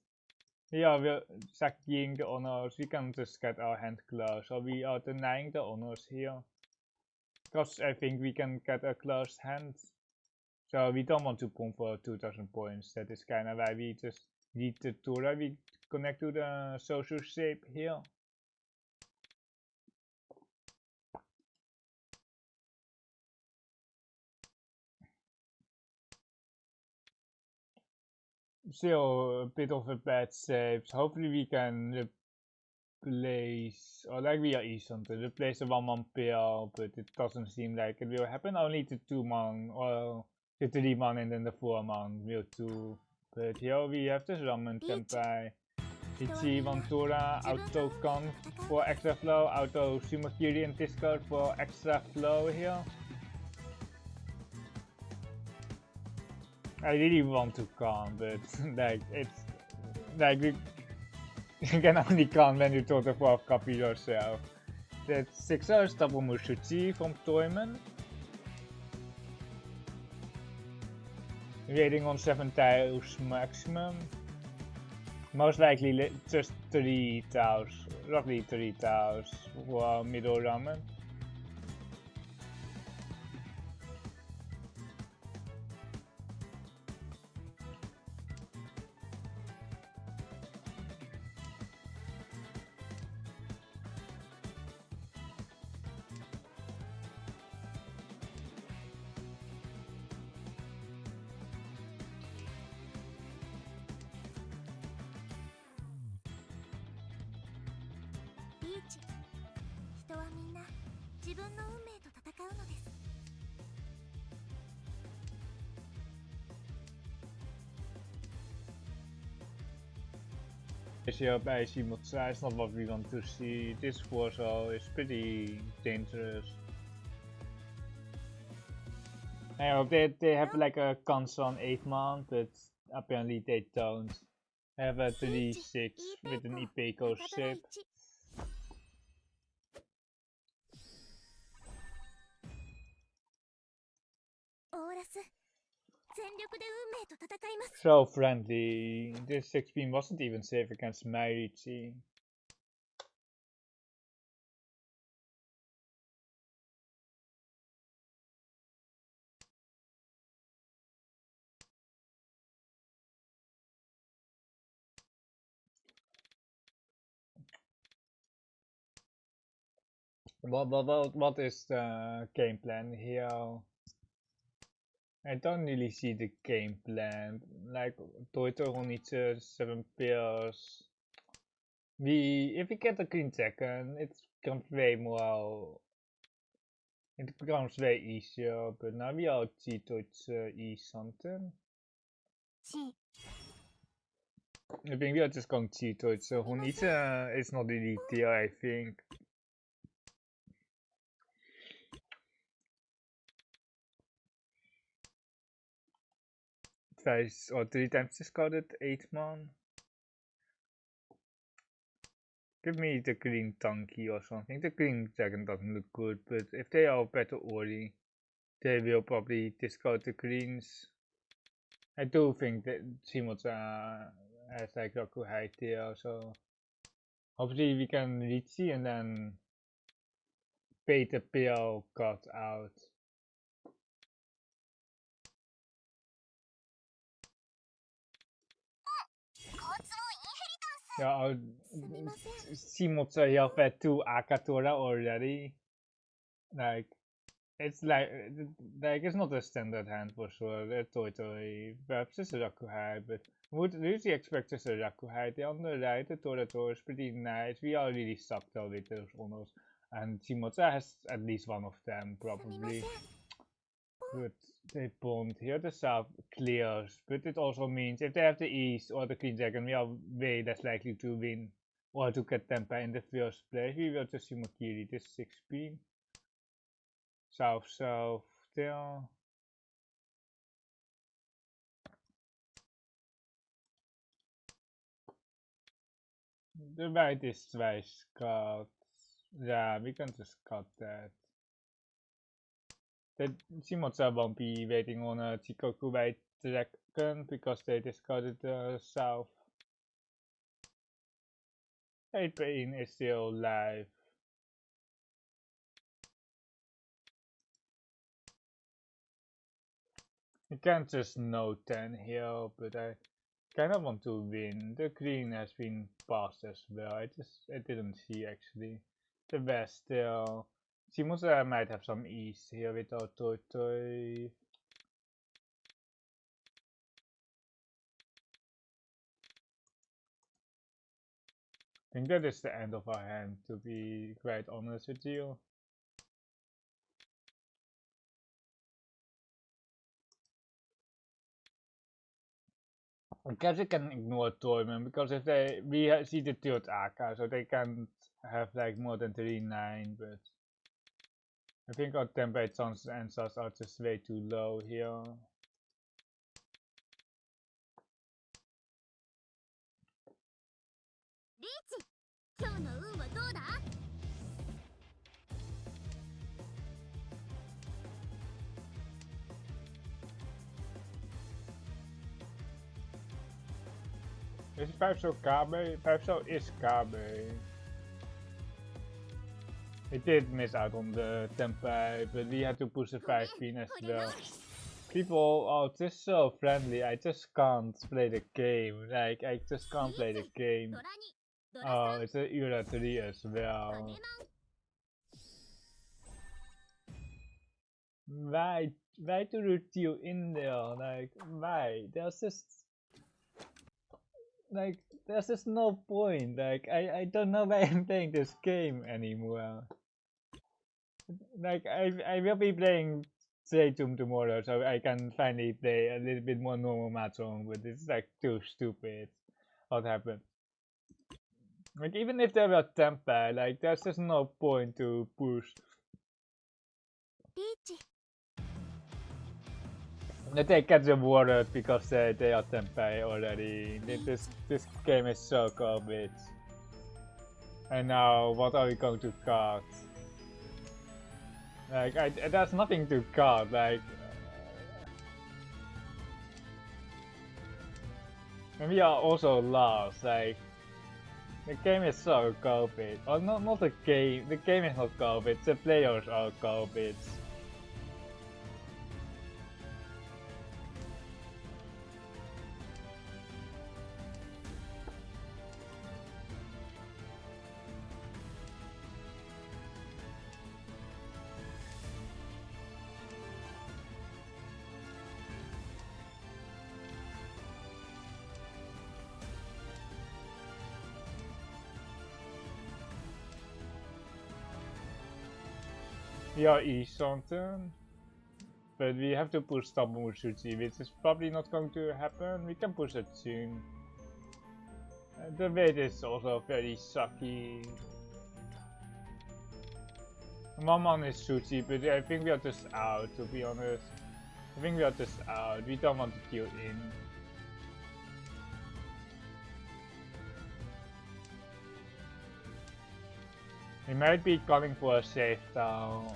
Yeah, we're sacking the honors. We can just get our hand closed, so we are denying the honors here. Because I think we can get a closed hand. So we don't want to pump for 2000 points. That is kind of why we just need the Torah. We connect to the social shape here. Still a bit of a bad save. Hopefully we can replace, or like we are Eastern, to replace the 1-man pair, but it doesn't seem like it will happen. Only the 2-man, or the 3-man and then the 4-man will do. But here we have this Ramen Senpai. Riichi Vantura, Auto Con for extra flow, Auto Sumakiri and Discord for extra flow here. I really want to con, but like it's like you can only con when you total 4 copy yourself. That's 6 hours double Mushuchi from Toyman. Rating on 7 tiles maximum. Most likely just 3 tiles, roughly 3 tiles for middle ramen. Riichi 人はみんな自分の運命と戦うのです Ratio bij Simotsa is not what we want to see. This Warsaw is pretty dangerous. I hope they have like a console on 8 month, but apparently they don't. Have a 3-6 with an Ipeco ship. オーラス、全力で運命と戦います。 So friendly. This 16 wasn't even safe against Riichi. What is the game plan here? I don't really see the game plan. Like, Toito Honitsu, 7 pairs. If we get a green second, it becomes way more. It becomes way easier, but now we are Toito E something. I think we are just going Toito Honitsu is not really there, I think. Twice or 3 times discarded, 8 man. Give me the green donkey or something. The green dragon doesn't look good, but if they are better Ori, they will probably discard the greens. I do think that Shimotsa has like Rakuhai there, so hopefully we can Riichi and then bait the PL cut out. Yeah, Shimotsa here had 2 Akatora already. Like, it's like it's not a standard hand for sure. Totally, perhaps it's a Rakuhai, but would usually expect just a Rakuhai. On the right, the Torator is pretty nice. We are really subtle with those honors, and Shimotsa has at least one of them probably. But they bond here. The south clears, but it also means if they have the east or the green dragon, we are way less likely to win or to get Tempa in the first place. We will just Shimakiri this 6p. South there. The right is twice cut. Yeah, we can just cut that. The Shimotsa won't be waiting on a Chikoku by dragon because they discarded the south. 8 pain is still live. You can't just no 10 here, but I kind of want to win. The green has been passed as well. I didn't see actually. The best still. Shimotsa might have some ease here without Toitoi. I think that is the end of our hand, to be quite honest with you. I guess we can ignore Toyman because if we see the third Aka, so they can't have like more than 3-9, but I think our template chances and answers are just way too low here. Riichi, 今日の運はどうだ? Is 5 so KB? 5 so is KB. It did miss out on the tempai, but we had to push the 5 pin as well. People are just so friendly, I just can't play the game. Like, I just can't play the game. Oh, it's an Ura 3 as well. Why to root you in there? Like, why? There's just no point. Like, I don't know why I'm playing this game anymore. Like, I will be playing Seitum tomorrow, so I can finally play a little bit more normal Mahjong, but it's like too stupid. What happened? Like even if they were tempai, like there's just no point to push. リーチ They get rewarded because they are tempai already. This game is so garbage. And now what are we going to cut? Like there's nothing to cut. Like and we are also lost. Like the game is so garbage. Or not the game. The game is not garbage. The players are garbage. We are East something. But we have to push Riichi, which is probably not going to happen. We can push it soon. The weight is also very sucky. Maman is Riichi, but I think we are just out, to be honest. I think we are just out. We don't want to kill in. We might be calling for a safe town.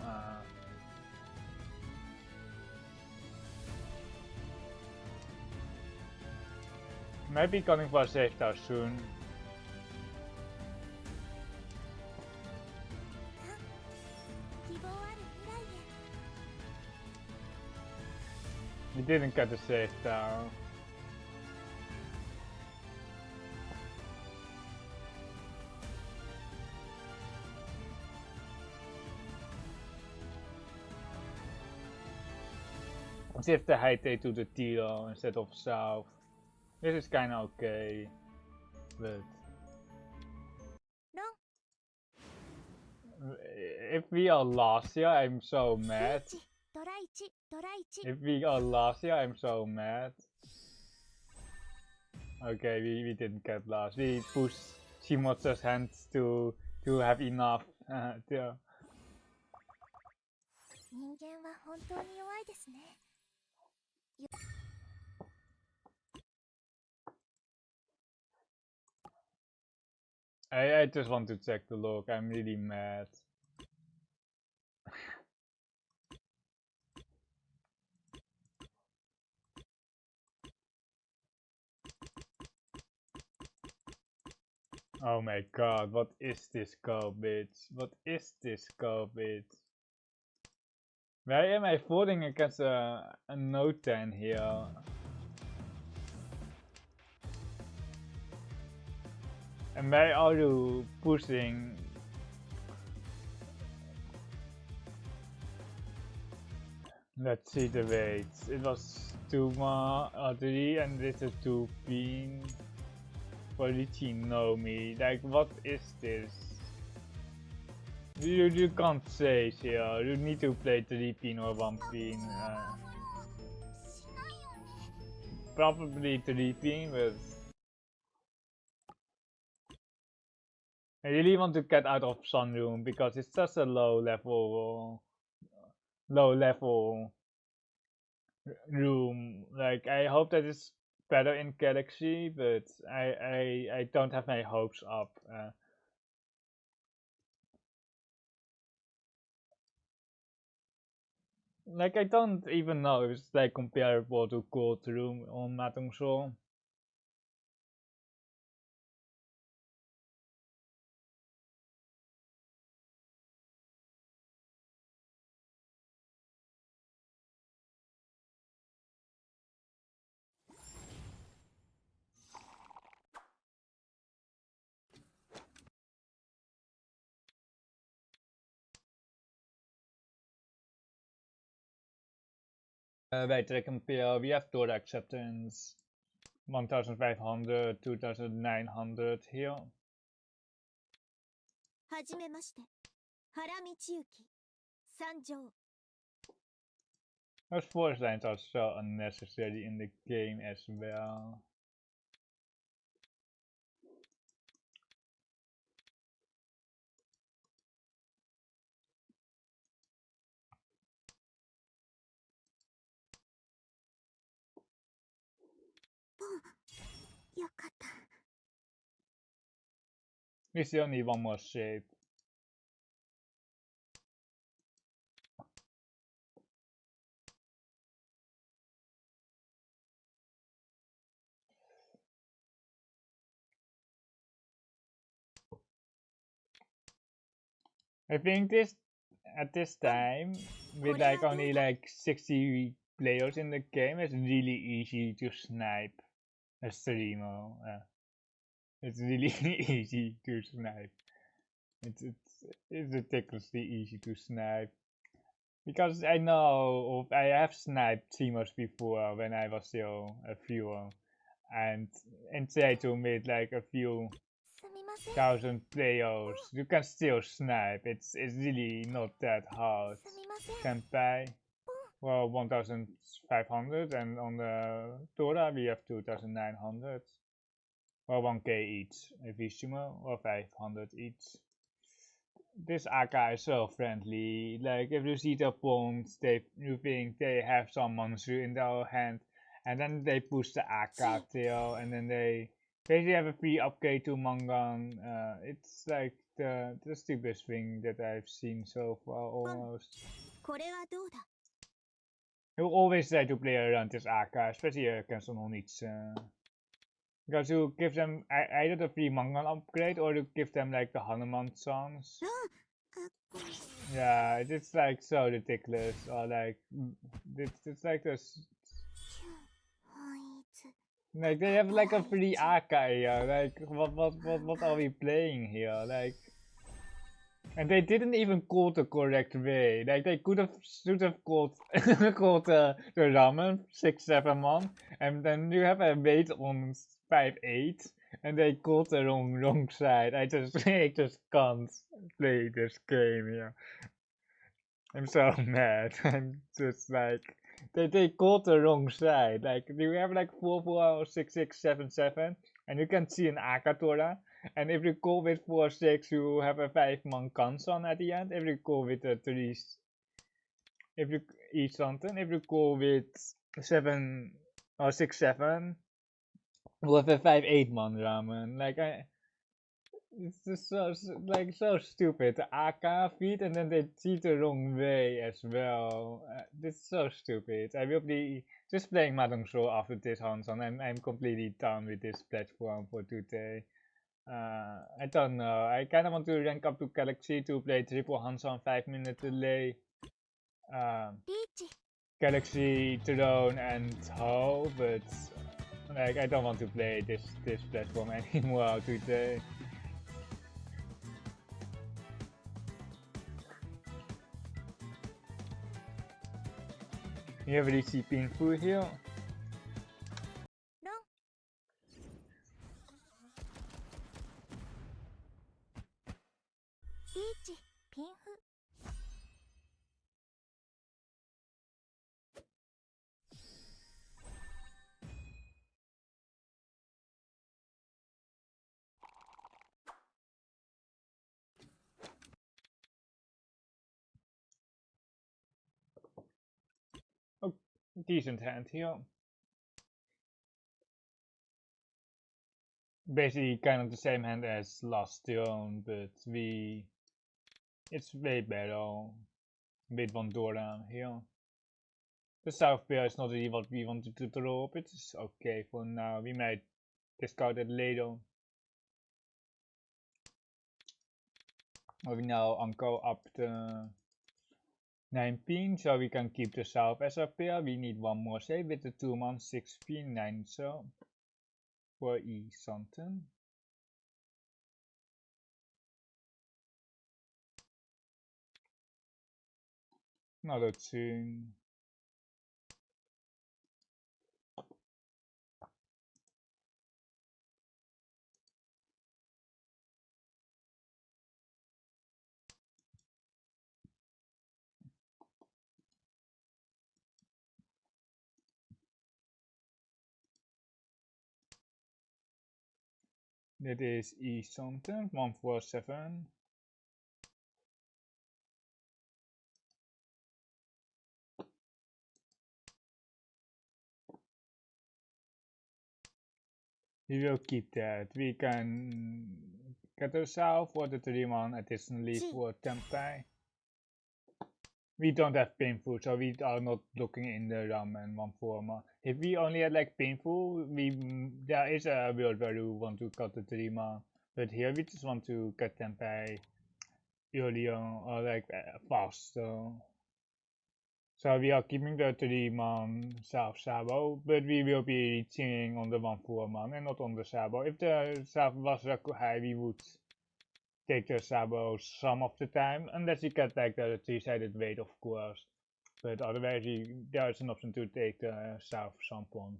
Might be calling for a safe town soon. We didn't get the safe town. Shift the height to the Tilo instead of south. This is kinda okay, but No. if we are last year, I'm so mad. リーチドラ1ドラ1 If we are last year, I'm so mad. Okay, we didn't get last. We pushed Shimocha's hands to have enough. 人間は本当に弱いですね I just want to check the log. I'm really mad. Oh my god, what is this garbage? What is this garbage? Why am I voting against a no 10 here? And why are you pushing? Let's see the weights. It was Tuma, 3 and this is 2 pin. For Riichi know me. Like what is this? You can't say here. You need to play 3 pin or 1 pin. Probably 3 pin, but I really want to get out of Sunroom because it's just a low level room. Like I hope that it's better in Galaxy, but I don't have my hopes up. Like I don't even know if it's like comparable to Gold Room on Mahjong Soul. Bij Track and PL, we have door acceptance 1500, 2900 here. はじめまして原道行参上 Those force lines are so unnecessary in the game as well. よかった。 We still need one more shape. I think this at this time, with like only like 60 players in the game, it's really easy to snipe a streamer. It's really easy to snipe. It's ridiculously easy to snipe. Because I know I have sniped streamers before when I was still a viewer. And say to meet like a few すみません。 thousand players, you can still snipe. It's really not that hard. すみません。 Senpai, well, 1,500, and on the Dora we have 2,900. Well, 1k each, a Vishima, or 500 each. This AK is so friendly. Like if you see the pawns, you think they have some monster in their hand, and then they push the AK tail, and then they basically have a free upgrade to Mangan. It's like the stupidest thing that I've seen so far, almost. これはどうだ。 You always try to play around this AK, especially against Ononits. Because you give them either the free Mangan upgrade, or you give them like the Hanuman songs. Yeah, it's like so ridiculous, or like it's like this. Like they have like a free AK here. Like what are we playing here? Like, and they didn't even call the correct way. Like they should have called called the ramen 6-7 man, and then you have a weight on 5-8, and they called the wrong side. I just can't play this game here. I'm so mad. I'm just like they called the wrong side. Like you have like 4-4-6-6-7-7, and you can see an Akatora. And if you go with 4-6, you have a 5-man Kansan at the end. If you go with the 3, if you eat something, if you go with 7 or 6-7, you have a 5-8-man ramen. Like it's just so like so stupid. The AK feed, and then they cheat the wrong way as well. This is so stupid. I will be just playing Mahjong Soul after this Hanson. I'm completely done with this platform for today. I don't know. I kind of want to rank up to Galaxy to play triple Hanson 5-minute delay. Galaxy, Throne, and Ho, but like I don't want to play this platform anymore today. You have Riichi Pinfu here. Riichi Pinfu. Oh, decent hand here. Basically kind of the same hand as last turn, but it's way better with one Dora here. The south pair is not really what we wanted to drop. It's okay for now. We might discard it later. We now uncle up the 9-pin, so we can keep the south as a pair. We need one more save with the 2-man 6-pin 9, so for E something. Another tune. That is E something, 147. We will keep that. We can get ourselves for the 3-man additionally for Tempai. We don't have painful, so we are not looking in the ramen one forma. If we only had like painful, there is a world where we want to cut the 3-man, but here we just want to cut Tempai early on or like fast. So we are keeping the 3-man South Sabo, but we will be reaching on the 1-4-man and not on the Sabo. If the South was high, we would take the Sabo some of the time, unless you get like the 3-sided weight, of course. But otherwise, there is an option to take the South Sampon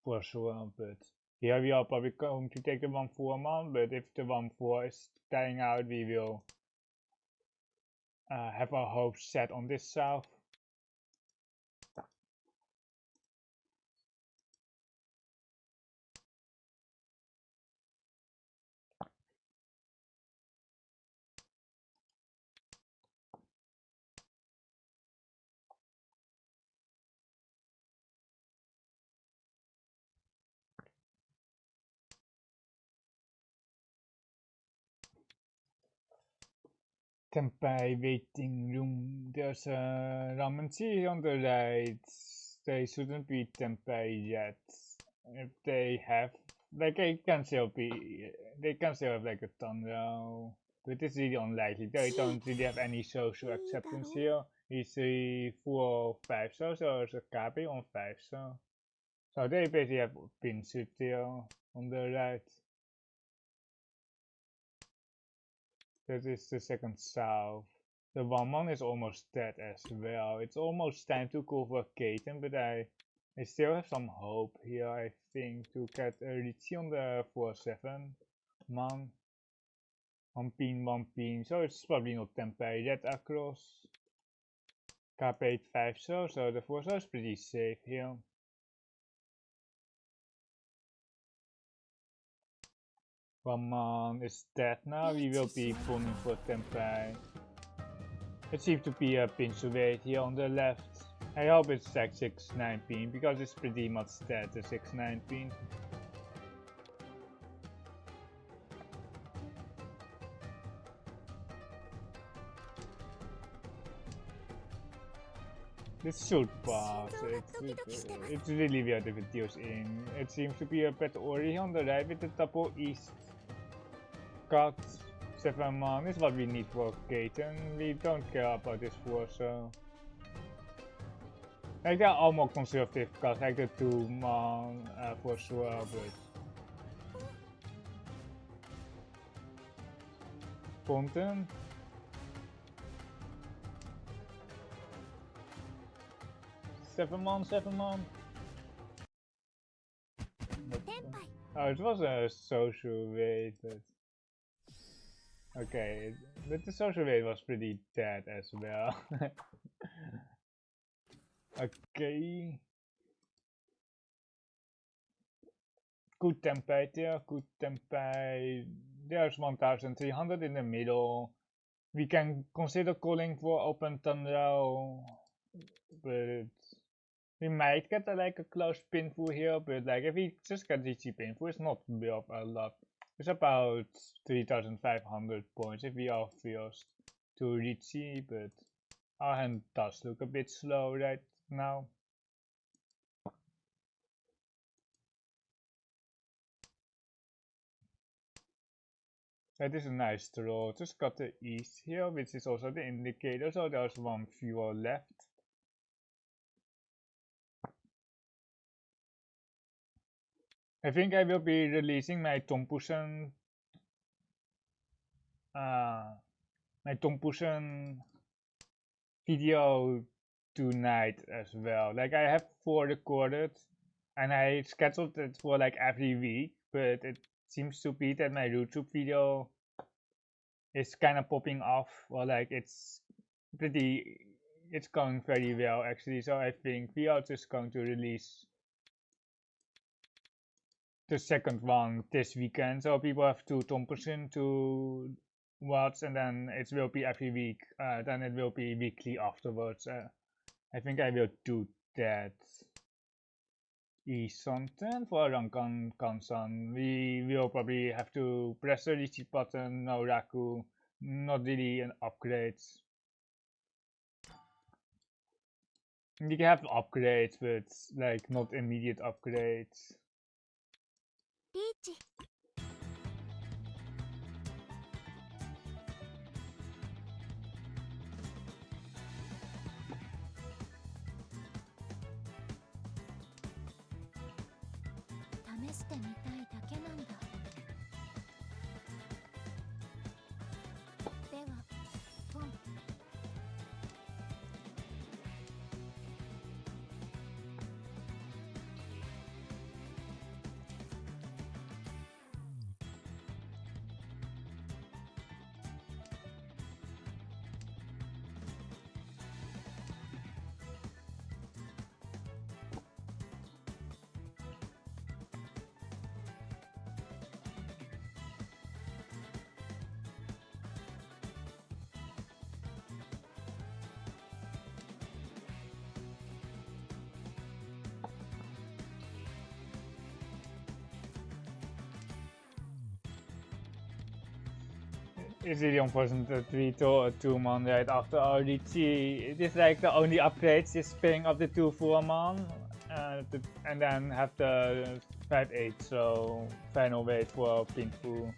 for sure. But here we are probably going to take the 1-4-man, but if the 1-4 is dying out, we will have our hopes set on this South. Tempai waiting room. There's a ramen tea on the right. They shouldn't be Tempai yet. If they have, like, they can still have like a Tanro. But it's really unlikely. They don't really have any social acceptance here. He's a 4 or 5 so it's a Kabe on 5 so. So they basically have Pinsuit here on the right. That is the second South. The 1-man is almost dead as well. It's almost time to go for Katen, but I still have some hope here, I think, to get a Riichi on the 4-7 man. 1 pin, so it's probably not Tempai yet across. K8 5 so the 4 so is pretty safe here. One man is dead now, we will be pulling for Tempai. It seems to be a Pinsuate here on the left. I hope it's like 6-9 pin, because it's pretty much dead, the 6-9 pin. This should pass. It's really weird if it deals in. It seems to be a bit Ori on the right with the double east cut. 7-man is what we need for Katen. We don't care about this 4 so. Like they're all more conservative cuts, like the 2-man for sure, but Ponten. Seven man. Oh, it was a social weight, but okay, but the social weight was pretty dead as well. Okay. Good temperature, good tempai. There's 1300 in the middle. We can consider calling for open Tundra, but we might get like a close pinful here, but like if we just get Riichi pinful, it's not worth a lot. It's about 3500 points if we are forced to Riichi, but our hand does look a bit slow right now. That is a nice draw. Just got the east here, which is also the indicator, so there's 1 fewer left. I think I will be releasing my Tompusen video tonight as well. Like I have 4 recorded and I scheduled it for like every week, but it seems to be that my YouTube video is kind of popping off, or like it's going very well actually, so I think we are just going to release the second one this weekend, so people have to 10% to watch, and then it will be every week, then it will be weekly afterwards. I think I will do that. is something for Rankan Kansan. We will probably have to press the Riichi button, no Raku, not really an upgrades. You can have upgrades, but like not immediate upgrades. リーチ。試してみたいだけなんだ。では、ポン。It's really unfortunate that we throw a 2-man right after our Riichi. It is like the only upgrades is paying up the 2 4-man and then have the 5-8, so final wait for Pinfu.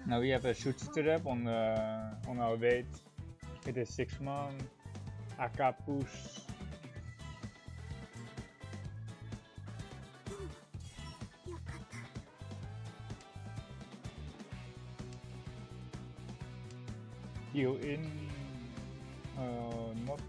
Now we have a shoot trap on our weight. It is 6-man. AK push. よかった。 Heal in. Not.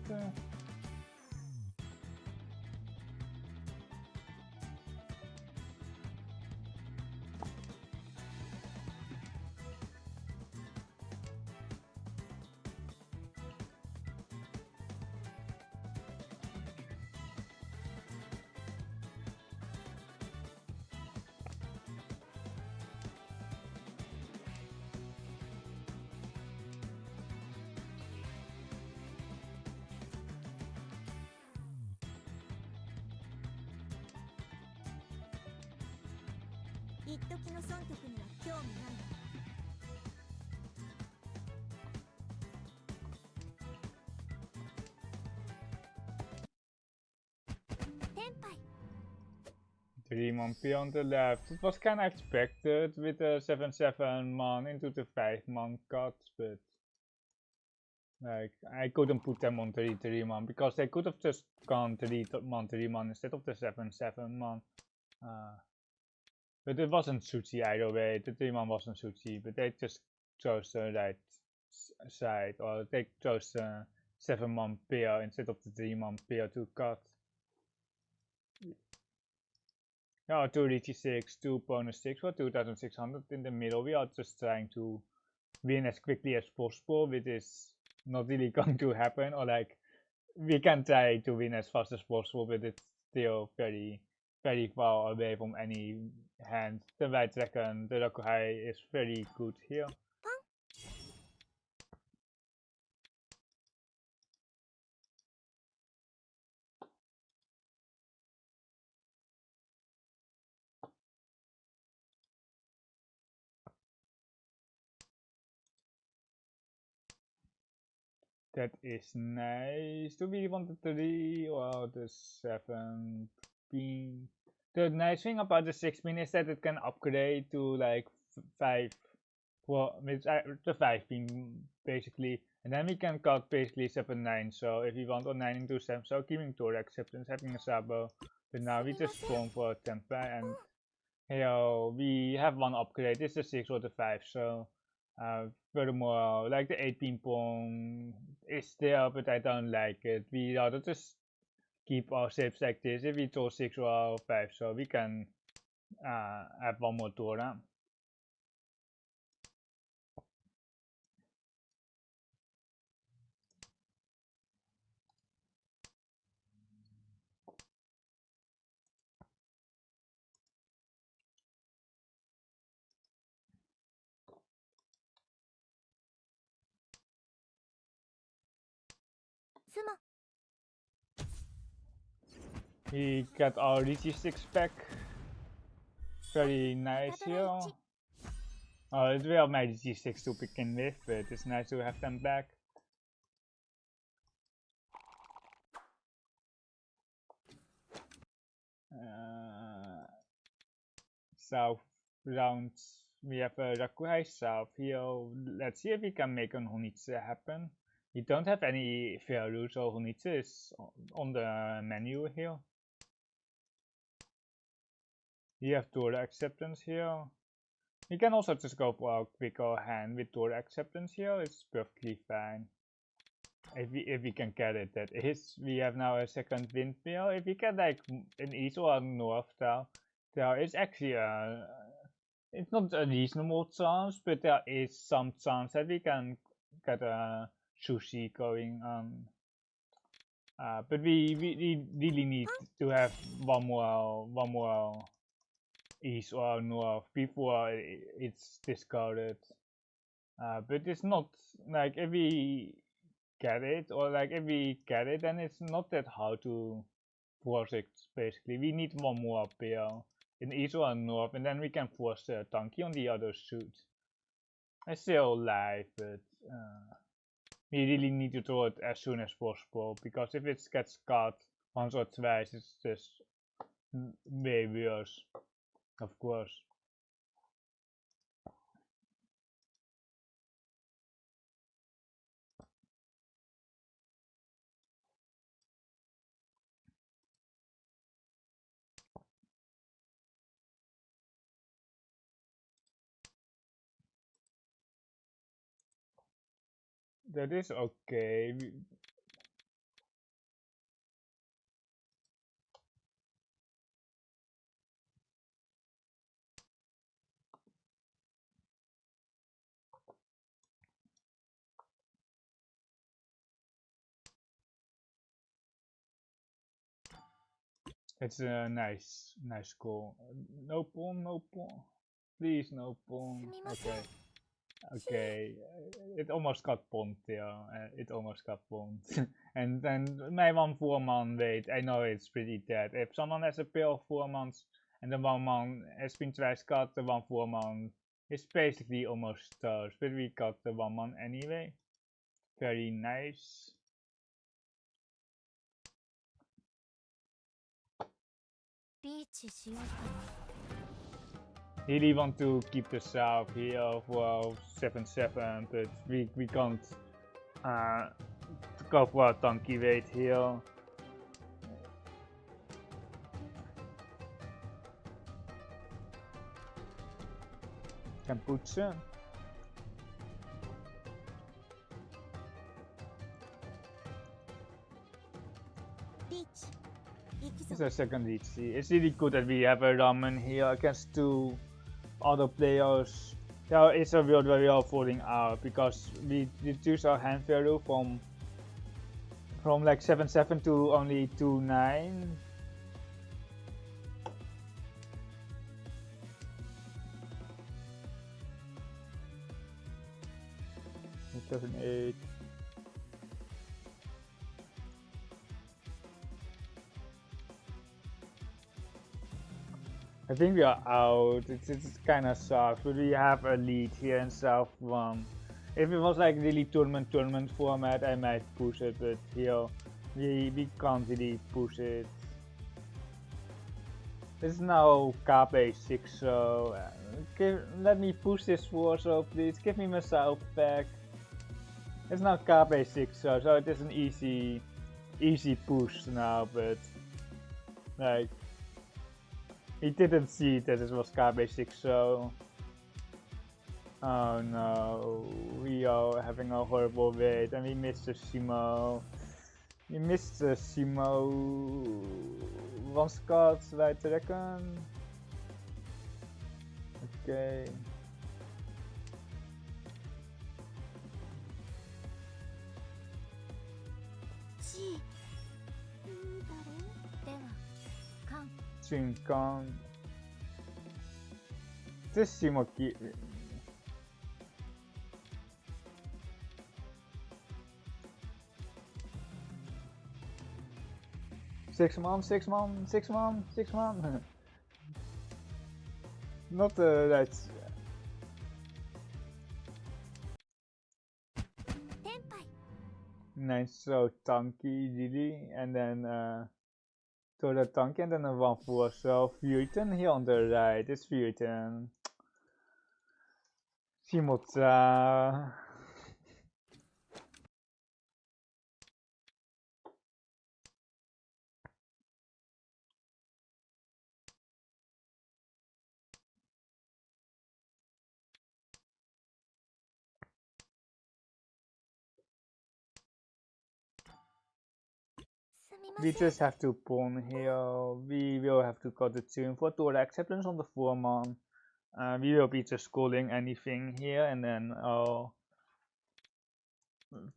一時の損得には興味ないな。テンパイ。 3-man P on the left. It was kind of expected with the 7-7-man into the 5-man cuts, but like I couldn't put them on 3-3-man because they could have just gone 3-man instead of the 7-7-man. But it wasn't Suchi either way. The 3-man wasn't Suchi, but they just chose the right side, or they chose the 7-man pair instead of the 3-man pair to cut. Yeah, 2 Riichi 6, 2 bonus 6 for 2600 in the middle. We are just trying to win as quickly as possible, which is not really going to happen, or like we can try to win as fast as possible, but it's still very far away from any hand. The White Dragon, the Rokuhai is very good here. That is nice. Do we want the 3 or the 7 pin? The nice thing about the 6 pin is that it can upgrade to like 5, well, the 5 pin basically, and then we can cut basically 7-9. So if we want a 9 into 7, so keeping Tora acceptance, having a Sabo, but now we just spawn for a Tempai, and here we have one upgrade. It's the 6 or the 5, so furthermore, like the 8 ping pong is there, but I don't like it. We rather just keep our shapes like this if we draw 6 or 5, so we can have one more Tora. 水も We got our Riichi 6 back. Very nice here. Oh, it will my Riichi 6 to begin with, but it's nice to have them back. South round, we have a Rakuhai South here. Let's see if we can make an Honitsu happen. We don't have any Veru, so Honitsu is on the menu here. We have door acceptance here. We can also just go for a quicker hand with door acceptance here. It's perfectly fine. If we can get it, that is. We have now a second windmill. If we get like an east or a north town, there is actually a, it's not a reasonable chance, but there is some chance that we can get a sushi going on. But we really need to have one more east or north before it's discarded. But it's not like if we get it, or like if we get it, then it's not that hard to force it. Basically, we need one more up here in east or north, and then we can force the donkey on the other suit. It's still alive, but we really need to throw it as soon as possible, because if it gets caught once or twice, it's just way worse, of course. That is okay. It's a nice goal. No pawn, no pawn. Please, no pawn. Okay. Okay, it almost got pawned there. It almost got pawned. And then my 1/4 man wait, I know it's pretty dead. If someone has a pair of 4 mans and the 1 man has been twice cut, the 1/4 man is basically almost toast. But we got the 1 man anyway. Very nice. Really want to keep the south here for 7/7, but we can't go for a donkey wait here. Can put some. It's a second Riichi. It's really good that we have a ramen here against 2 other players. There is a world where we are falling out because we reduced our hand value from like 7/7 to only 2/9. It doesn't 8. I think we are out. It's kind of sucks, but we have a lead here in South 1. If it was like really tournament format, I might push it, but here we can't really push it. It's now KB 6, so let me push this 4, so please give me my South back. It's now KB 6, so it is an easy push now, but like, he didn't see that it was KB 6, so oh no, we are having a horrible wait, and we missed the Simo. We missed the Simo. 1 Scott, right, I reckon. Okay. Kong. This Shimoki. 6 man, 6 man, 6 man, 6 man. Not right. Tenpai. Nice, so tanky, really. And then to the tanky and then a 1-4. So Futon here on the right. It's Futon. Shimotsa. We just have to pawn here. We will have to cut the tune for Tora acceptance on the 4 man. We will be just calling anything here and then I'll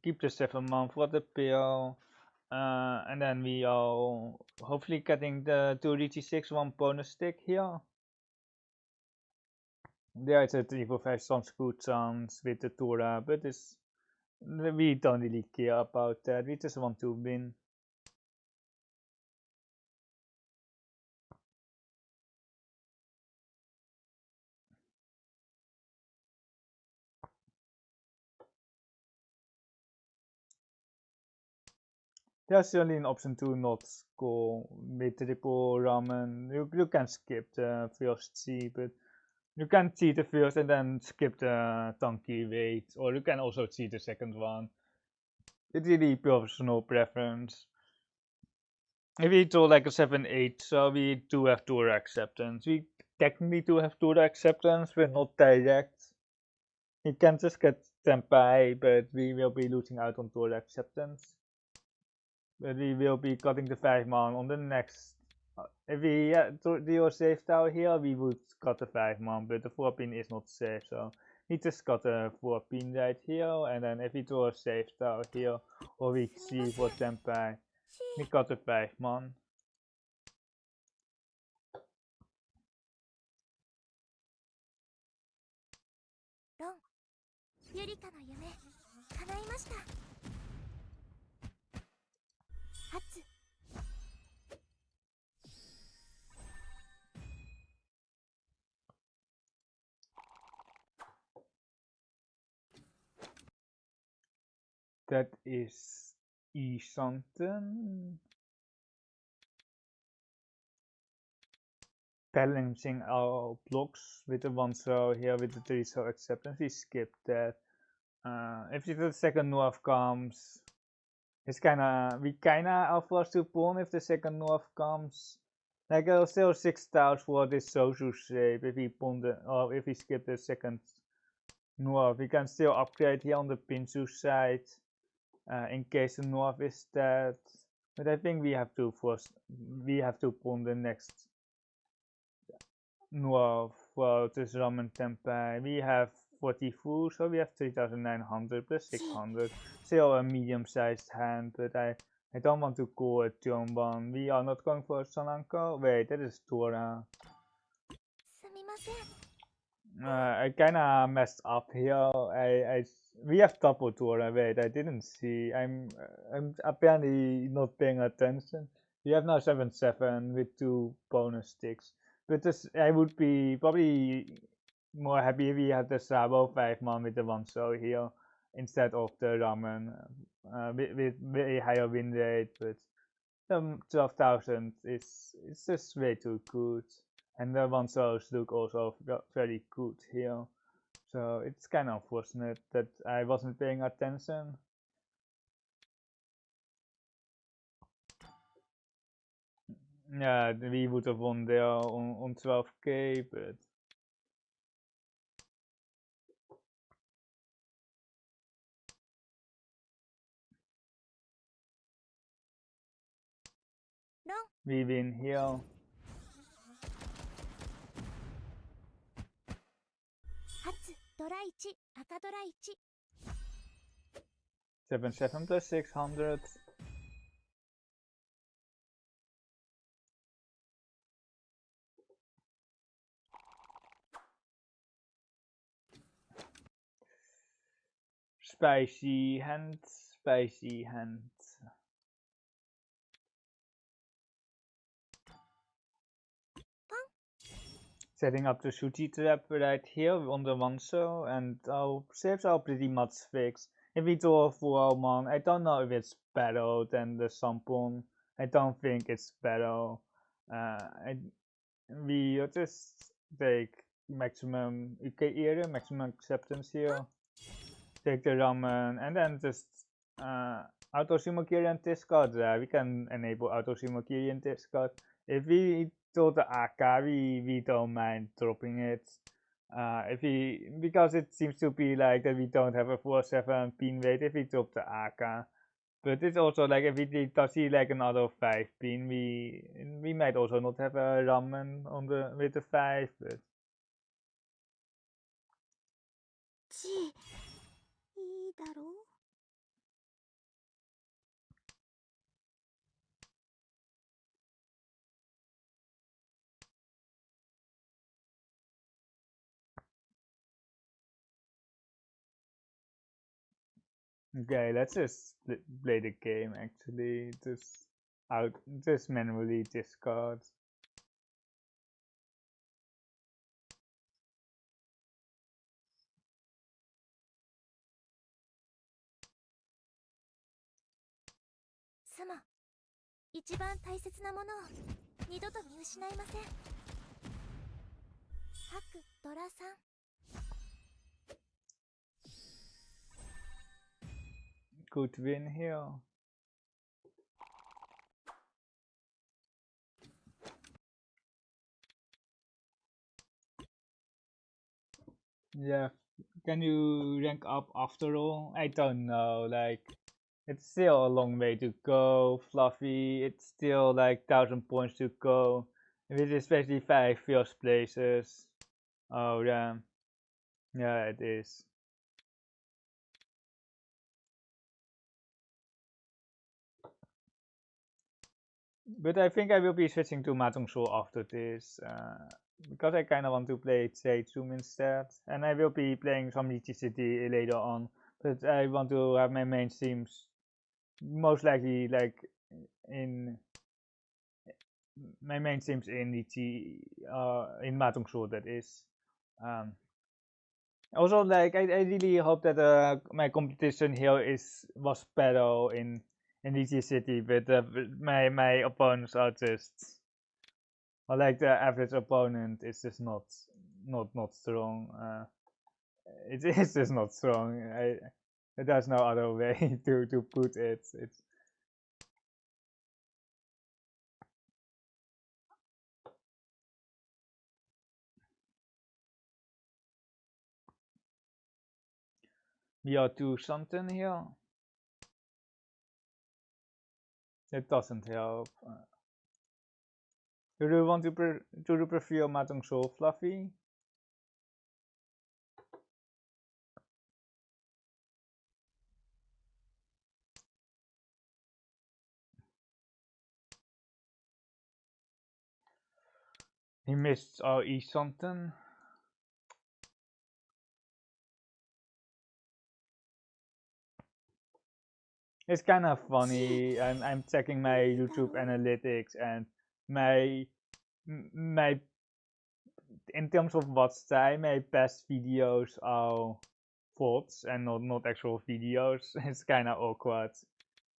keep the 7 man for the pill. And then we are hopefully getting the 2 Riichi 6 1 bonus stick here. There is a 3-4-5 sounds good sounds with the Tora, but we don't really care about that. We just want to win. There's certainly an option to not score with triple ramen. You can skip the first C, but you can see the first and then skip the tanky wait, or you can also see the second one. It's really personal preference. If we draw like a 7-8, so we do have Tora acceptance. We technically do have Tora acceptance, but not direct. You can just get Tenpai, but we will be losing out on Tora acceptance. But we will be cutting the 5 man on the next. If we do a safe tower here, we would cut the 5 man, but the 4 pin is not safe, so we just got a 4 pin right here, and then if we draw a safe tower here, or we see for Tenpai, we cut the 5 man. Ron, Yurika no yume, kanaimashita. Hatsu. That is E something. Balancing our blocks with the 1 cell here with the 3 cell acceptance. We skip that. If the second north comes, we kinda are forced to pawn if the second north comes. Like there's still 6 tiles for this social shape if we pawn or if we skip the second north. We can still upgrade here on the Pinsu side in case the north is dead. But I think we have to pawn the next north for this ramen tempai. We have 44, so we have 3,900 plus 600. Still a medium-sized hand, but I don't want to call it turn 1. We are not going for Sananko. Wait, that is Tora. I kinda messed up here. We have double Tora. Wait, I didn't see. I'm apparently not paying attention. We have now 7-7 with 2 bonus sticks. But I would be probably more happy if we had the Sabo 5 man with the 1 cell here instead of the ramen with a higher win rate. But 12,000 is just way too good. And the 1 cells look also very good here. So it's kind of unfortunate that I wasn't paying attention. Yeah, we would have won there on 12k, but we win here. Hatsu, Dora 1, Aka Dora 1. 7-7 plus 600. Spicy hand, spicy hand. setting up the sushi trap right here on the one cell, and our saves are pretty much fixed. If we draw a full man, I don't know if it's better than the Sampon. I don't think it's better. We just take maximum UK area, maximum acceptance here. Take the ramen, and then just auto Shimokiri and discard. We can enable auto Shimokiri and discard. If we do the AK, we don't mind dropping it. If we, because it seems to be like that we don't have a 4/7 pin weight if we drop the AK. But it's also like if we see like another 5 pin, we might also not have a ramen on the with the 5, but ちいいだろう okay, let's just play the game actually. Just manually discard.様、一番大切なものを二度と見失いません。ハクドラさん。Good win here. Yeah, can you rank up after all? I don't know, like, it's still a long way to go, Fluffy. It's still like 1,000 points to go, with especially 5 first places. Oh, damn. Yeah, it is. But I think I will be switching to Mahjong Soul after this, because I kind of want to play Seitsum instead, and I will be playing some Riichi City later on, but I want to have my main themes most likely like in my main themes in Riichi, in Mahjong Soul, that is. Also, like I really hope that my competition here was better in Riichi City, but my opponents are just, or like the average opponent is just not strong. It is just not strong. There's no other way to put it. It's we are to something here. It doesn't help. Do you want to do you prefer Mahjong Soul, Fluffy? He missed our E something. It's kind of funny. I'm checking my YouTube analytics, and my in terms of watch time, my best videos are VODs and not actual videos. It's kind of awkward,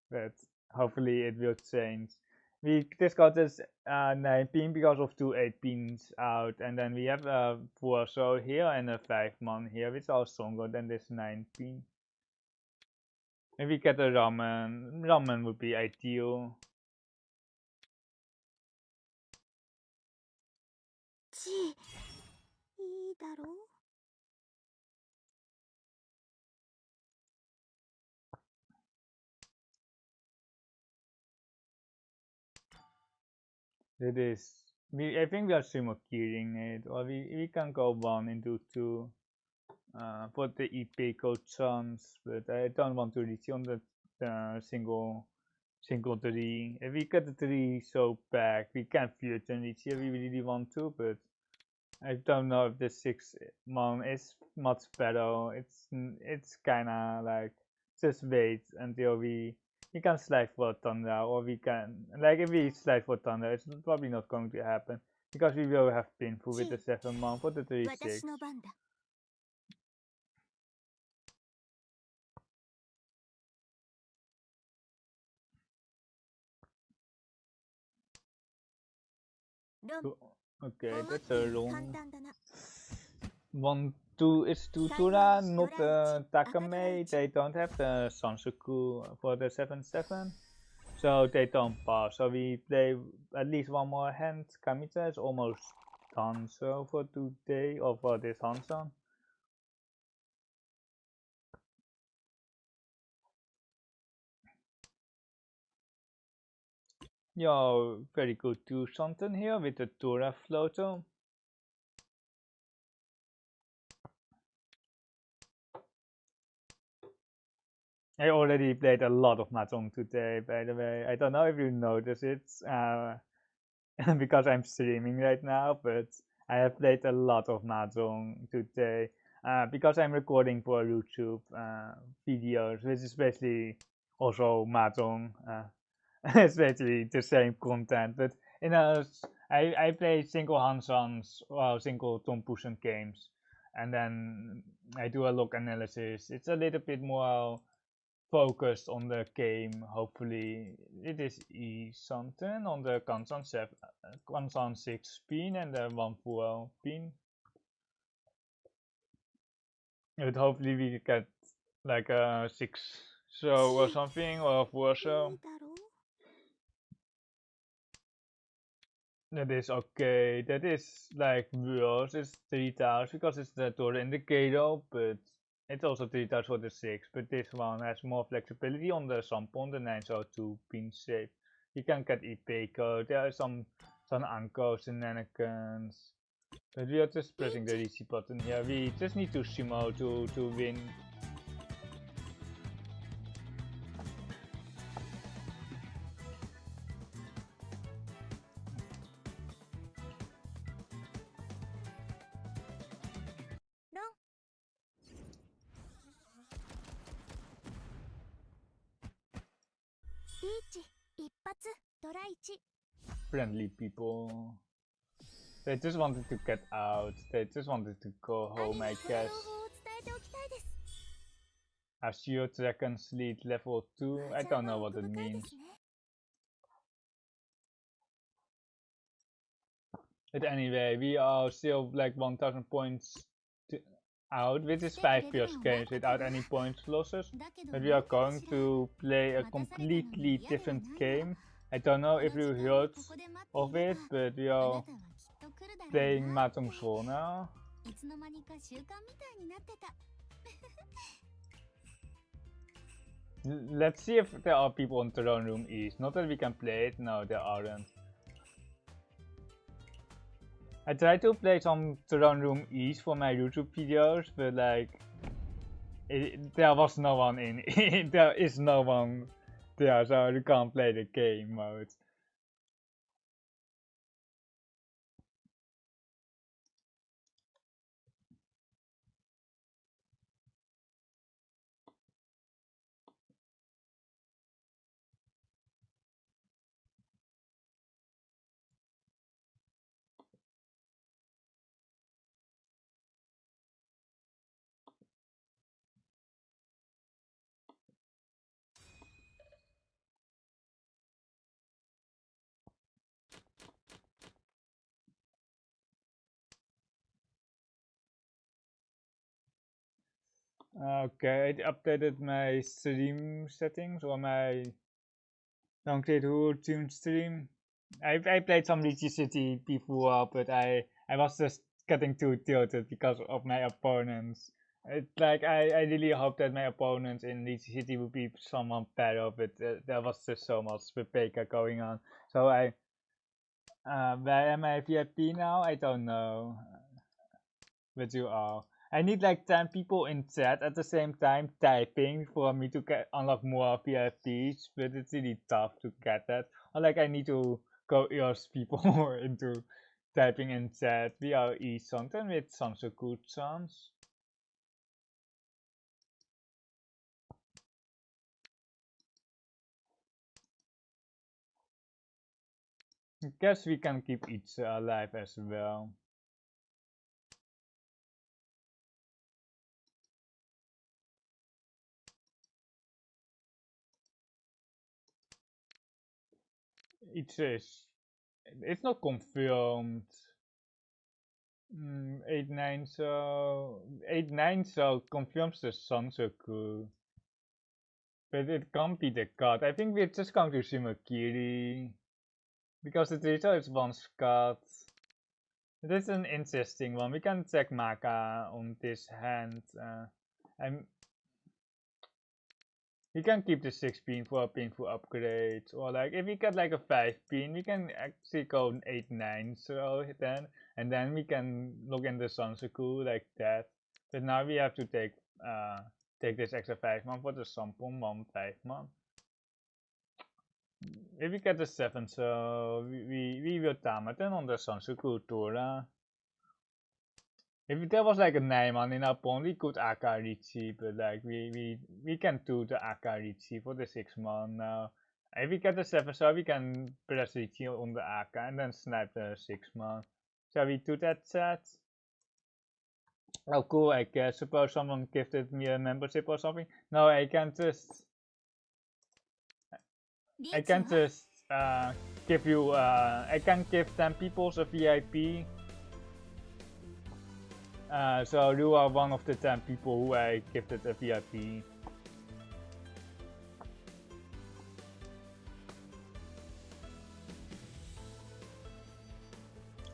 but hopefully it will change. We discussed this 9 pin because of 2 8 pins out, and then we have a 4 so here and a 5 man here, which are stronger than this 9 pin. If we get a ramen would be ideal. ちいいだろう It is. I think we are Shimokiring it, or we can go 1 into 2 for the EP code chance, but I don't want to reach on the single 3. If we get the 3 so back, we can future reach here. We really want to, but I don't know if the 6 man is much better. It's kinda like just wait until we can slide for thunder, or we can, like, if we slide for thunder, it's probably not going to happen. because we will have painful with the 7 month for the 36. 私の番だ。ロン Okay, 思っ that's て a より long 簡単だな。 one. Two is Tutura, not Takame. They don't have the Sansuku for the 7-7. So they don't pass. So we play at least one more hand. Kamita is almost done so for today or for this Hansan. Yo, very good to something here with the Tura floater. I already played a lot of Mahjong today, by the way. I don't know if you notice it, because I'm streaming right now, but I have played a lot of Mahjong today. Because I'm recording for YouTube videos, which is basically also Mahjong. It's basically the same content, but in a, I play single Hansans, well, single Tom Pussen games, and then I do a log analysis. It's a little bit more focused on the game. Hopefully, it is something on the Kansan 7, Kansan 6 pin and the 1 pin. But hopefully we get like a 6 show or something, or a 4 show. いいだろう。 That is okay. That is like worse. It's 3 tiles because it's the door indicator, but it's also 3 tiles for the 6. But this one has more flexibility on the Sampon, the 902 pin shape. You can get IP code. There are some Anko shenanigans. But we are just pressing the Riichi button here. We just need to sumo to win. Riichi 一発ドラ1。 Friendly people. They just wanted to get out. They just wanted to go home, I この guess. 情報を伝えておきたいです。 Azure Dragon's Lead level 2. I don't know what it means. But anyway, we are still like 1000 points out, which is 5 pure games without any points losses. But we are going to play a completely different game. I don't know if you heard of it, but we are playing Mahjong Soul now. いつの間にか習慣みたいになってた。 Let's see if there are people in Throne Room East. Not that we can play it, no, there aren't. I tried to play some Throne Room East for my YouTube videos, but like, there was no one in. There is no one there, so you can't play the game mode. Okay, I updated my stream settings or my Tenhou tune stream. I played some Riichi City before, but I was just getting too tilted because of my opponents. It's like I really hope that my opponents in Riichi City would be someone better, but there was just so much Pepeka going on. So where am I VIP now? I don't know. But you are. I need like 10 people in chat at the same time typing for me to unlock more VIPs, but it's really tough to get that. Or like I need to coerce people into typing in chat. We are something with some so good chance. I guess we can keep each alive as well. It's not confirmed. 8-9 so 8-9 so confirms the Sansoku. But it can't be the cut. I think we're just going to Shimakiri. Because the data is once cut. This is an interesting one. We can check Maka on this hand. We can keep the 6 pin for a painful upgrade. Or like if we get like a 5 pin, we can actually go 8-9 so then. And then we can look in the Sansoku like that. But now we have to take this extra 5 man for the sample 5 man. If we get the 7, so we will Tamaten on the Sansoku Tora. If there was like a 9 man in our pawn, we could Aka Riichi, but like we can do the Aka Riichi for the 6 man now. If we get the 7, so we can press Riichi on the Aka and then snipe the 6 man. Shall we do that, chat? Oh cool, I guess. Suppose someone gifted me a membership or something. No, I can just give you I can give 10 people a VIP. So you are one of the 10 people who I gifted a VIP.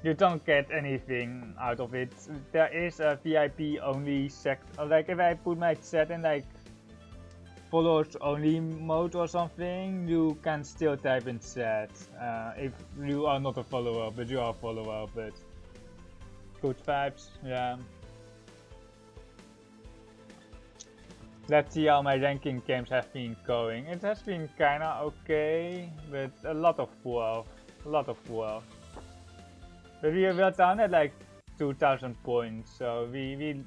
You don't get anything out of it. There is a VIP only like if I put my chat in like followers only mode or something, you can still type in chat. If you are not a follower, but you are a follower, but good vibes, yeah. Let's see how my ranking games have been going. It has been kinda okay, but a lot of 12. But we are down at like 2000 points, so we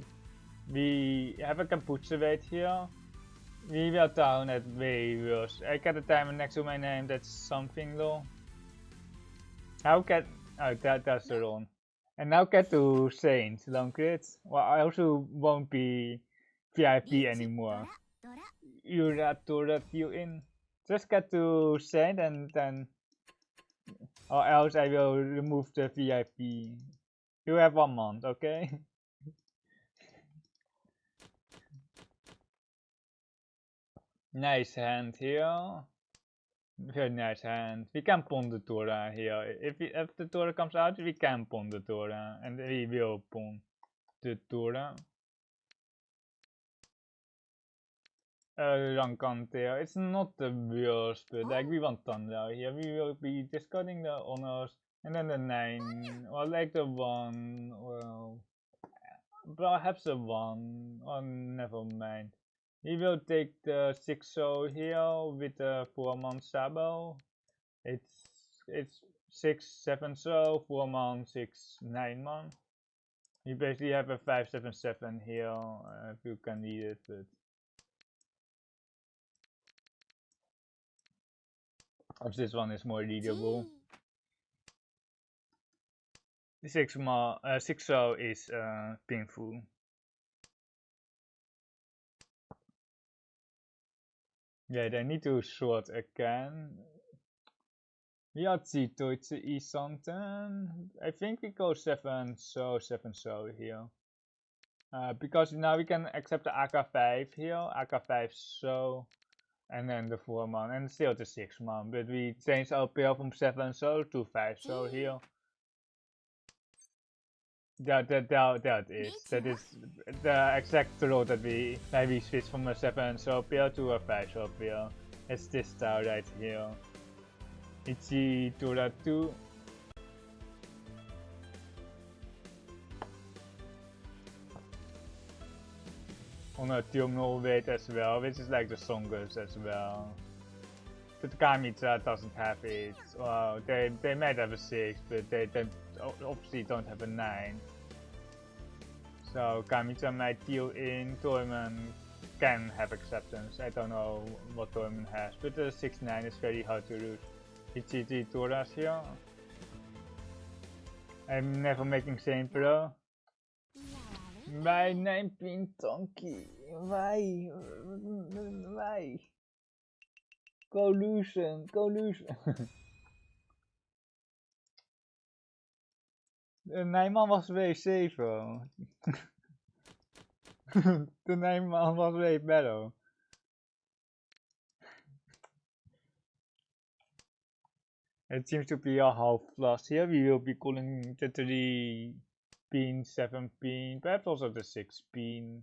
have a Kampuche weight here. We were down at way worse. I got a timer next to my name, that's something though. Now get... oh, that's the wrong. And now get to Saint, long crits. Well, I also won't be VIP anymore. Ura you in. Just get to Saint and then... or else I will remove the VIP. You have 1 month, okay? Nice hand here. Very nice hand. We can pawn the Tora here. If the Tora comes out, we can pawn the Tora. And we will pawn the Tora. Rankante, it's not the worst, but like we want Tanda here. We will be discarding the honors and then the 9, or like the 1, well, perhaps a 1, or never mind. We will take the 6 so here with the 4 man Sabo. It's 6, 7 so, 4 man, 6, 9 man. You basically have a 5, 7, 7 here if you can need it, but. This one is more readable. 6 so is painful. Yeah, they need to sort again. We are Deutsche something. I think we go 7 so here. Because now we can accept the AK5 here, AK5 so. And then the 4 man, and still the 6 man, but we changed our pair from 7 so to 5 so here. That is the exact row that we switch from a 7 so pair to a 5 so pair. It's this style right here. Ichi Tora 2. On a terminal weight as well, which is like the strongest as well. But Kamitra doesn't have it. Well, they might have a 6, but they obviously don't have a 9. So Kamitra might deal in. Toyman can have acceptance. I don't know what Toyman has, but the 6-9 is very hard to root. Ichi Toras here. I'm never making same pro. Why 9-pin donkey? Why? Why? Collusion, collusion. De Nijman was wave 7. De Nijman was wave battle. It seems to be a half plus here. We will be calling the 3-pin, 7-pin, perhaps also the 6-pin.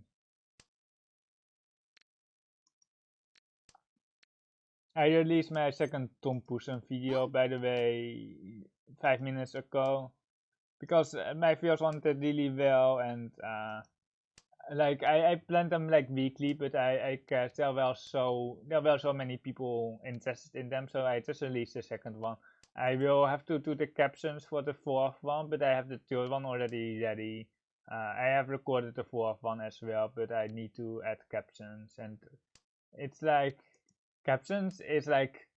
I released my second Tom Poussin video, by the way, 5 minutes ago, because my viewers wanted really well, and like I planned them like weekly, but I guess there were so many people interested in them, so I just released the second one. I will have to do the captions for the fourth one, but I have the third one already ready. I have recorded the fourth one as well, but I need to add captions, and it's like captions is like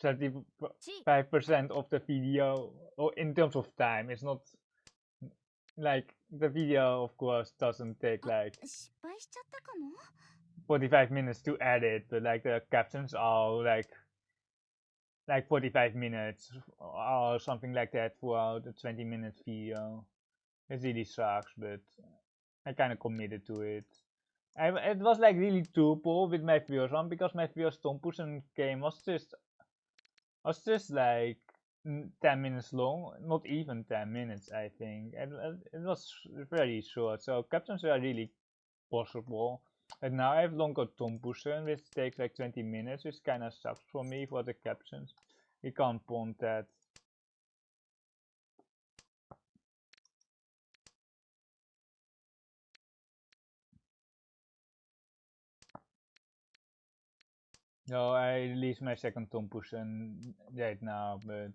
35% of the video, or in terms of time. It's not like the video, of course, doesn't take like 失敗しちゃったかも。 45 minutes to edit, but like the captions are like 45 minutes or something like that for the 20-minute video. It really sucks, but I kind of committed to it. It was like really doable with my first one, because my first Tom Poussin game was just like 10 minutes long, not even 10 minutes, I think. It was very short, so captions were really possible. And now I have longer Tom Poussin, which takes like 20 minutes, which kind of sucks for me for the captions. You can't point that. No, I released my second Tom Poussin right now, but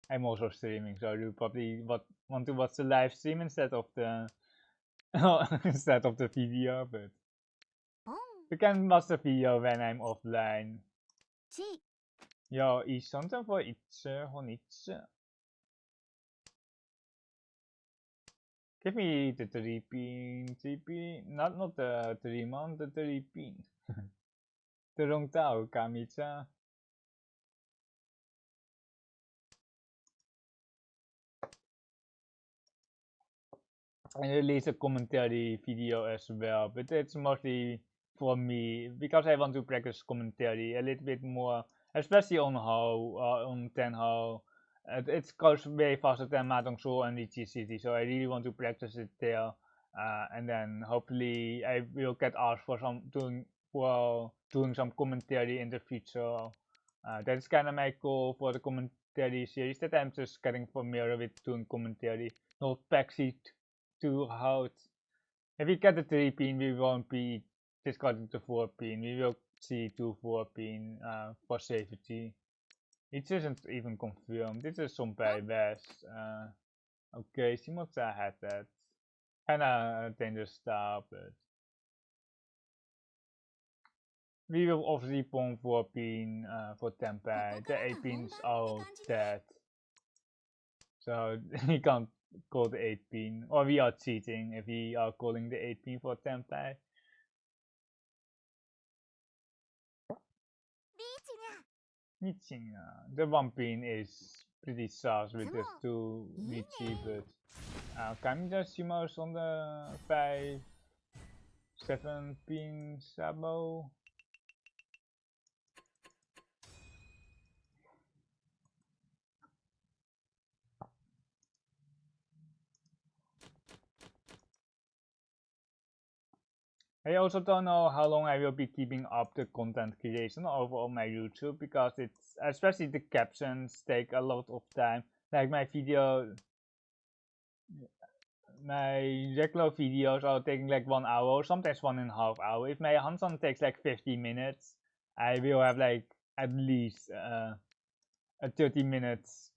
I'm also streaming, so you probably want to watch the live stream instead of the instead of the video, but you can watch the video when I'm offline. Yo, is something for itse, honitse. Give me the 3-pin, not the 3-man, the 3-pin. The wrong tao, Kamicha. I release a commentary video as well, but it's mostly for me, because I want to practice commentary a little bit more, especially on Tenhou. It goes way faster than Mahjong Soul and Riichi City, so I really want to practice it there, and then hopefully I will get asked for doing some commentary in the future. That's kind of my goal for the commentary series, that I'm just getting familiar with doing commentary, not backseat to how it's. If we get the 3-pin, we won't be discarding the 4-pin. We will see 2 4-pin for safety. It isn't even confirmed. This is some by West. Okay, Simota had that. Kinda dangerous stuff, but we will obviously pawn 4-pin for Tempai. The 8-pins are dead, so we can't call the 8-pin, or we are cheating if we are calling the 8-pin for Tempai. The 1-pin is pretty sus with this 2 Riichi, but Kamiya Shima is on the 5-7-pin Sabo. I also don't know how long I will be keeping up the content creation over on my YouTube, because it's, especially the captions, take a lot of time. Like my regular videos are taking like 1 hour, sometimes 1.5 hours. If my Hanson takes like 50 minutes, I will have like at least a 30 minutes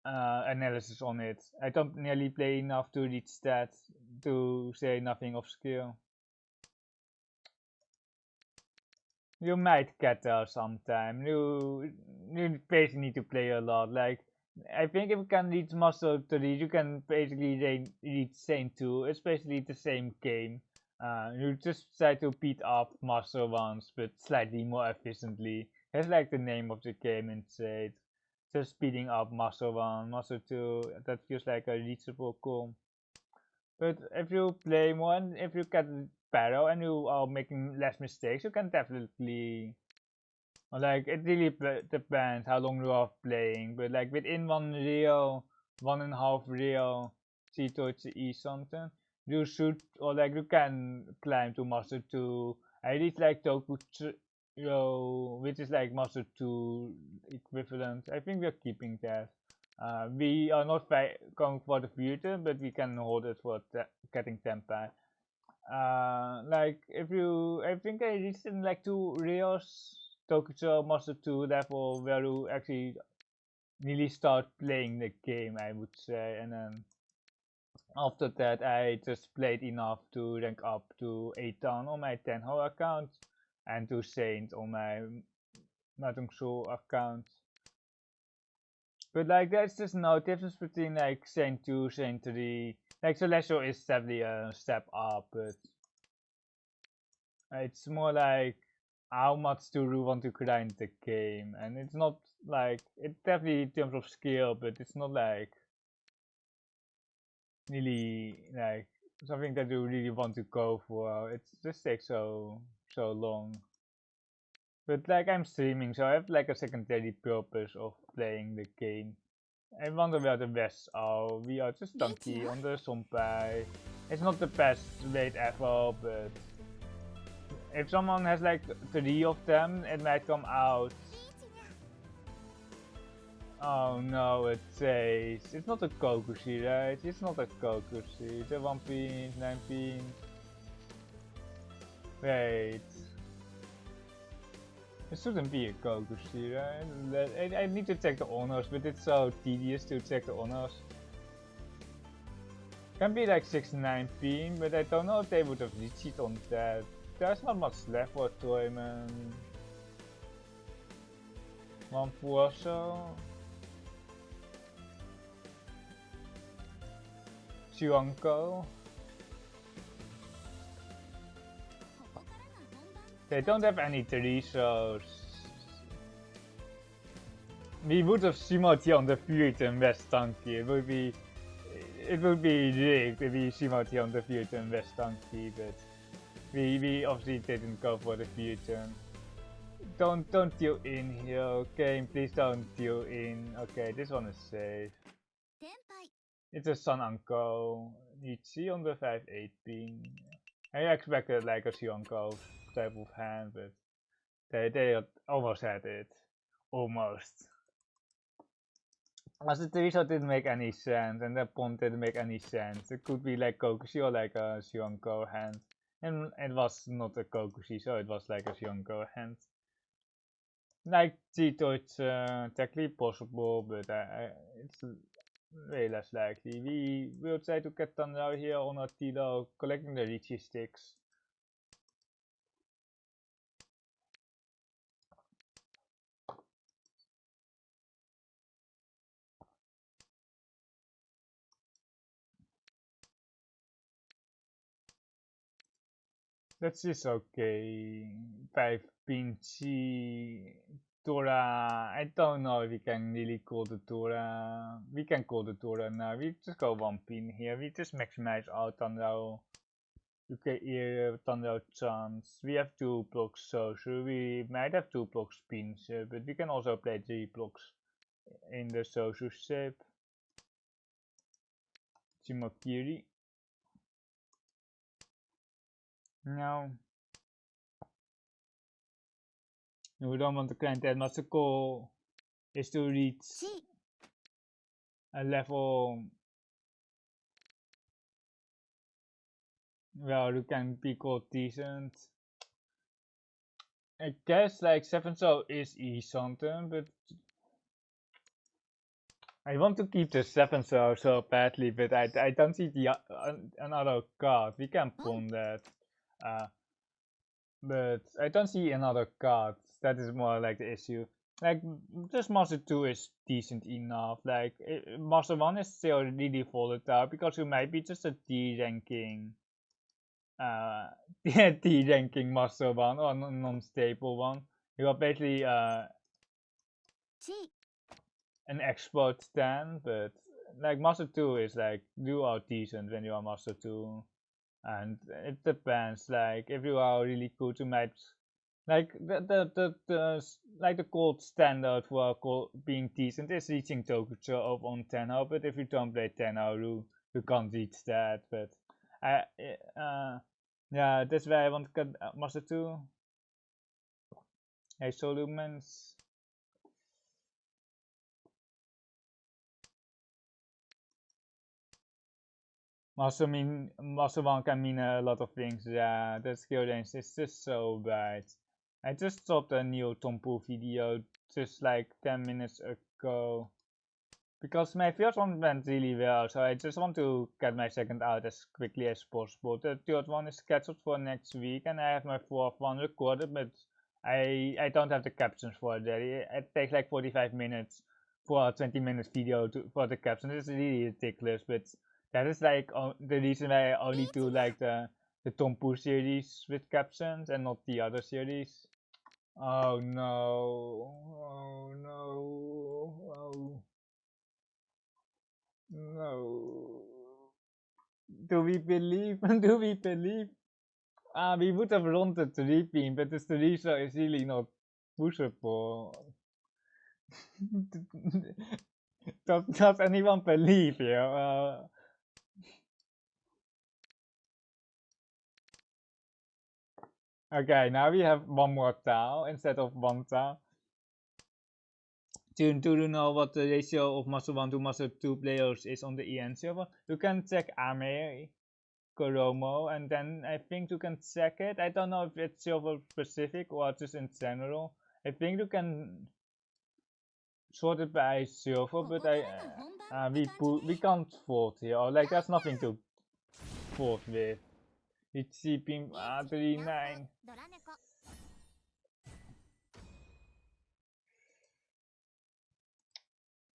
analysis on it. I don't nearly play enough to reach that, to say nothing of skill. You might get there sometime. You basically need to play a lot. Like I think if you can reach Master 3, you can basically reach Saint 2. It's basically the same game. You just try to beat up Master 1s, but slightly more efficiently. That's like the name of the game inside. Just speeding up Master 1, Master 2, that feels like a reachable goal. But if you play more and if you get better and you are making less mistakes, you can definitely, like, it really depends how long you are playing, but like within 1.5 reel, see towards the east something, you should, or like you can climb to Master 2. I reached like Tokuchiro, which is like Master 2 equivalent. I think we're keeping that. We are not going for the future, but we can hold it for getting Tempai. Like if you, I think I reached in like 2 reels, Tokuchiro Master 2 level, where you actually really start playing the game, I would say, and then after that I just played enough to rank up to 8 down on my Tenhou account and to Saint on my Mahjong Soul account. But like there's just no difference between like Saint 2, Saint 3. Like Celestial is definitely a step up, but it's more like how much do you want to grind the game, and it's not like, it definitely in terms of skill, but it's not like really like something that you really want to go for. It just takes so long. But like I'm streaming, so I have like a secondary purpose of playing the game. I wonder where the Wests are. We are just donkey on the Sonpai. It's not the best raid ever, but if someone has like 3 of them, it might come out. Oh no, it says it's not a Kokushi, right? It's not a Kokushi. It's a 1 pin, 9 pin. Wait. It shouldn't be a Kokushi, right? I need to check the honors, but it's so tedious to check the honors. Can be like 6, 9 pin, but I don't know if they would have reached it on that. There's not much left for tournament. 1 or so. Shuanko. They don't have any 3, so we would have Shimoti on the future and West Donkey. It would be rigged if we Shimoti on the future and West Donkey, but we obviously didn't go for the future. Don't deal in here, game. Please don't deal in. Okay, this one is safe. It's a Sun Uncle. Riichi on the 5-8 pin. I expected like a Shionko type of hand, but they almost had it. Almost. As the Teresa didn't make any sense, and the pawn didn't make any sense. It could be like Kokushi or like a Shionko hand. And it was not a Kokushi, so it was like a Shionko hand. Like Chito, it's technically possible, but it's way less likely. We will try to get Tanrao here on our Tilo, collecting the Riichi sticks. That's just okay. 5 Pinchy Tora. I don't know if we can really call the Tora. We can call the Tora now. We just go 1 pin here. We just maximize our Tanrao. UK here, Tanrao chance. We have 2 blocks, so we might have 2 blocks pins, but we can also play 3 blocks in the Sosu shape. Chimakiri. Now, we don't want to climb that much. The goal is to reach a level where you can be called decent. I guess like 7 so is E something, but I want to keep the 7 so badly, but I don't see the another card. We can pawn that. But I don't see another card. That is more like the issue. like just Master 2 is decent enough. Like Master 1 is still really volatile because you might be just a D ranking T ranking Master 1 or non-stable one. You are basically an expert then, but like Master 2 is like you are decent when you are Master 2. And it depends, like if you are really good you might like the gold standard for being decent is reaching Tokucho on Tenhou, but if you don't play Tenhou you can't reach that. But yeah, that's why I want to get Master 2. Hey Solumens. Master 1 can mean a lot of things. Yeah, the skill range is just so bad. I just stopped a new Tompu video just like 10 minutes ago because my first one went really well, so I just want to get my second out as quickly as possible. The third one is scheduled for next week and I have my fourth one recorded, but I don't have the captions for it yet. It takes like 45 minutes for a 20-minute video for the captions. It's really ridiculous, but that is like the reason why I only do like the Tompu series with captions and not the other series. Oh no, oh no, oh no. Do we believe? Do we believe? We would have run the 3-beam, but the Teresa is really not pushable. Does anyone believe here? Okay, now we have one more tile instead of one tile. Do you know what the ratio of Master 1 to Master 2 players is on the EN server? You can check Ame, Koromo, and then I think you can check it. I don't know if it's server specific or just in general. I think you can sort it by server, but we can't vote here. Or like there's nothing to vote with. It's CP 39.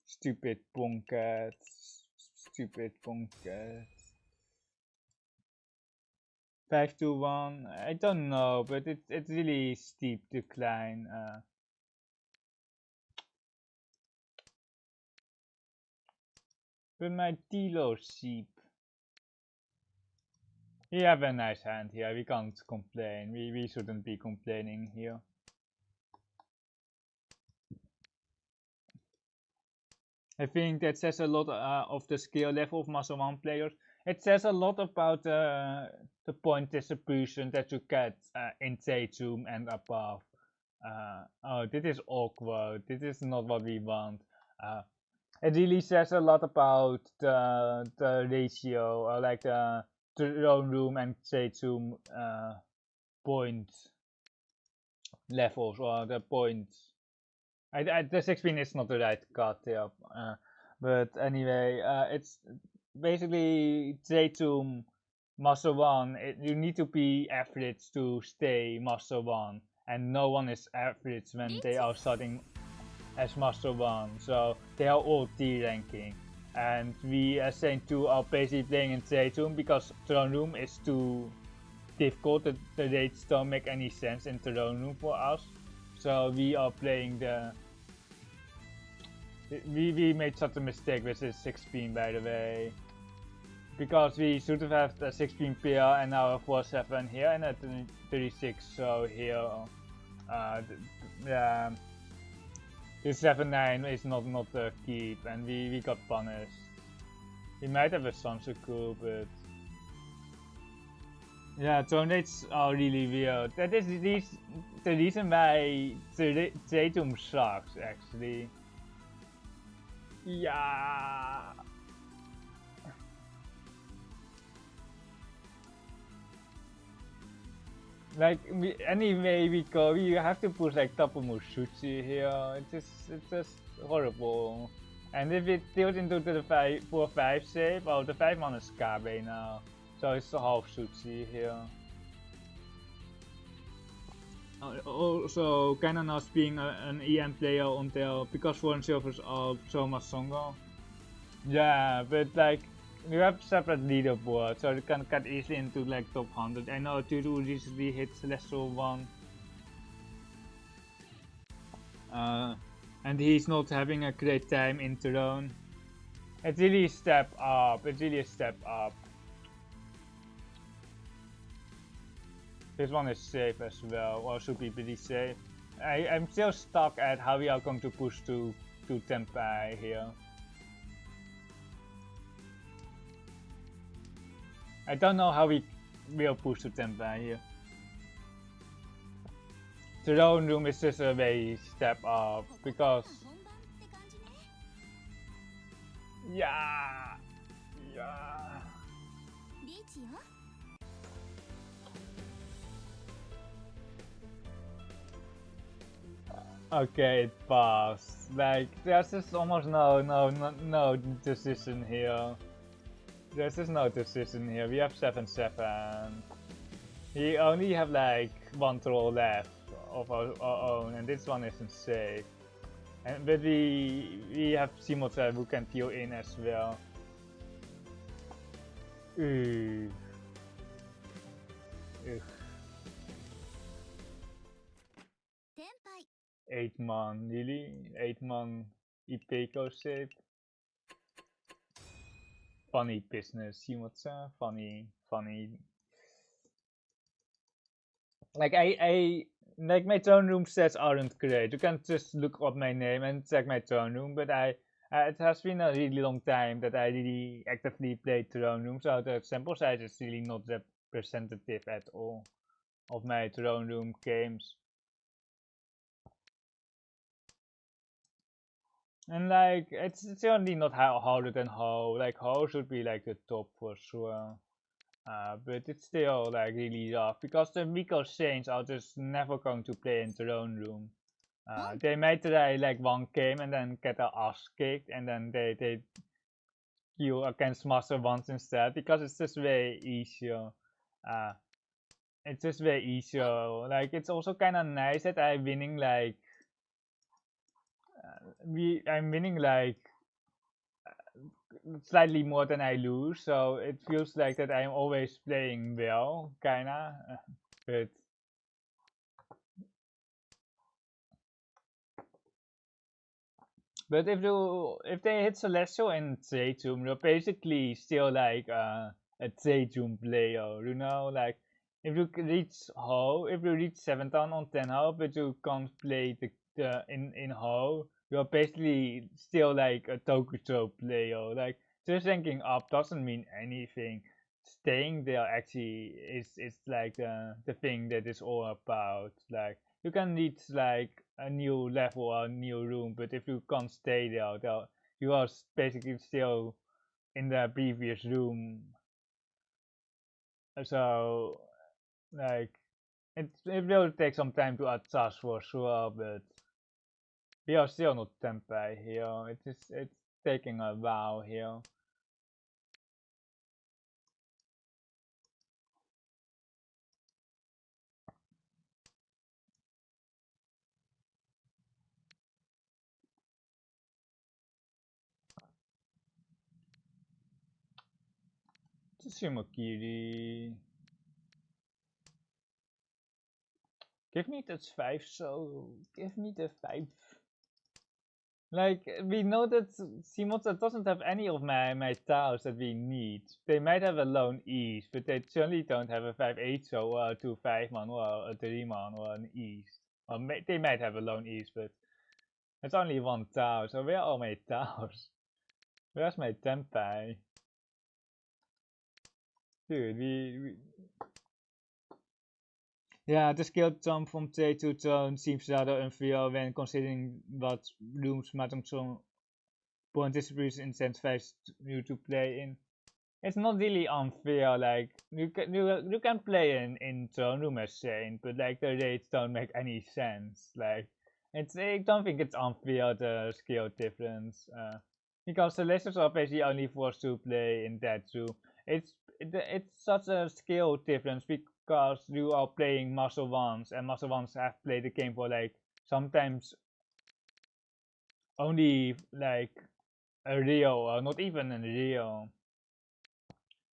Stupid punkets. Stupid punkets. 5 to 1. I don't know, but it's really steep decline. But my Tilo sheep. We have a nice hand here. We can't complain. We shouldn't be complaining here. I think that says a lot of the skill level of Master 1 players. It says a lot about the point distribution that you get in Seichum and above. Oh, this is awkward. This is not what we want. It really says a lot about the ratio, like the throne room and Seichum point levels or the points. The 16 is not the right cut here, but anyway, it's basically J2 Master 1. You need to be average to stay Master 1, and no one is average when they are starting as Master 1, so they are all D ranking. And we as Saint 2 are basically playing in J2 because Throne Room is too difficult. The rates don't make any sense in Throne Room for us. So we are playing the... We made such a mistake with this 6-beam, by the way. Because we should have had a 6-beam PR and now a 4-7 here and a 36, so here... yeah... This 7-9 is not a keep and we got punished. We might have a Sansuku, but... Yeah, turn rates are really weird. That is the reason why J2 sucks, actually. Yeah. Like anyway we go, we have to push like Tapumushuchi here. It's just horrible. And if it tilts into the 4-5 shape, oh, the 5-1 is Kabe now. So it's a half Suchi here. also kinda not being an EM player until because foreign servers are so much stronger. Yeah, but like you have separate leaderboards, so you can cut easily into like top 100. I know Tutu recently hit Celestial 1. And he's not having a great time in Tyrone. It's really a step up. It's really a step up. This one is safe as well, or should be pretty safe. I'm still stuck at how we are going to push to Tenpai here. I don't know how we will push to Tenpai here. The drone room is just a way step up because yeah. Okay, it passed. Like there's just almost no decision here. There's just no decision here. We have 7-7. We only have like one throw left of our own, and this one isn't safe. But we have Simota who can peel in as well. Ugh. 8-man, really? 8-man Ipeco save? Funny business, Simota. Funny. Like like my throne room stats aren't great. You can just look up my name and check my throne room, but it has been a really long time that I really actively played throne room, so the sample size is really not representative at all of my throne room games. And like it's certainly not harder than Ho. Like Ho should be like the top for sure. But it's still like really rough because the Miko Saints are just never going to play in their own room. They might try like one game and then get their ass kicked, and then they queue against Master once instead because it's just way easier. It's just way easier. Like it's also kind of nice that I'm winning like I'm winning like slightly more than I lose, so it feels like that I'm always playing well, kinda. But if they hit Celestial and Zaytum, you're basically still like a Zaytum player, you know? Like if you reach Ho, if you reach 7-ton on Tenhou, but you can't play the in Ho, you're basically still like a Tokusho player. Like just ranking up doesn't mean anything. Staying there actually is like the thing that is all about. Like you can reach like a new level or a new room, but if you can't stay there, you are basically still in the previous room. So like it will take some time to adjust for sure, but we are still not Tempai here. It's taking a while here. Tsushima-kiri. Give me that 5, so give me the 5. Like, we know that Simota doesn't have any of my tiles that we need. They might have a lone east, but they certainly don't have a 5-8 so or a 2-5-man or a 3-man or an east. Or they might have a lone east, but it's only one tile, so where are my tiles? Where's my Tempai? Dude, yeah, the skill jump from T to Throne seems rather unfair when considering what rooms Mahjong Soul and distribution incentivize you to play in. It's not really unfair. Like you can play in Throne Room as Saint, but like the rates don't make any sense. Like I don't think it's unfair the skill difference. Because the listers are basically only forced to play in that room. It's such a skill difference because you are playing Master Ones, and Master Ones have played the game for like sometimes only like a real or not even a real.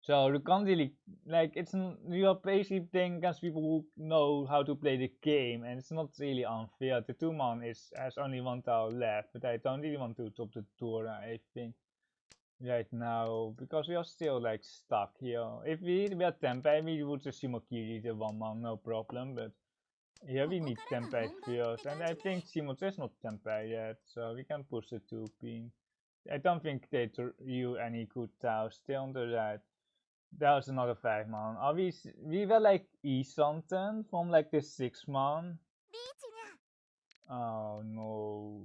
So you can't really like you are basically playing against people who know how to play the game, and it's not really unfair. The 2-man has only 1 tile left, but I don't really want to top the tour, I think, right now, because we are still like stuck here. If we were Tempeh, we would just Shimokiri the 1-man, no problem, but here we need Tempeh first, and I think Shimotsu is not Tempeh yet, so we can push the 2-pin. I don't think they drew any good tiles. Still on the right. That was another 5-man. Are we were like E-something from like the 6-man? Oh no.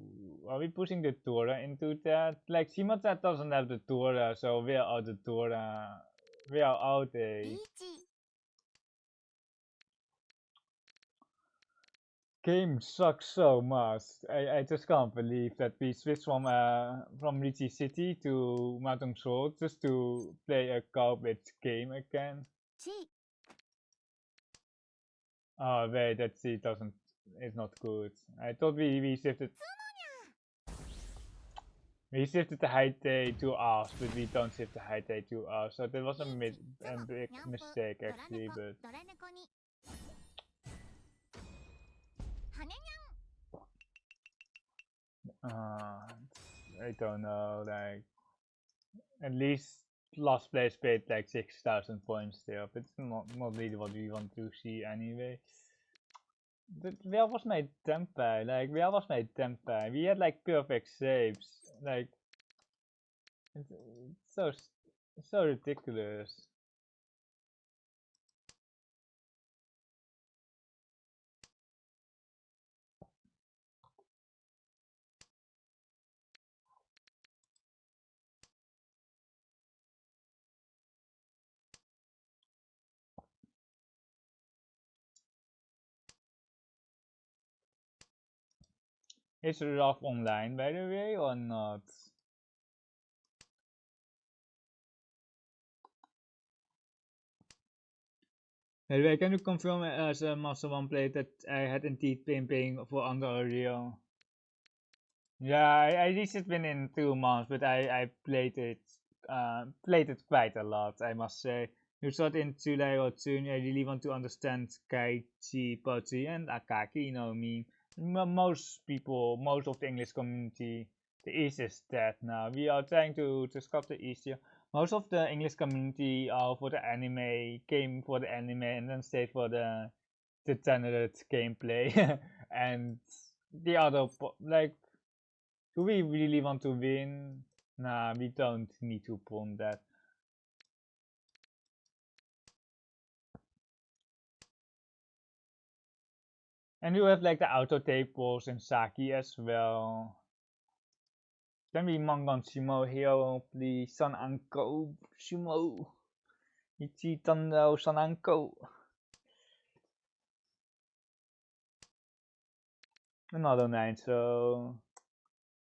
Are we pushing the Tora into that? Like Shimata doesn't have the Tora, so we are out the Tora. We are out, eh? リーチ Game sucks so much. I just can't believe that we switched from Riichi City to Mahjong Soul just to play a garbage game again. チ Oh wait, that C is not good. I thought we shifted the height to us, but we don't shift the height to us, so that was a big mistake actually, but ドラ猫に羽にゃん I don't know, like at least last place paid like 6,000 points there, but it's not really what we want to see anyway. Where was my Tempeh? Like, where was my Tempeh? We had like perfect saves. Like, it's so ridiculous. Is Rough online, by the way, or not? By the way, can you confirm as a Master 1 player that I had indeed been paying for under a real? Yeah, I reached been in 2 months, but I played it quite a lot, I must say. You start in July or June, I really want to understand Kaichi, Pochi, and Akaki, you know what I mean? Most people, most of the English community, the East is dead now. We are trying to discover the East here. Most of the English community are for the anime, came for the anime, and then stayed for the degenerate gameplay. And the other, like, do we really want to win? Nah, we don't need to pawn that. And you have like the auto tape balls in Saki as well. Can we Mangon Shimo here, please? San Anko Shimo. Ichi Tando San Anko. Another 9, so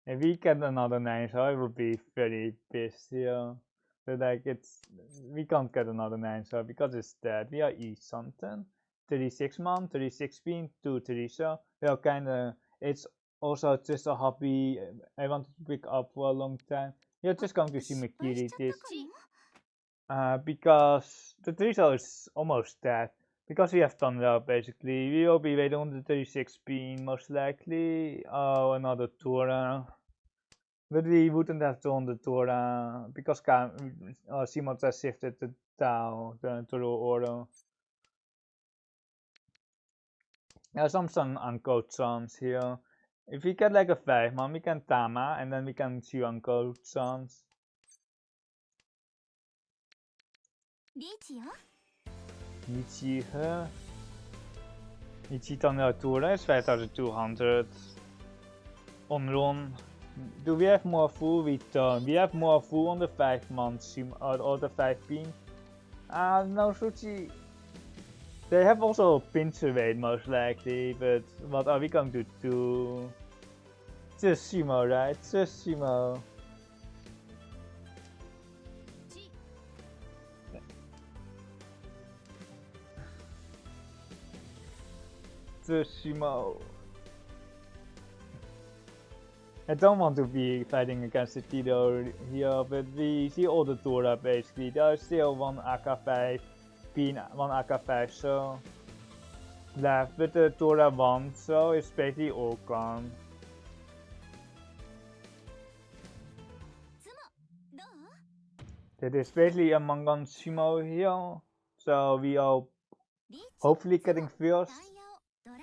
if we get another 9, so I will be very pissed here. But like we can't get another 9, so because it's dead, we are E something. 36 man, 36 pin, 2 Teresa. Well, kinda, it's also just a hobby I wanted to pick up for a long time. You're just going to see Makiri this. Because the Teresa is almost dead. Because we have done well, basically. We will be waiting on the 36 pin, most likely. Oh, another Tora. But we wouldn't have done the Tora, because Simon has shifted the Tao, the Toro order. There are some uncode songs here. If we get like a 5-man, we can Tama, and then we can see uncode songs. リーチよ Riichi her. Riichi Tanyatura is 5,200. On Ron. Do we have more full? We don't. We have more full on the 5-man or the 5-pin. No, Suchi. They have also a pincer weight most likely, but what are we going to do? Just Shimo, right? Just Shimo. Shimo. I don't want to be fighting against the Tito here, but we see all the Dora basically. There's still one AK5, one AK5 so left, but the Dora 1, so it's basically all gone. つもどう It is basically a Mahjong Shimo here, so we are リーチ hopefully つも getting タ first. イヤオドラ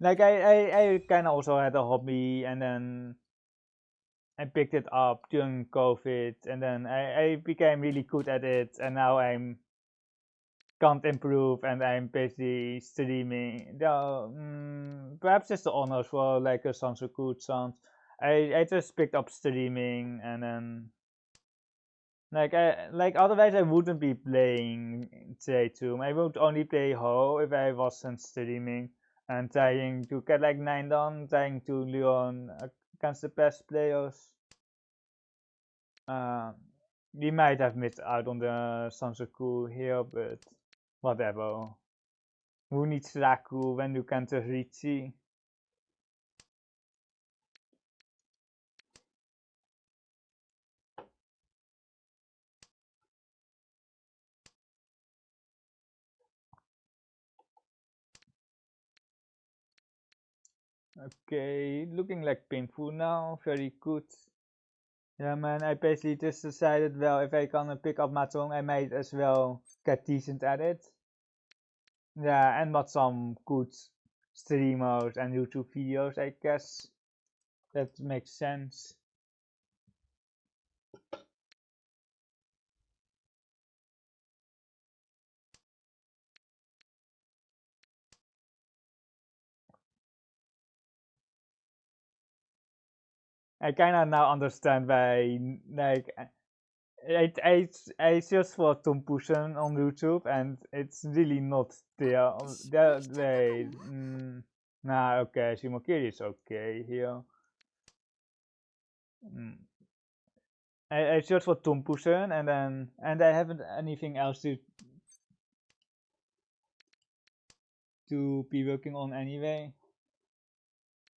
Like I kind of also had a hobby, and then I picked it up during COVID, and then I became really good at it, and now I'm can't improve, and I'm basically streaming. Perhaps it's the honors for like a Sansoku chance. I just picked up streaming, and then like otherwise I wouldn't be playing J2. I would only play Ho if I wasn't streaming and trying to get like 9 done, trying to learn against the best players. We might have missed out on the Sansoku here, but whatever. Who needs Raku when you can just Riichi? Okay, looking like painful now, very good. Yeah man, I basically just decided, well, if I gonna pick up Mahjong, I might as well get decent at it. Yeah, and watch some good streamers and YouTube videos, I guess. That makes sense. I kinda now understand why, like, I searched for Tom Pushen on YouTube and it's really not there. That way, nah, okay, Shimokiri is okay here. I searched for Tom Pushen and I haven't anything else to be working on anyway.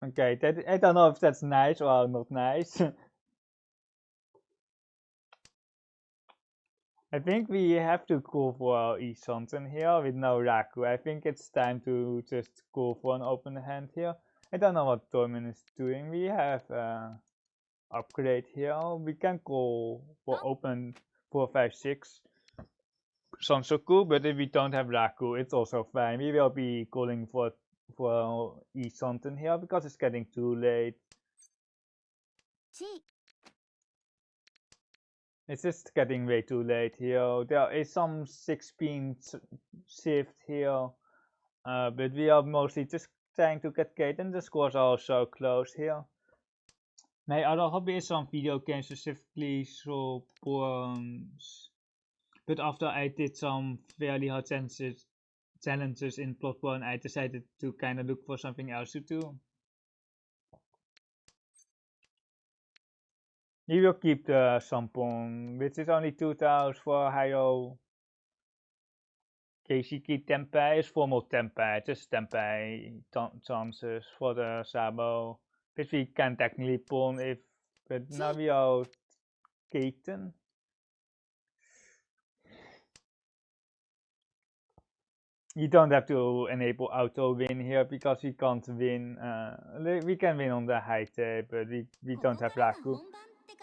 Okay, that I don't know if that's nice or not nice. I think we have to go for something here with no Raku. I think it's time to just go for an open hand here. I don't know what Tormin is doing. We have upgrade here. We can go for open 4, 5, 6 Sansoku, but if we don't have Raku, it's also fine. We will be calling for something here because it's getting too late. チ It's just getting way too late here. There is some 6-pin shift here, but we are mostly just trying to get Kate, and the scores are so close here. My other hobby is some video games, specifically through Bloodborne. But after I did some fairly hard challenges in Bloodborne, I decided to kind of look for something else to do. We will keep the Sampon, which is only 2,000 for Hayo. Keishiki Tenpai is formal Tenpai, just Tenpai chances for the Sabo. Which we can technically pawn if, but now we are Kaiten. You don't have to enable auto win here because we can't win. We can win on the high tape, but we don't have Raku.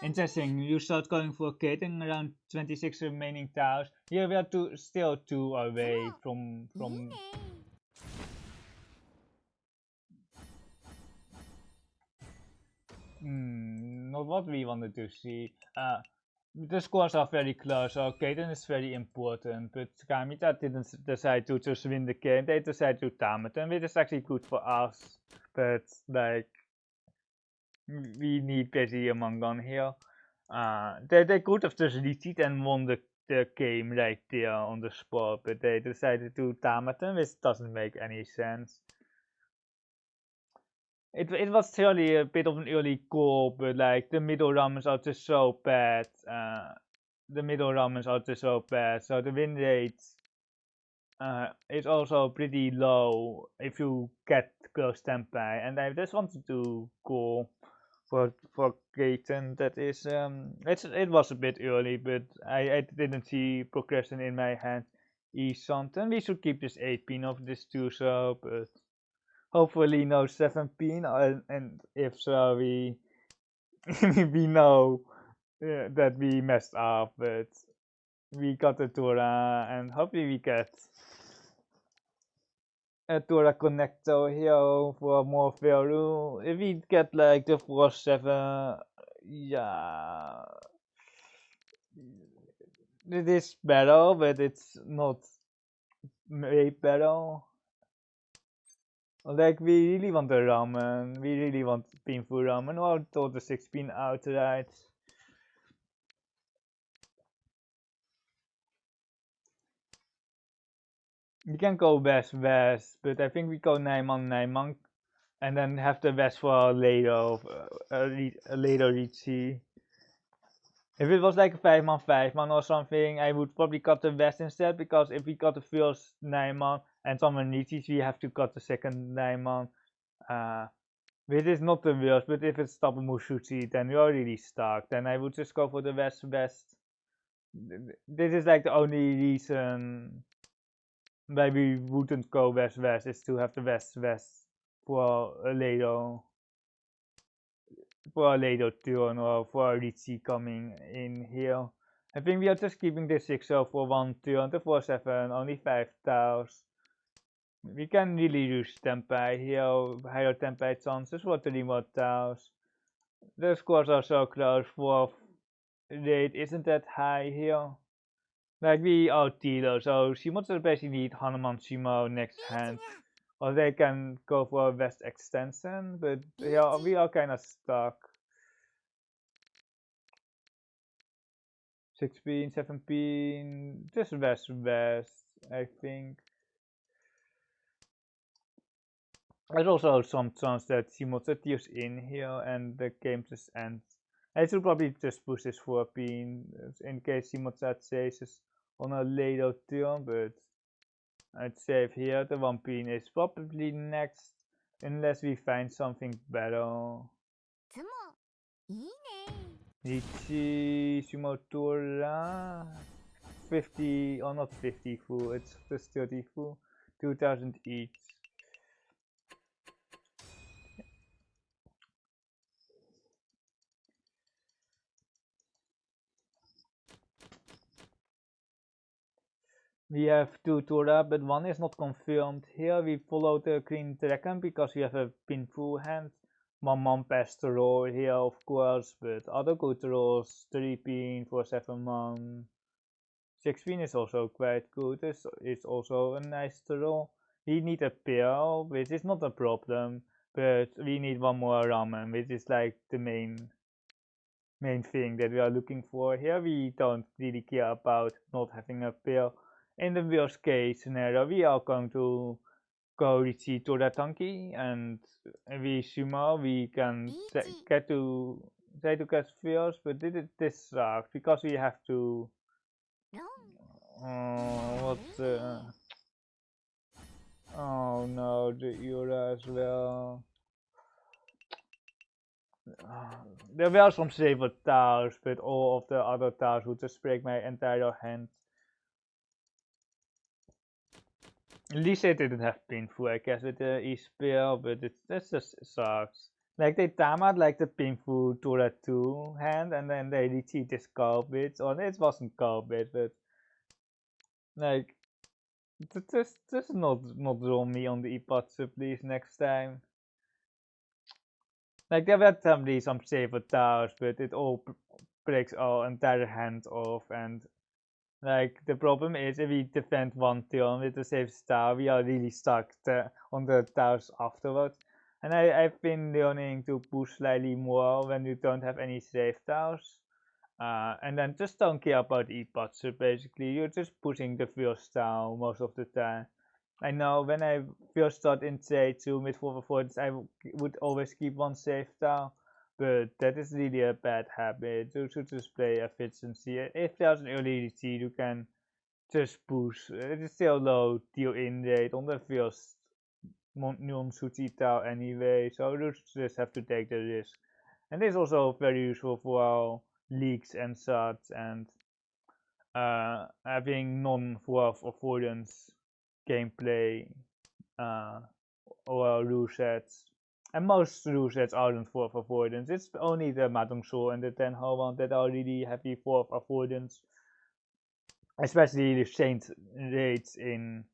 Interesting, you start going for Kaiten around 26 remaining tiles. Here we are still 2 away from いいね not what we wanted to see. The scores are very close, so Kaiten is very important, but Kamita didn't decide to just win the game, they decided to Tamaten, which is actually good for us, but like, we need basically a Mangan here. They could have just retreated and won the game right there on the spot, but they decided to Tamaten, which doesn't make any sense. It was surely a bit of an early goal, but like the middle runners are just so bad. the middle ramens are just so bad, so the win rate is also pretty low if you get close tempai, and I just wanted to call for Keaton. That is it was a bit early, but I didn't see progression in my hand. Something we should keep this 8 pin of this too, so but hopefully no 7 pin, and if so we we know that we messed up, but we got the Tora, and hopefully we get a Tora connector here for more value. If we get like the 4-7, yeah, it is better, but it's not way better. Like we really want the ramen, we really want painful ramen, or throw the 6 pin outright. We can go west, but I think we go 9-man, and then have the west for later, later Riichi. If it was like a 5-man or something, I would probably cut the west instead, because if we got the first 9-man and someone Riichis, we have to cut the second 9-man. Which is not the worst, but if it's double Mushuchi, then we are really stuck. Then I would just go for the west. This is like the only reason why we wouldn't go west is to have the west for a later turn, or for a Riichi coming in here. I think we are just keeping the 6-0 for 1 turn, the 4-7 only 5,000. We can really use tempai here, higher tempai chances for 3 more tiles. The scores are so close, 4th rate isn't that high here. Like we are dealer, so Shimots basically need Hanuman Shimo next hand. Or they can go for a west extension, but yeah, we are kinda stuck. 6 pin, 7 pin, just west, I think. There's also some chance that Shimots tears in here and the game just ends. I should probably just push this 4 pin in case Shimots chases on a later turn, but I'd save here. The 1 pin is probably next, unless we find something better. Riichi Sumotora 50, or not 50 full, it's just 30 full, 2000 each. We have 2 Tora, but 1 is not confirmed. Here we follow the green dragon because we have a pinful hand. 1-man pass to roll here, of course, but other good rolls, 3 pin for 7-man. 6 pin is also quite good, it's also a nice roll. We need a pair, which is not a problem, but we need 1 more ramen, which is like the main thing that we are looking for. Here we don't really care about not having a pair. In the worst case scenario, we are going to go Riichi Toratanki, and we sumo, we can get to try to catch first, but this sucks because we have to. Oh no, the Ura as well. There were some safer tiles, but all of the other tiles would just break my entire hand. At least they didn't have pinful, I guess, with the E-spell, but that just sucks. Like they tamed like the pinful Tora 2 hand, and then they Riichi this garbage, or it wasn't garbage, but like just not roll me on the E-patch, please, next time. Like there were definitely some safer tiles, but it all breaks our entire hand off, and like the problem is if we defend 1 turn with the safe star, we are really stuck on the tiles afterwards. And I've been learning to push slightly more when you don't have any safe tiles. And then just don't care about E-patch, so basically you're just pushing the first tile most of the time. I know when I first started in J2 with 4 I would always keep 1 safe tile, but that is really a bad habit. You should just play efficiency. If there's an early retreat, you can just push. It is still low deal in rate on the first non-suchi tile anyway, so you just have to take the risk. And this is also very useful for leaks and such, and having non-full avoidance gameplay or rule sets. And most rule sets aren't full of avoidance. It's only the Mahjong Soul and the Tenhou one that are really heavy full of avoidance. Especially the Saint rates in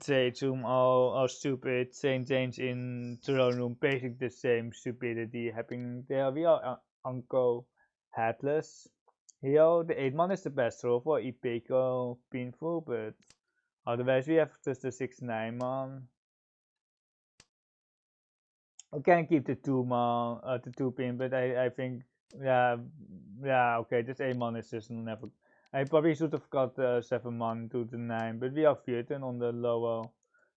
Trade Room are stupid. Saint James in Throne Room basically the same stupidity happening there. We are Uncle Headless. Here the 8-man is the best role for Ipeko Painful, but otherwise we have just the 6-9 man. I can keep the 2-man, the 2-pin, but I think yeah, okay, this 8-man is just never. I probably should have got the 7-man to the 9, but we are 14 on the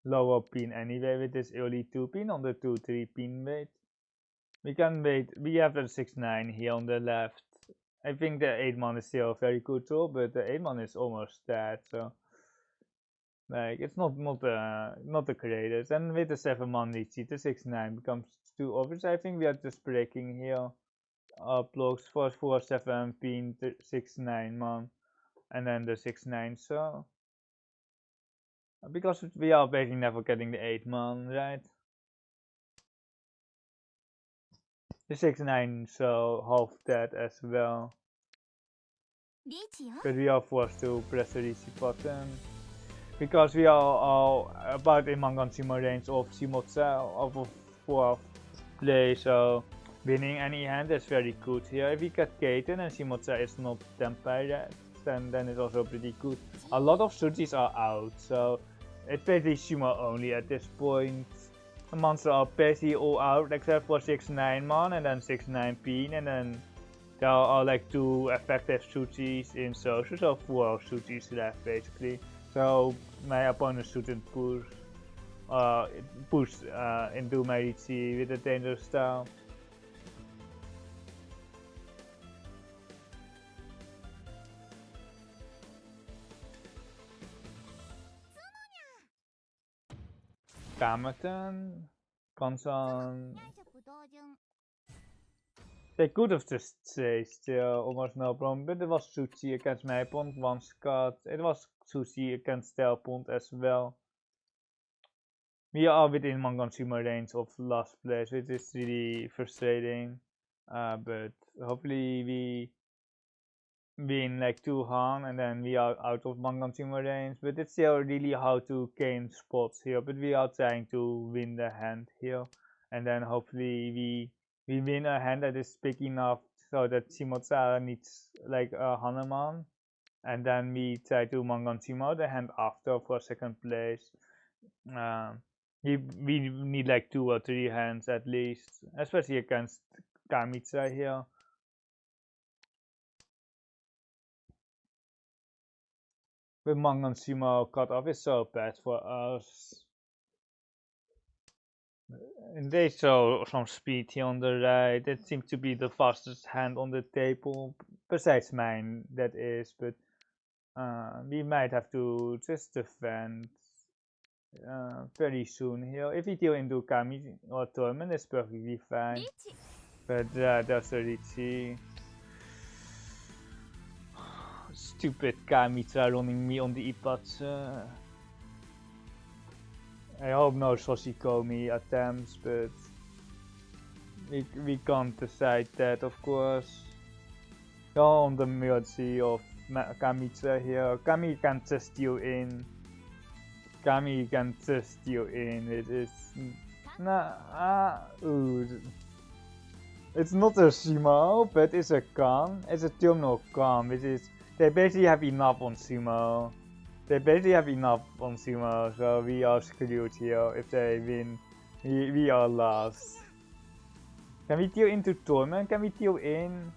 lower pin anyway with this early 2-pin on the 2-3 pin wait. We can wait. We have the 6-9 here on the left. I think the 8-man is still a very good tool, but the 8-man is almost dead, so like it's not the greatest. And with the 7-man Riichi, the 6-9 becomes too obvious. I think we are just breaking here blocks for 7 pin, 6-9 man, and then the 6-9. So because we are basically never getting the 8-man, right? The 6-9, so half that as well. But we are forced to press the Riichi button because we are about in consumer range of Shimotsa of a 4th place, so winning any hand is very good here. If we get Kaiten and Shimotsa is not Tempai, then it's also pretty good. A lot of Suchis are out, so it's basically Shima only at this point. The monsters are basically all out except for 6-9 man and then 6-9 pin, and then there are like 2 effective Suchis in social, so 4 Suchis left basically. So my opponent shouldn't push into my Riichi with a dangerous style. Kamerton, Konsan. They could have just chased almost no problem, but it was Sushi against Meipond, 1 Scott. It was Sushi against Telpond as well. We are within one consumer range of last place, which is really frustrating. But hopefully we win like 2 Han and then we are out of one consumer range. But it's still really hard to gain spots here. But we are trying to win the hand here, and then hopefully we win a hand that is big enough so that Shimotsa needs like a Hanuman, and then we try to Manganshima the hand after for 2nd place. We need like 2 or 3 hands at least, especially against Kamitsa here. But Manganshima cutoff is so bad for us. And they show some speed here on the right. That seems to be the fastest hand on the table, besides mine, that is. But we might have to just defend very soon here. If we deal into Kami or Torment, it's perfectly fine. But that's the Riichi. Stupid Kamitra running me on the Ipatsu. I hope no Soshikomi attempts, but we can't decide that, of course. You're on the mercy of Kamitra here. Kami can just steal in. Kami can just steal in. It is it's not a Shimo, but it's a Kan. It's a terminal Kan, which is they basically have enough on Sumo. They basically have enough on Sumo, so we are screwed here. If they win, we are lost. Can we deal into Torment? Can we deal in?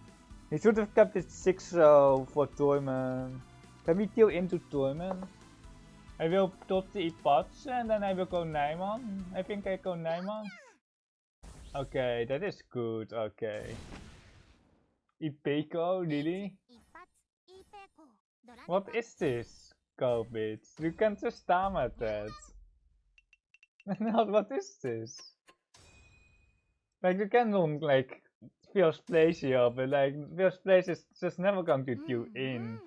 We should have kept it 6 for Torment. Can we deal into Torment? I will top the pots and then I will go Nijman. I think I go Nijman. Okay, that is good. Okay. Ipeco, really? 一発イーペイコードラネ What is this? Covid. You can just stam at that. What is this? Like you can run like first place here, but like first place is just never going to queue in.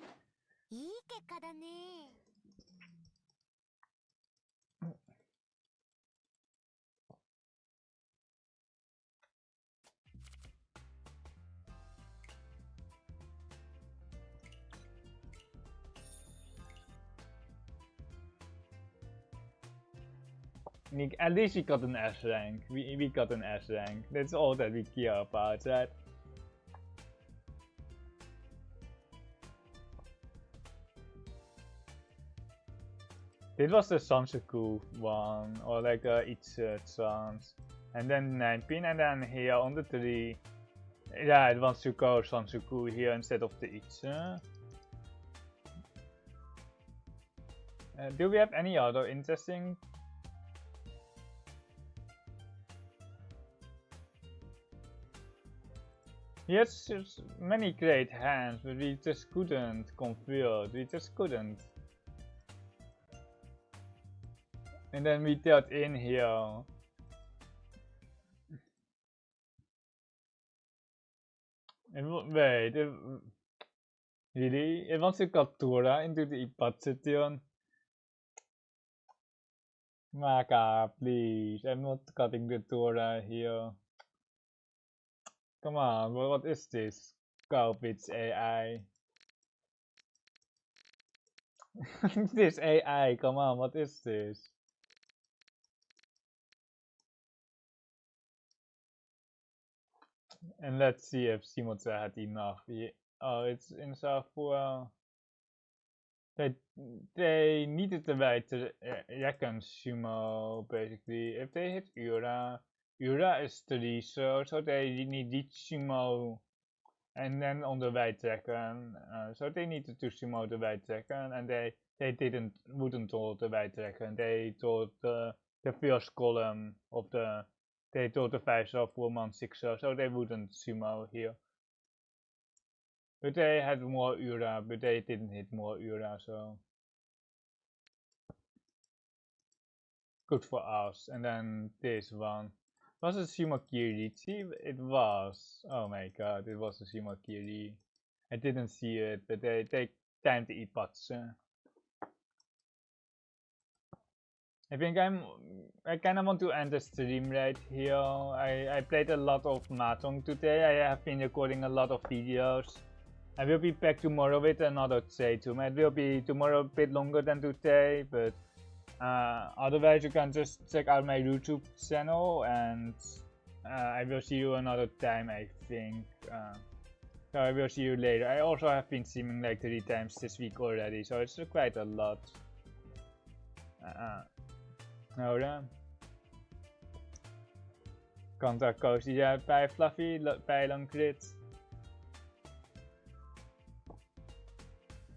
いい結果だね。Nick, at least we got an S rank. We got an S rank. That's all that we care about, right? This was the Sansaku one, or like each chance. And then 9-pin, and then here on the tree. Yeah, it wants to go Sansaku here instead of the Itch. Do we have any other interesting? He has just many great hands, but we just couldn't convert. We just couldn't. And then we dealt in here. And wait, really? It wants to cut Tora into the Ipatsution. Maka, please. I'm not cutting the Tora here. Come on, what is this? Garbage AI. This AI, come on, what is this? And let's see if Simotsa had enough. Yeah. Oh, it's in Safua. They needed the right to reckon Sumo, basically. If they hit Ura is 3, so they need each Sumo. And then on the right reckon, so they needed to Sumo the right reckon, and they wouldn't hold the right reckon. They told the first column of the. They told the 5 4 6, so they wouldn't Sumo here. But they had more Ura, but they didn't hit more Ura, so. Good for us. And then this one. Was it Shimakiri? It was. Oh my god, it was a Shimakiri. I didn't see it, but they timed the Ipatsu. I think I kind of want to end the stream right here. I played a lot of Mahjong today. I have been recording a lot of videos. I will be back tomorrow with another Tsetum. It will be tomorrow a bit longer than today, but otherwise you can just check out my YouTube channel, and I will see you another time, I think. So I will see you later. I also have been streaming like 3 times this week already, so it's quite a lot. Nou dan. Kanta Cozy, ja, bij Fluffy, bij Langrit.